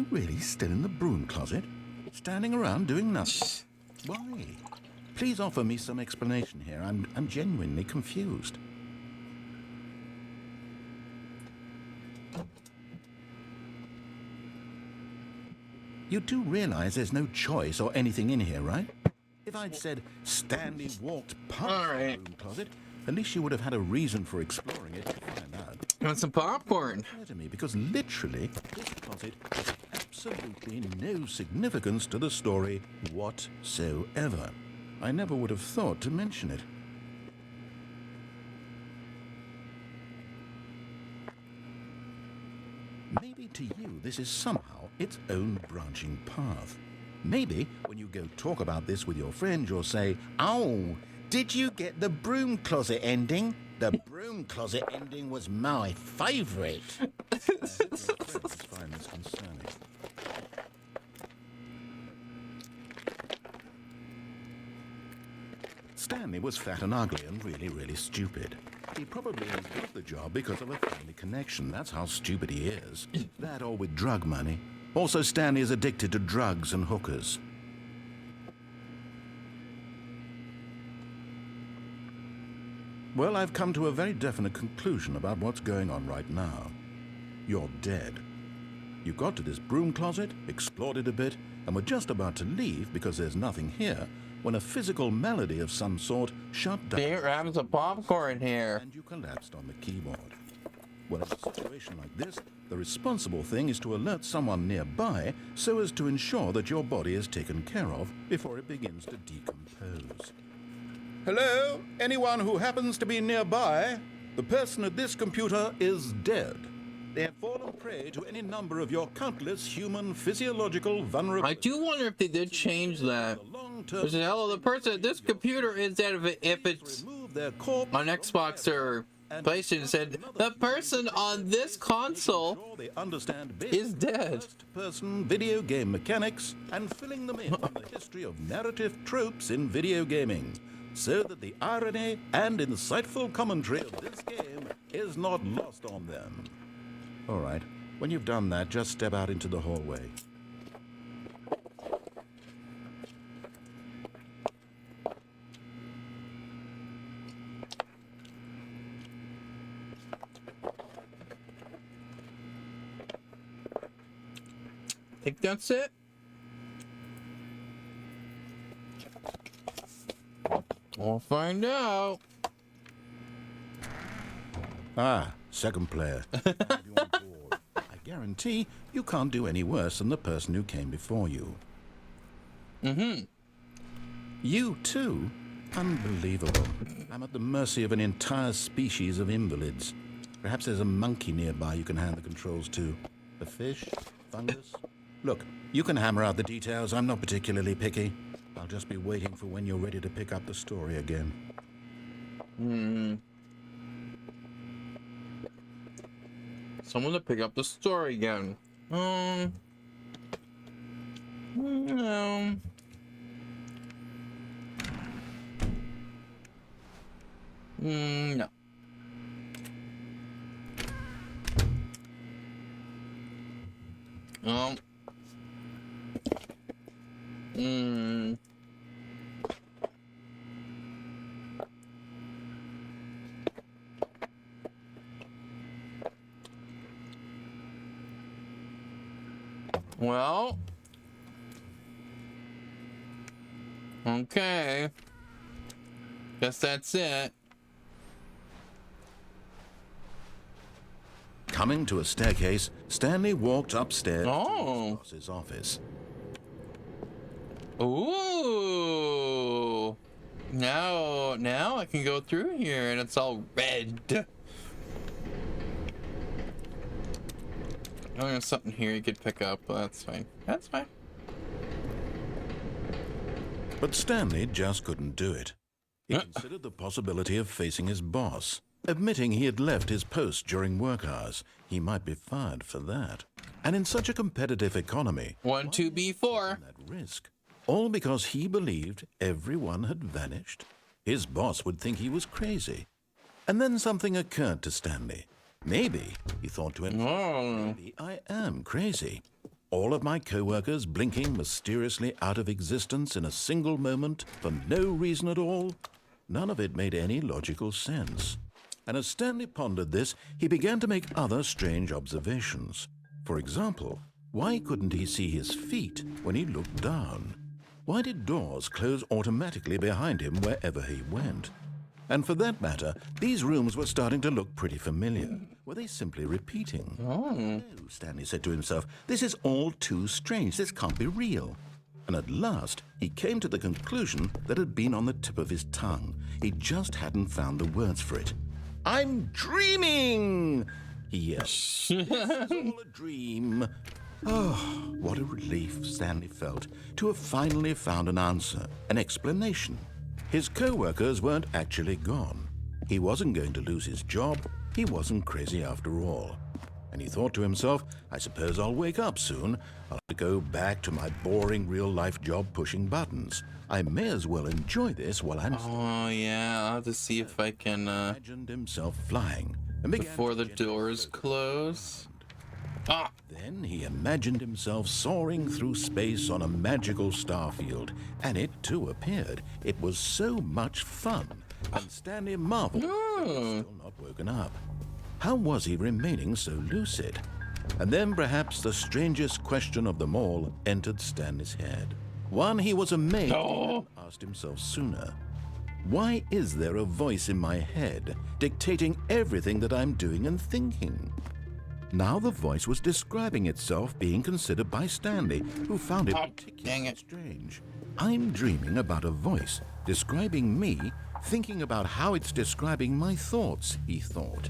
really still in the broom closet? Standing around doing nothing? Why? Please offer me some explanation here. I'm genuinely confused. You do realize there's no choice or anything in here, right? If I'd said Stanley walked past the broom closet, at least you would have had a reason for exploring it to find out.
You want some popcorn?
To me, because literally, this closet has absolutely no significance to the story whatsoever. I never would have thought to mention it. Maybe to you this is somehow its own branching path. Maybe when you go talk about this with your friends, you'll say, "Oh, did you get the broom closet ending? The broom closet ending was my favourite." Find this concerning. Stanley was fat and ugly and really, really stupid. He probably only got the job because of a family connection. That's how stupid he is. That or with drug money. Also, Stanley is addicted to drugs and hookers. Well, I've come to a very definite conclusion about what's going on right now. You're dead. You got to this broom closet, explored it a bit, and were just about to leave because there's nothing here when a physical melody of some sort shut down.
Here, have some popcorn here.
And you collapsed on the keyboard. Well, in a situation like this, The responsible thing is to alert someone nearby so as to ensure that your body is taken care of before it begins to decompose. Hello? Anyone who happens to be nearby? The person at this computer is dead. They have fallen prey to any number of your countless human physiological vulnerabilities.
I do wonder if they did change that. Because, hello, the person at this computer is dead. If it's on Xbox or PlayStation, said the person on this console is dead.
First-person video game mechanics and filling them in on the history of narrative tropes in video gaming, so that the irony and insightful commentary of this game is not lost on them. All right, when you've done that, just step out into the hallway.
Think that's it? We'll find out.
Ah, second player. Have you on board? I guarantee you can't do any worse than the person who came before you.
Mm-hmm.
You too? Unbelievable. I'm at the mercy of an entire species of invalids. Perhaps there's a monkey nearby you can hand the controls to. A fish? Fungus? Look, you can hammer out the details. I'm not particularly picky. I'll just be waiting for when you're ready to pick up the story again.
Someone to pick up the story again. No. No. Well, okay. Guess that's it.
Coming to a staircase, Stanley walked upstairs
Oh.
to his office.
Ooh. Now I can go through here and it's all red. Oh, there's something here you could pick up, but that's fine. That's fine.
But Stanley just couldn't do it. He considered the possibility of facing his boss. Admitting he had left his post during work hours, he might be fired for that. And in such a competitive economy,
1-2-B4.
that risk? All because he believed everyone had vanished? His boss would think he was crazy. And then something occurred to Stanley. Maybe, he thought to himself, maybe I am crazy. All of my co-workers blinking mysteriously out of existence in a single moment for no reason at all? None of it made any logical sense. And as Stanley pondered this, he began to make other strange observations. For example, why couldn't he see his feet when he looked down? Why did doors close automatically behind him wherever he went? And for that matter, these rooms were starting to look pretty familiar. Were they simply repeating? No, Stanley said to himself, this is all too strange. This can't be real. And at last, he came to the conclusion that had been on the tip of his tongue. He just hadn't found the words for it. I'm dreaming, he yelled. This is all a dream. Oh, what a relief Stanley felt to have finally found an answer, an explanation. His co-workers weren't actually gone. He wasn't going to lose his job. He wasn't crazy after all. And he thought to himself, I suppose I'll wake up soon. I'll have to go back to my boring real-life job pushing buttons. I may as well enjoy this while I'm...
Oh, yeah. I'll have to see if I can,
imagined himself flying and began
before the
to get
doors close. Ah!
Then he imagined himself soaring through space on a magical starfield, and it too appeared. It was so much fun, and Stanley marveled that he was still not woken up. How was he remaining so lucid? And then perhaps the strangest question of them all entered Stanley's head. One he was amazed he hadn't asked himself sooner. Why is there a voice in my head dictating everything that I'm doing and thinking? Now the voice was describing itself being considered by Stanley, who found it
Dang
particularly
it.
strange. I'm dreaming about a voice describing me, thinking about how it's describing my thoughts, he thought.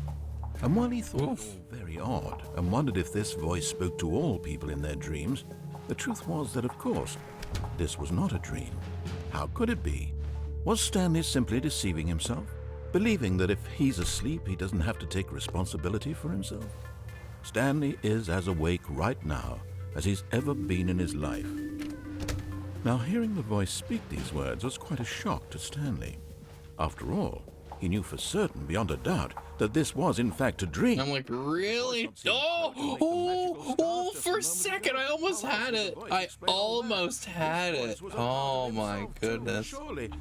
And while he thought it all very odd and wondered if this voice spoke to all people in their dreams, the truth was that, of course, this was not a dream. How could it be? Was Stanley simply deceiving himself, believing that if he's asleep, he doesn't have to take responsibility for himself? Stanley is as awake right now as he's ever been in his life. Now, hearing the voice speak these words was quite a shock to Stanley. After all, he knew for certain, beyond a doubt, that this was in fact a dream.
I'm like, really? For a second, I almost had it. I almost had it. Oh my goodness.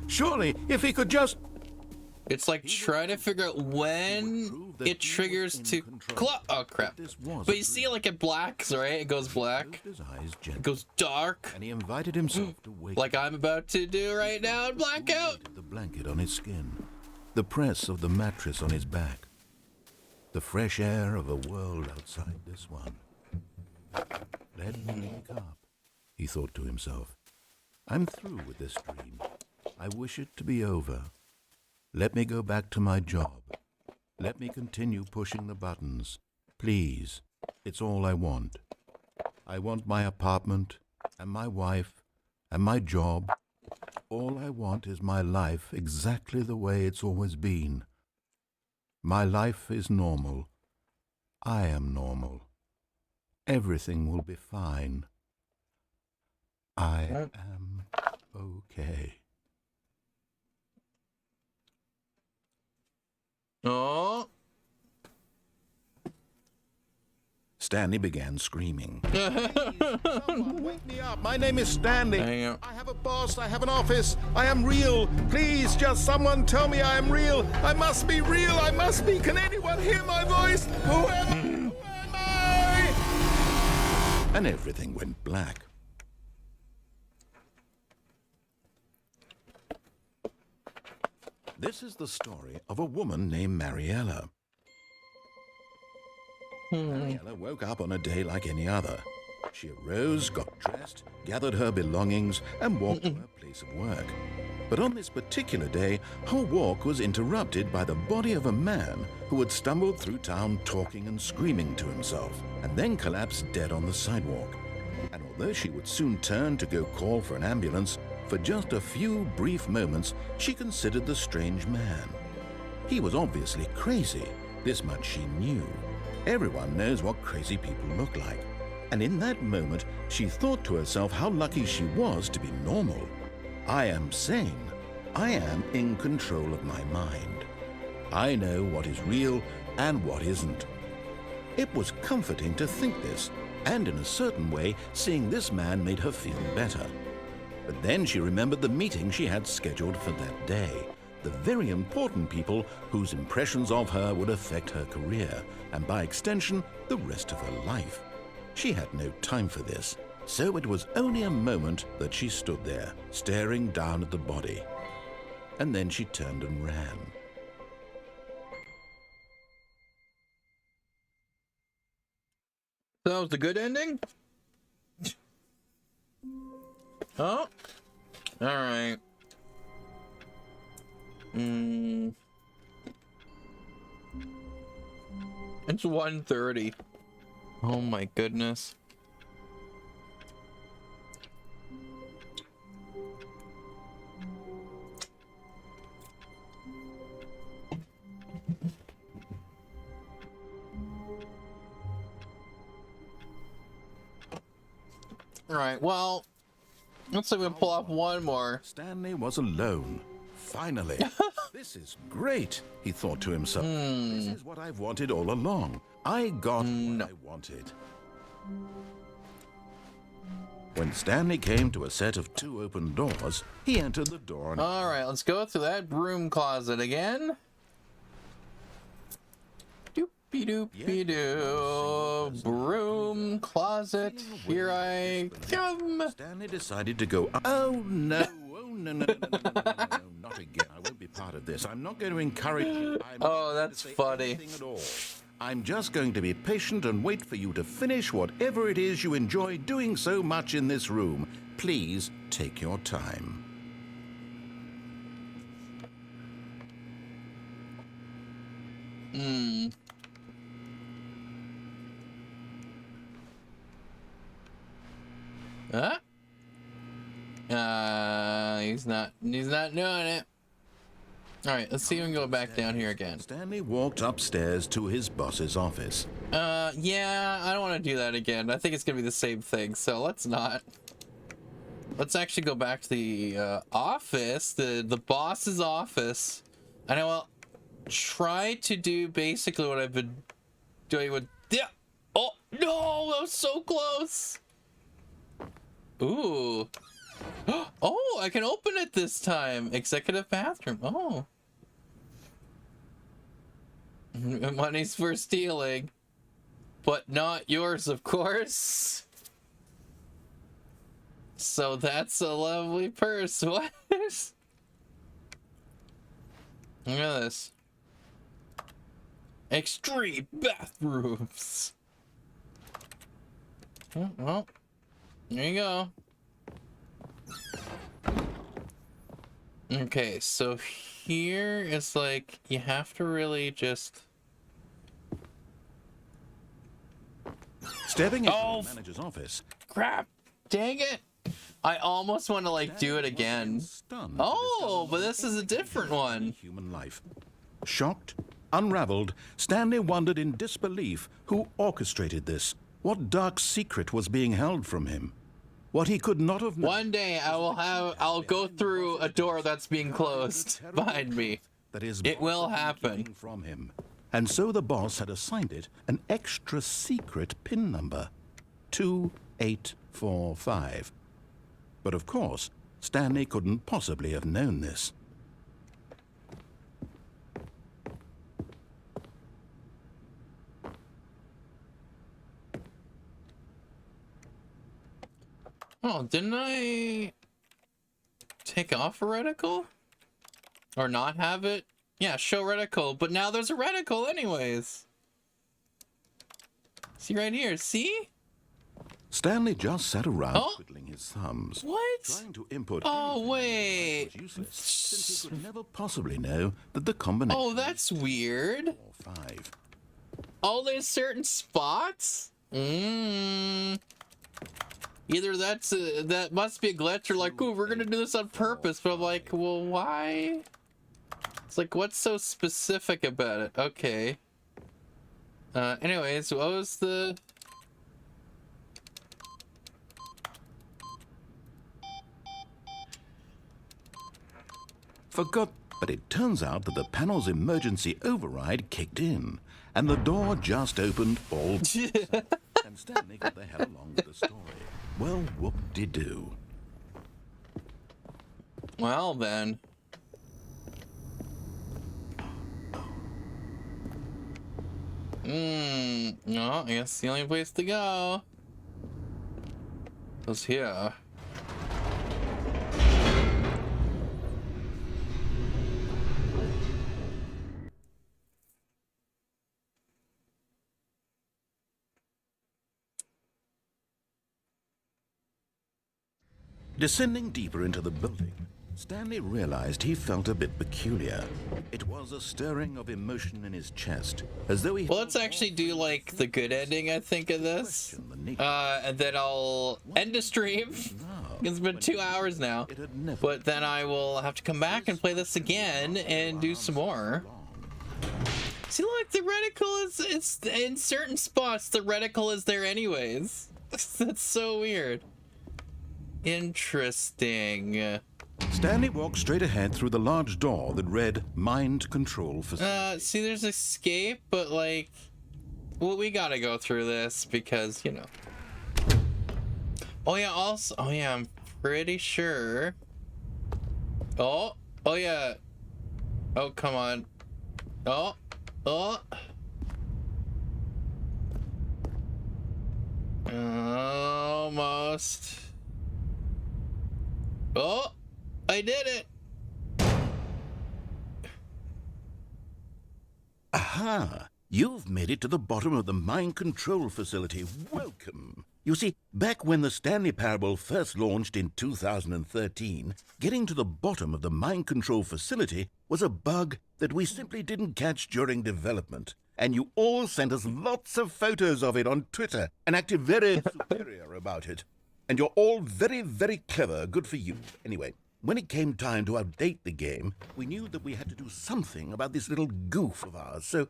Surely, if he could just...
It's like trying to figure out when it triggers to oh crap. But you see, like, it blacks, right? It goes black. It goes dark.
And he invited himself to wake
like I'm about to do right now and black out.
The blanket on his skin, the press of the mattress on his back, the fresh air of a world outside this one. Let me wake up, he thought to himself. I'm through with this dream. I wish it to be over. Let me go back to my job. Let me continue pushing the buttons. Please, it's all I want. I want my apartment and my wife and my job. All I want is my life exactly the way it's always been. My life is normal. I am normal. Everything will be fine. I am okay.
Oh.
Stanley began screaming. Someone wake me up. My name is Stanley. I have a boss. I have an office. I am real. Please, just someone tell me I am real. I must be real. I must be. Can anyone hear my voice? Who am I? Who am I? And everything went black. This is the story of a woman named Mariella. Mariella woke up on a day like any other. She arose, got dressed, gathered her belongings, and walked to her place of work. But on this particular day, her walk was interrupted by the body of a man who had stumbled through town talking and screaming to himself, and then collapsed dead on the sidewalk. And although she would soon turn to go call for an ambulance, for just a few brief moments, she considered the strange man. He was obviously crazy. This much she knew. Everyone knows what crazy people look like. And in that moment, she thought to herself how lucky she was to be normal. I am sane. I am in control of my mind. I know what is real and what isn't. It was comforting to think this, and in a certain way, seeing this man made her feel better. But then she remembered the meeting she had scheduled for that day, the very important people whose impressions of her would affect her career, and by extension, the rest of her life. She had no time for this, so it was only a moment that she stood there, staring down at the body. And then she turned and ran.
That was the good ending? Oh. Alright. It's 1:30. Oh my goodness. Alright, well, let's see if we can pull off one more.
Stanley was alone. Finally. This is great, he thought to himself. This is what I've wanted all along. I got what I wanted. When Stanley came to a set of 2 open doors, he entered the door and...
Alright, let's go through that broom closet again. Doopy-doopy-doo. Broom closet. Here I come.
Stanley decided to go... Oh, no. Oh, no, no, no, no, no, no, no, no, not again. I won't be part of this. I'm not going to encourage you.
Oh, that's funny.
At all. I'm just going to be patient and wait for you to finish whatever it is you enjoy doing so much in this room. Please take your time.
Huh? He's not doing it. All right, let's see if we can go back down here again.
Stanley walked upstairs to his boss's office.
Yeah, I don't want to do that again. I think it's gonna be the same thing, so let's not. Let's actually go back to the office, the boss's office. And I will try to do basically what I've been doing with. Yeah. Oh no, that was so close. Ooh. Oh, I can open it this time. Executive bathroom. Oh. Money's for stealing, but not yours, of course. So that's a lovely purse. What? Look at this. Extreme bathrooms. Oh, well, there you go. Okay, so here is like, you have to really just...
Stepping into the manager's office.
Crap! Dang it! I almost want to like do it again. Oh, but this is a different one.
Human life. Shocked, unraveled, Stanley wondered in disbelief who orchestrated this. What dark secret was being held from him? What he could not have known.
One day I'll go through a door that's being closed behind me. It will happen.
From him. And so the boss had assigned it an extra secret PIN number. 2845. But of course, Stanley couldn't possibly have known this.
Oh, didn't I take off a reticle? Or not have it? Yeah, show reticle, but now there's a reticle anyways. See right here, see?
Stanley just sat around twiddling his thumbs.
What?
Trying to input
wait.
was useless, since he could never possibly know that the combination.
Oh, that's weird.
5.
Only certain spots? Either that must be a glitch, or like, ooh, we're gonna do this on purpose. But I'm like, well, why? It's like, what's so specific about it? Okay. Anyways, what was the...
Forgot, but it turns out that the panel's emergency override kicked in, and the door just opened all. And Stanley got the hell along with the story. Well, whoop-de-doo.
Well, then. No, I guess the only place to go was here.
Descending deeper into the building, Stanley realized he felt a bit peculiar. It was a stirring of emotion in his chest, as though he...
Well, let's actually do, like, the good ending, I think, of this. And then I'll end the stream. It's been 2 hours now. But then I will have to come back and play this again and do some more. See, look, the reticle it's in certain spots, the reticle is there anyways. That's so weird. Interesting.
Stanley walked straight ahead through the large door that read Mind Control Facility.
See, there's escape, but like, well, we gotta go through this because, you know. Oh yeah, also, oh yeah, I'm pretty sure. Oh yeah. Oh, come on. Oh. Almost. Oh, I did it.
Aha! You've made it to the bottom of the mind control facility. Welcome. You see, back when the Stanley Parable first launched in 2013, getting to the bottom of the mind control facility was a bug that we simply didn't catch during development. And you all sent us lots of photos of it on Twitter and acted very superior about it. And you're all very, very clever. Good for you. Anyway, when it came time to update the game, we knew that we had to do something about this little goof of ours. So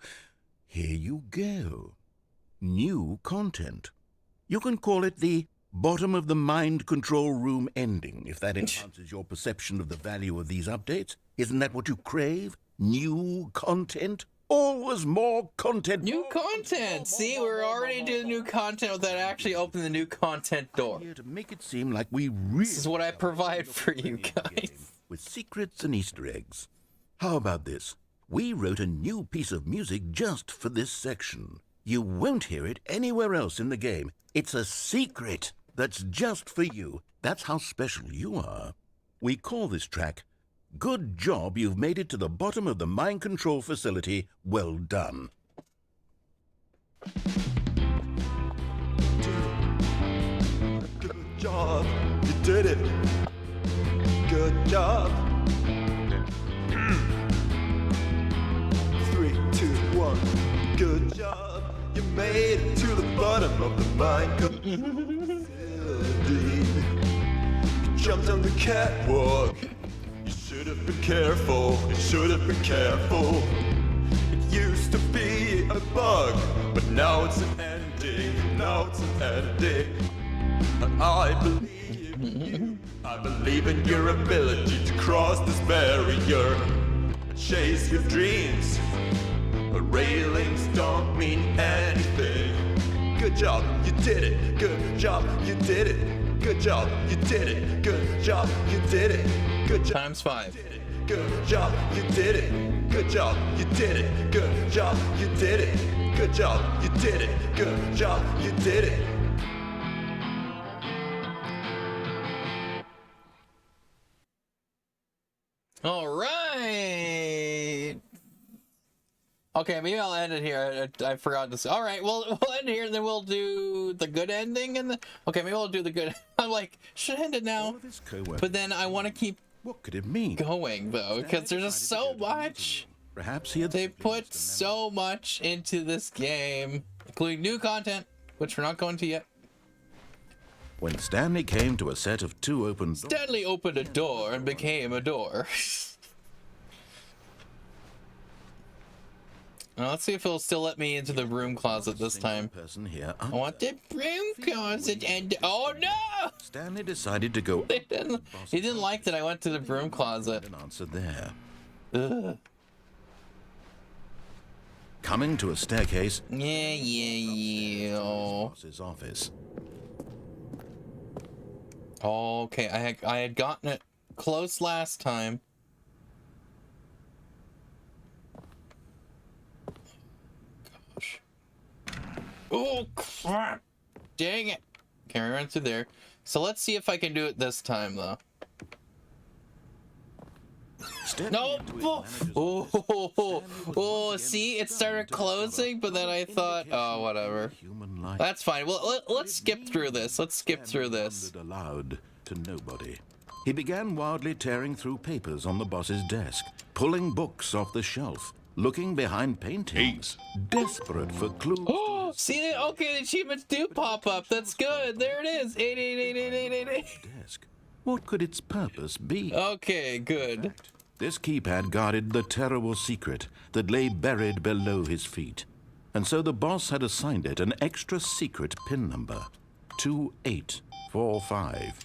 here you go. New content. You can call it the bottom of the mind control room ending, if that enhances your perception of the value of these updates. Isn't that what you crave? New content? Always more content.
New content! See, we're already doing new content without actually opening the new content door.
Here to make it seem like we really
This is what I provide for you guys.
with secrets and Easter eggs. How about this? We wrote a new piece of music just for this section. You won't hear it anywhere else in the game. It's a secret that's just for you. That's how special you are. We call this track, Good Job You've Made It to the Bottom of the Mind Control Facility. Well done.
Good job, you did it. Good job. 3, 2, 1. Good job, you made it to the bottom of the mind facility. You jumped on the catwalk. You should have been careful. You should have been careful. It used to be a bug, but now it's an ending. Now it's an ending. I believe in you. I believe in your ability to cross this barrier and chase your dreams. But railings don't mean anything. Good job, you did it. Good job, you did it. Good job, you did it. Good job, you did it. Good job.
Times 5.
Good job, you did it. Good job, you did it. Good job, you did it. Good job, you did it. Good job, you did it.
All right. Okay, maybe I'll end it here. I forgot to say. All right, well, we'll end it here, and then we'll do the good ending. And okay, maybe we'll do the good. I'm like, should I end it now?
This co-worker,
But then I want to keep
what could it mean?
going though, because there's just so much.
Perhaps he had
They put so much into this game, including new content, which we're not going to yet.
When Stanley came to a set of 2 open doors,
Stanley opened a door and became a door. Now, let's see if it'll still let me into the broom closet this time.
person here
I want the broom closet and oh no!
Stanley decided to go
He didn't like that I went to the broom closet.
an answer there.
Ugh.
Coming to a staircase,
Yeah.
boss's office.
Okay, I had gotten it close last time. Gosh. Oh crap! Dang it! Okay, we went through there. So let's see if I can do it this time, though. No! Oh, see, it started closing, but then I thought, oh, whatever.
Human life
That's fine. Well, let's skip through this. Let's skip through this.
wondered aloud to nobody. He began wildly tearing through papers on the boss's desk, pulling books off the shelf, looking behind paintings, desperate for clues to
Oh,
his
see, okay, the achievements do pop up. That's good. There it is. 888888.
desk. What could its purpose be?
Okay, good.
This keypad guarded the terrible secret that lay buried below his feet. And so the boss had assigned it an extra secret PIN number, 2845.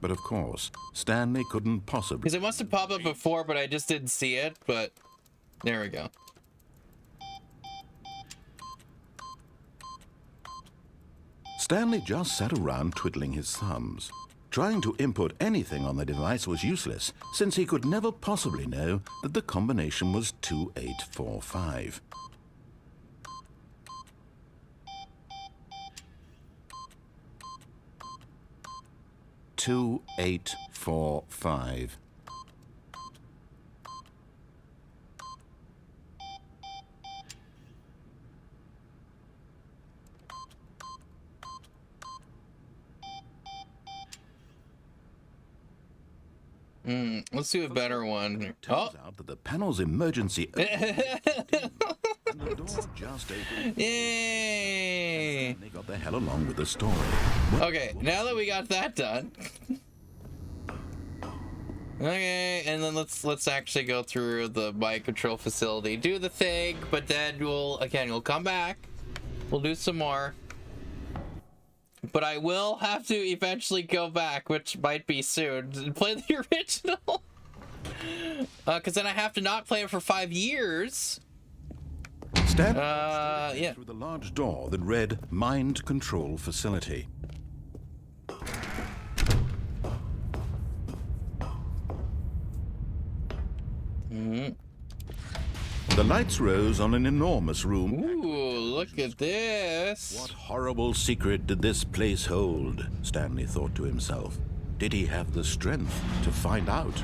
But of course, Stanley couldn't possibly...
Because it must have popped up before, but I just didn't see it. But there we go.
Stanley just sat around twiddling his thumbs. Trying to input anything on the device was useless, since he could never possibly know that the combination was 2845. Two, 845.
Let's do a better one. Oh,
Turns out that the panel's emergency and the door just opened.
yay!
They got the hell along with the story.
Okay, now that we got that done. Okay, and then let's actually go through the mind control facility, do the thing, but then we'll come back. We'll do some more. But I will have to eventually go back, which might be soon, and play the original. Because then I have to not play it for 5 years.
Stanley
Yeah.
through the large door that read Mind Control Facility. The lights rose on an enormous room.
Ooh, look at this.
What horrible secret did this place hold? Stanley thought to himself. Did he have the strength to find out?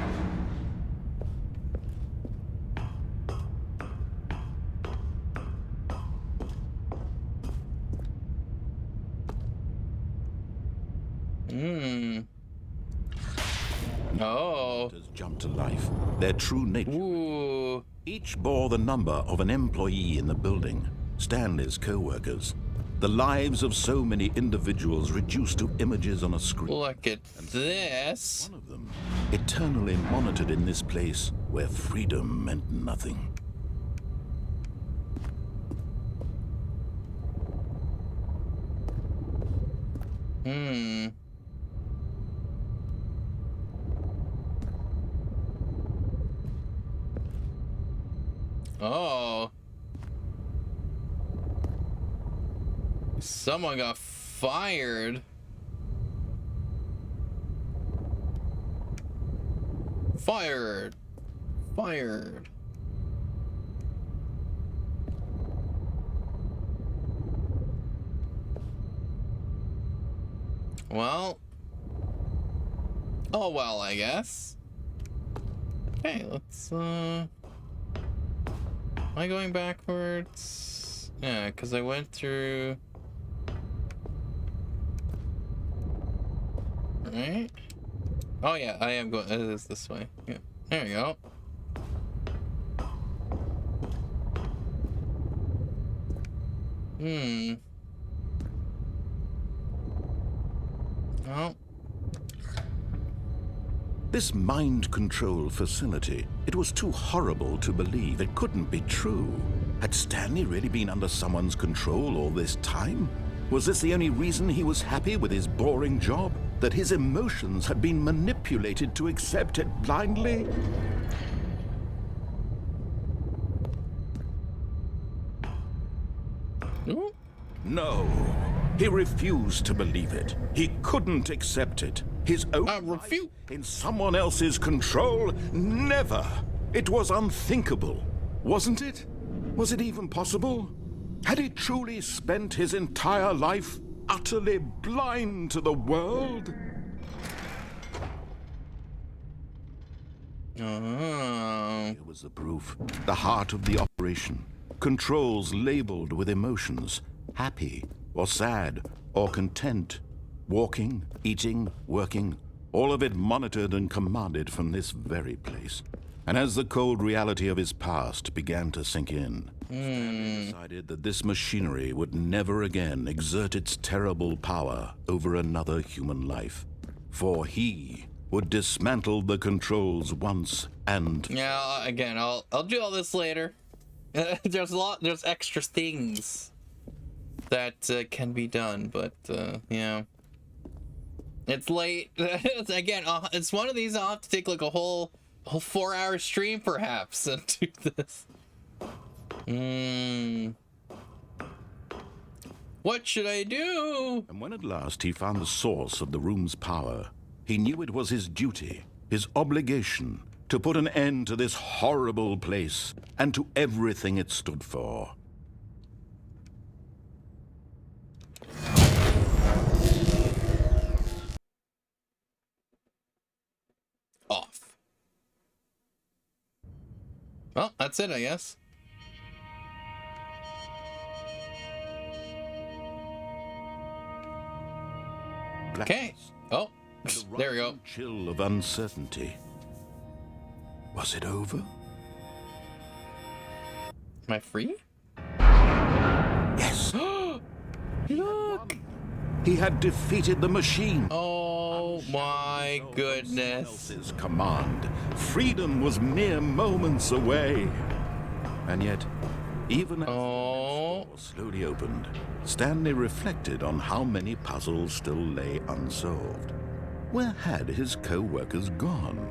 Oh.
Jumped to life, their true nature.
Ooh.
Each bore the number of an employee in the building, Stanley's co-workers. The lives of so many individuals reduced to images on a screen.
Look at this.
One of them, eternally monitored in this place where freedom meant nothing.
Oh. Someone got fired. Fired. Fired. Well. Oh well, I guess. Okay, let's Am I going backwards? Yeah, because I went through... Right? Oh yeah, I am going... It is this way. Yeah. There we go. Oh.
This mind control facility, it was too horrible to believe. It couldn't be true. Had Stanley really been under someone's control all this time? Was this the only reason he was happy with his boring job? That his emotions had been manipulated to accept it blindly?
Ooh.
No. He refused to believe it. He couldn't accept it. His own life in someone else's control? Never. It was unthinkable, wasn't it? Was it even possible? Had he truly spent his entire life utterly blind to the world?
Oh.
Here was the proof. The heart of the operation. Controls labeled with emotions. Happy or sad or content. Walking, eating, working. All of it monitored and commanded from this very place. And as the cold reality of his past began to sink in, Stanley decided that this machinery would never again exert its terrible power over another human life. For he would dismantle the controls once and...
Yeah, again, I'll do all this later. There's extra things that can be done, but yeah. It's late. Again, it's one of these I'll have to take like a whole 4-hour stream perhaps and do this. What should I do?
And when at last he found the source of the room's power, he knew it was his duty, his obligation, to put an end to this horrible place and to everything it stood for.
Off. Well, that's it, I guess. Okay. Oh, there we go.
Chill of uncertainty. Was it over?
Am I free?
Yes.
Look!
He had defeated the machine.
Oh my goodness.
Else's command. Freedom was mere moments away. And yet, even as the door slowly opened, Stanley reflected on how many puzzles still lay unsolved. Where had his co-workers gone?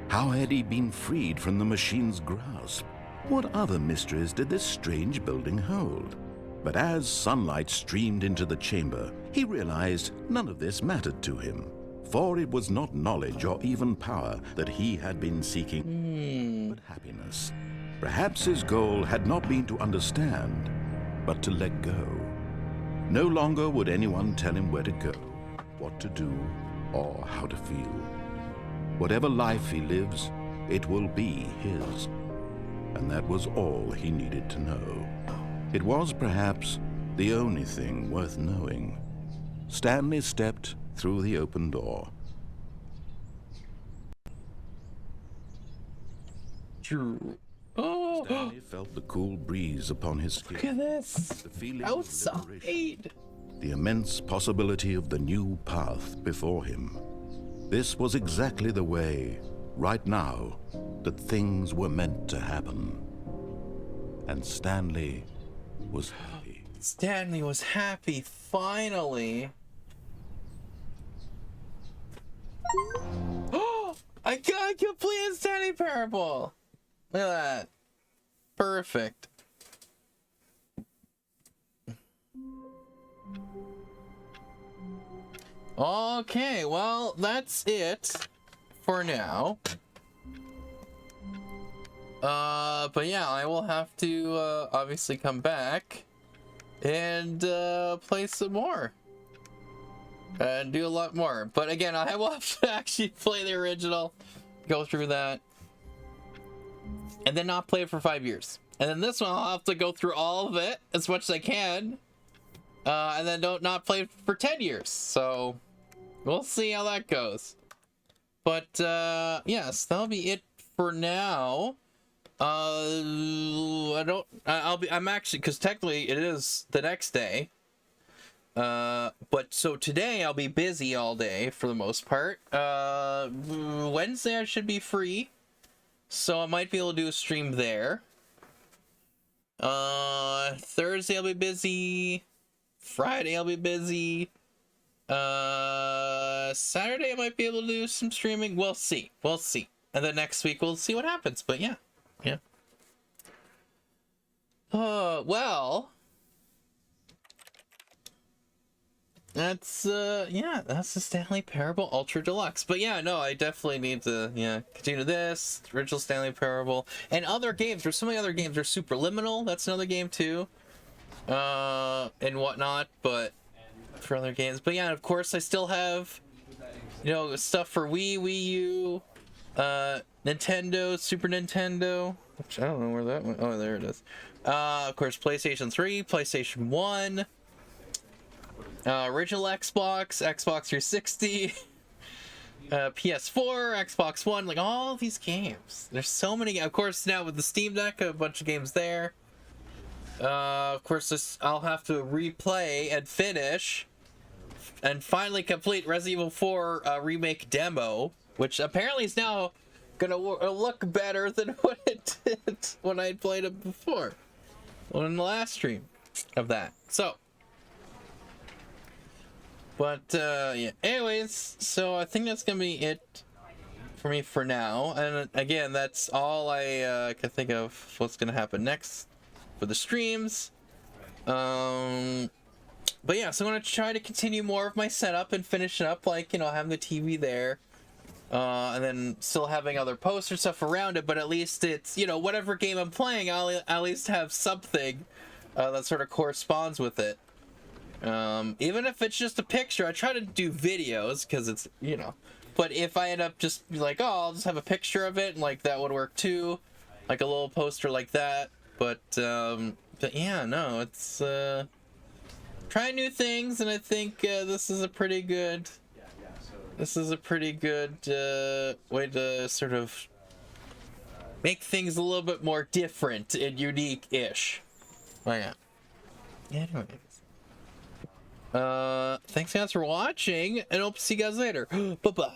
How had he been freed from the machine's grasp? What other mysteries did this strange building hold? But as sunlight streamed into the chamber, he realized none of this mattered to him, for it was not knowledge or even power that he had been seeking, but happiness. Perhaps his goal had not been to understand, but to let go. No longer would anyone tell him where to go, what to do, or how to feel. Whatever life he lives, it will be his. And that was all he needed to know. It was perhaps the only thing worth knowing. Stanley stepped through the open door.
Oh,
Stanley felt the cool breeze upon his skin.
look at this.
The feeling of liberation,
Outside.
the immense possibility of the new path before him. This was exactly the way, right now, that things were meant to happen. And Stanley was happy.
Stanley was happy, finally. Oh, I got completed Stanley Parable. Look at that. Perfect. Okay, well, that's it for now. But yeah, I will have to obviously come back and play some more and do a lot more. But again, I will have to actually play the original, go through that, and then not play it for 5 years. And then this one, I'll have to go through all of it as much as I can, and then not play it for 10 years. So we'll see how that goes. But yes, that'll be it for now. I'm actually, because technically it is the next day. But so today I'll be busy all day for the most part. Wednesday I should be free, so I might be able to do a stream there. Thursday I'll be busy. Friday I'll be busy. Saturday I might be able to do some streaming. We'll see. We'll see. And then next week we'll see what happens. But yeah. Yeah. Well. That's yeah, that's the Stanley Parable Ultra Deluxe. But yeah, no, I definitely need to continue this original Stanley Parable and other games. There's so many other games. There's Superliminal, that's another game too, and whatnot. But for other games, but yeah, of course I still have stuff for Wii U, Nintendo, Super Nintendo, which I don't know where that went. Oh, there it is. Of course, PlayStation 3, PlayStation 1. Original Xbox, Xbox 360, PS4, Xbox One, like all these games. There's so many. Of course, now with the Steam Deck, a bunch of games there. Of course, I'll have to replay and finish and finally complete Resident Evil 4 remake demo, which apparently is now gonna look better than what it did when I played it before, in the last stream of that. So. But, yeah, anyways, so I think that's gonna be it for me for now. And again, that's all I can think of what's gonna happen next for the streams. But yeah, so I'm gonna try to continue more of my setup and finish it up, like, having the TV there. And then still having other poster stuff around it, but at least it's, whatever game I'm playing, I'll at least have something that sort of corresponds with it. Even if it's just a picture, I try to do videos because it's, but if I end up just like, I'll just have a picture of it, and like that would work too, like a little poster like that. But yeah, no, it's try new things, and I think this is a pretty good way to sort of make things a little bit more different and unique-ish. Oh yeah. Anyways. Thanks guys for watching, and hope to see you guys later. Bye-bye.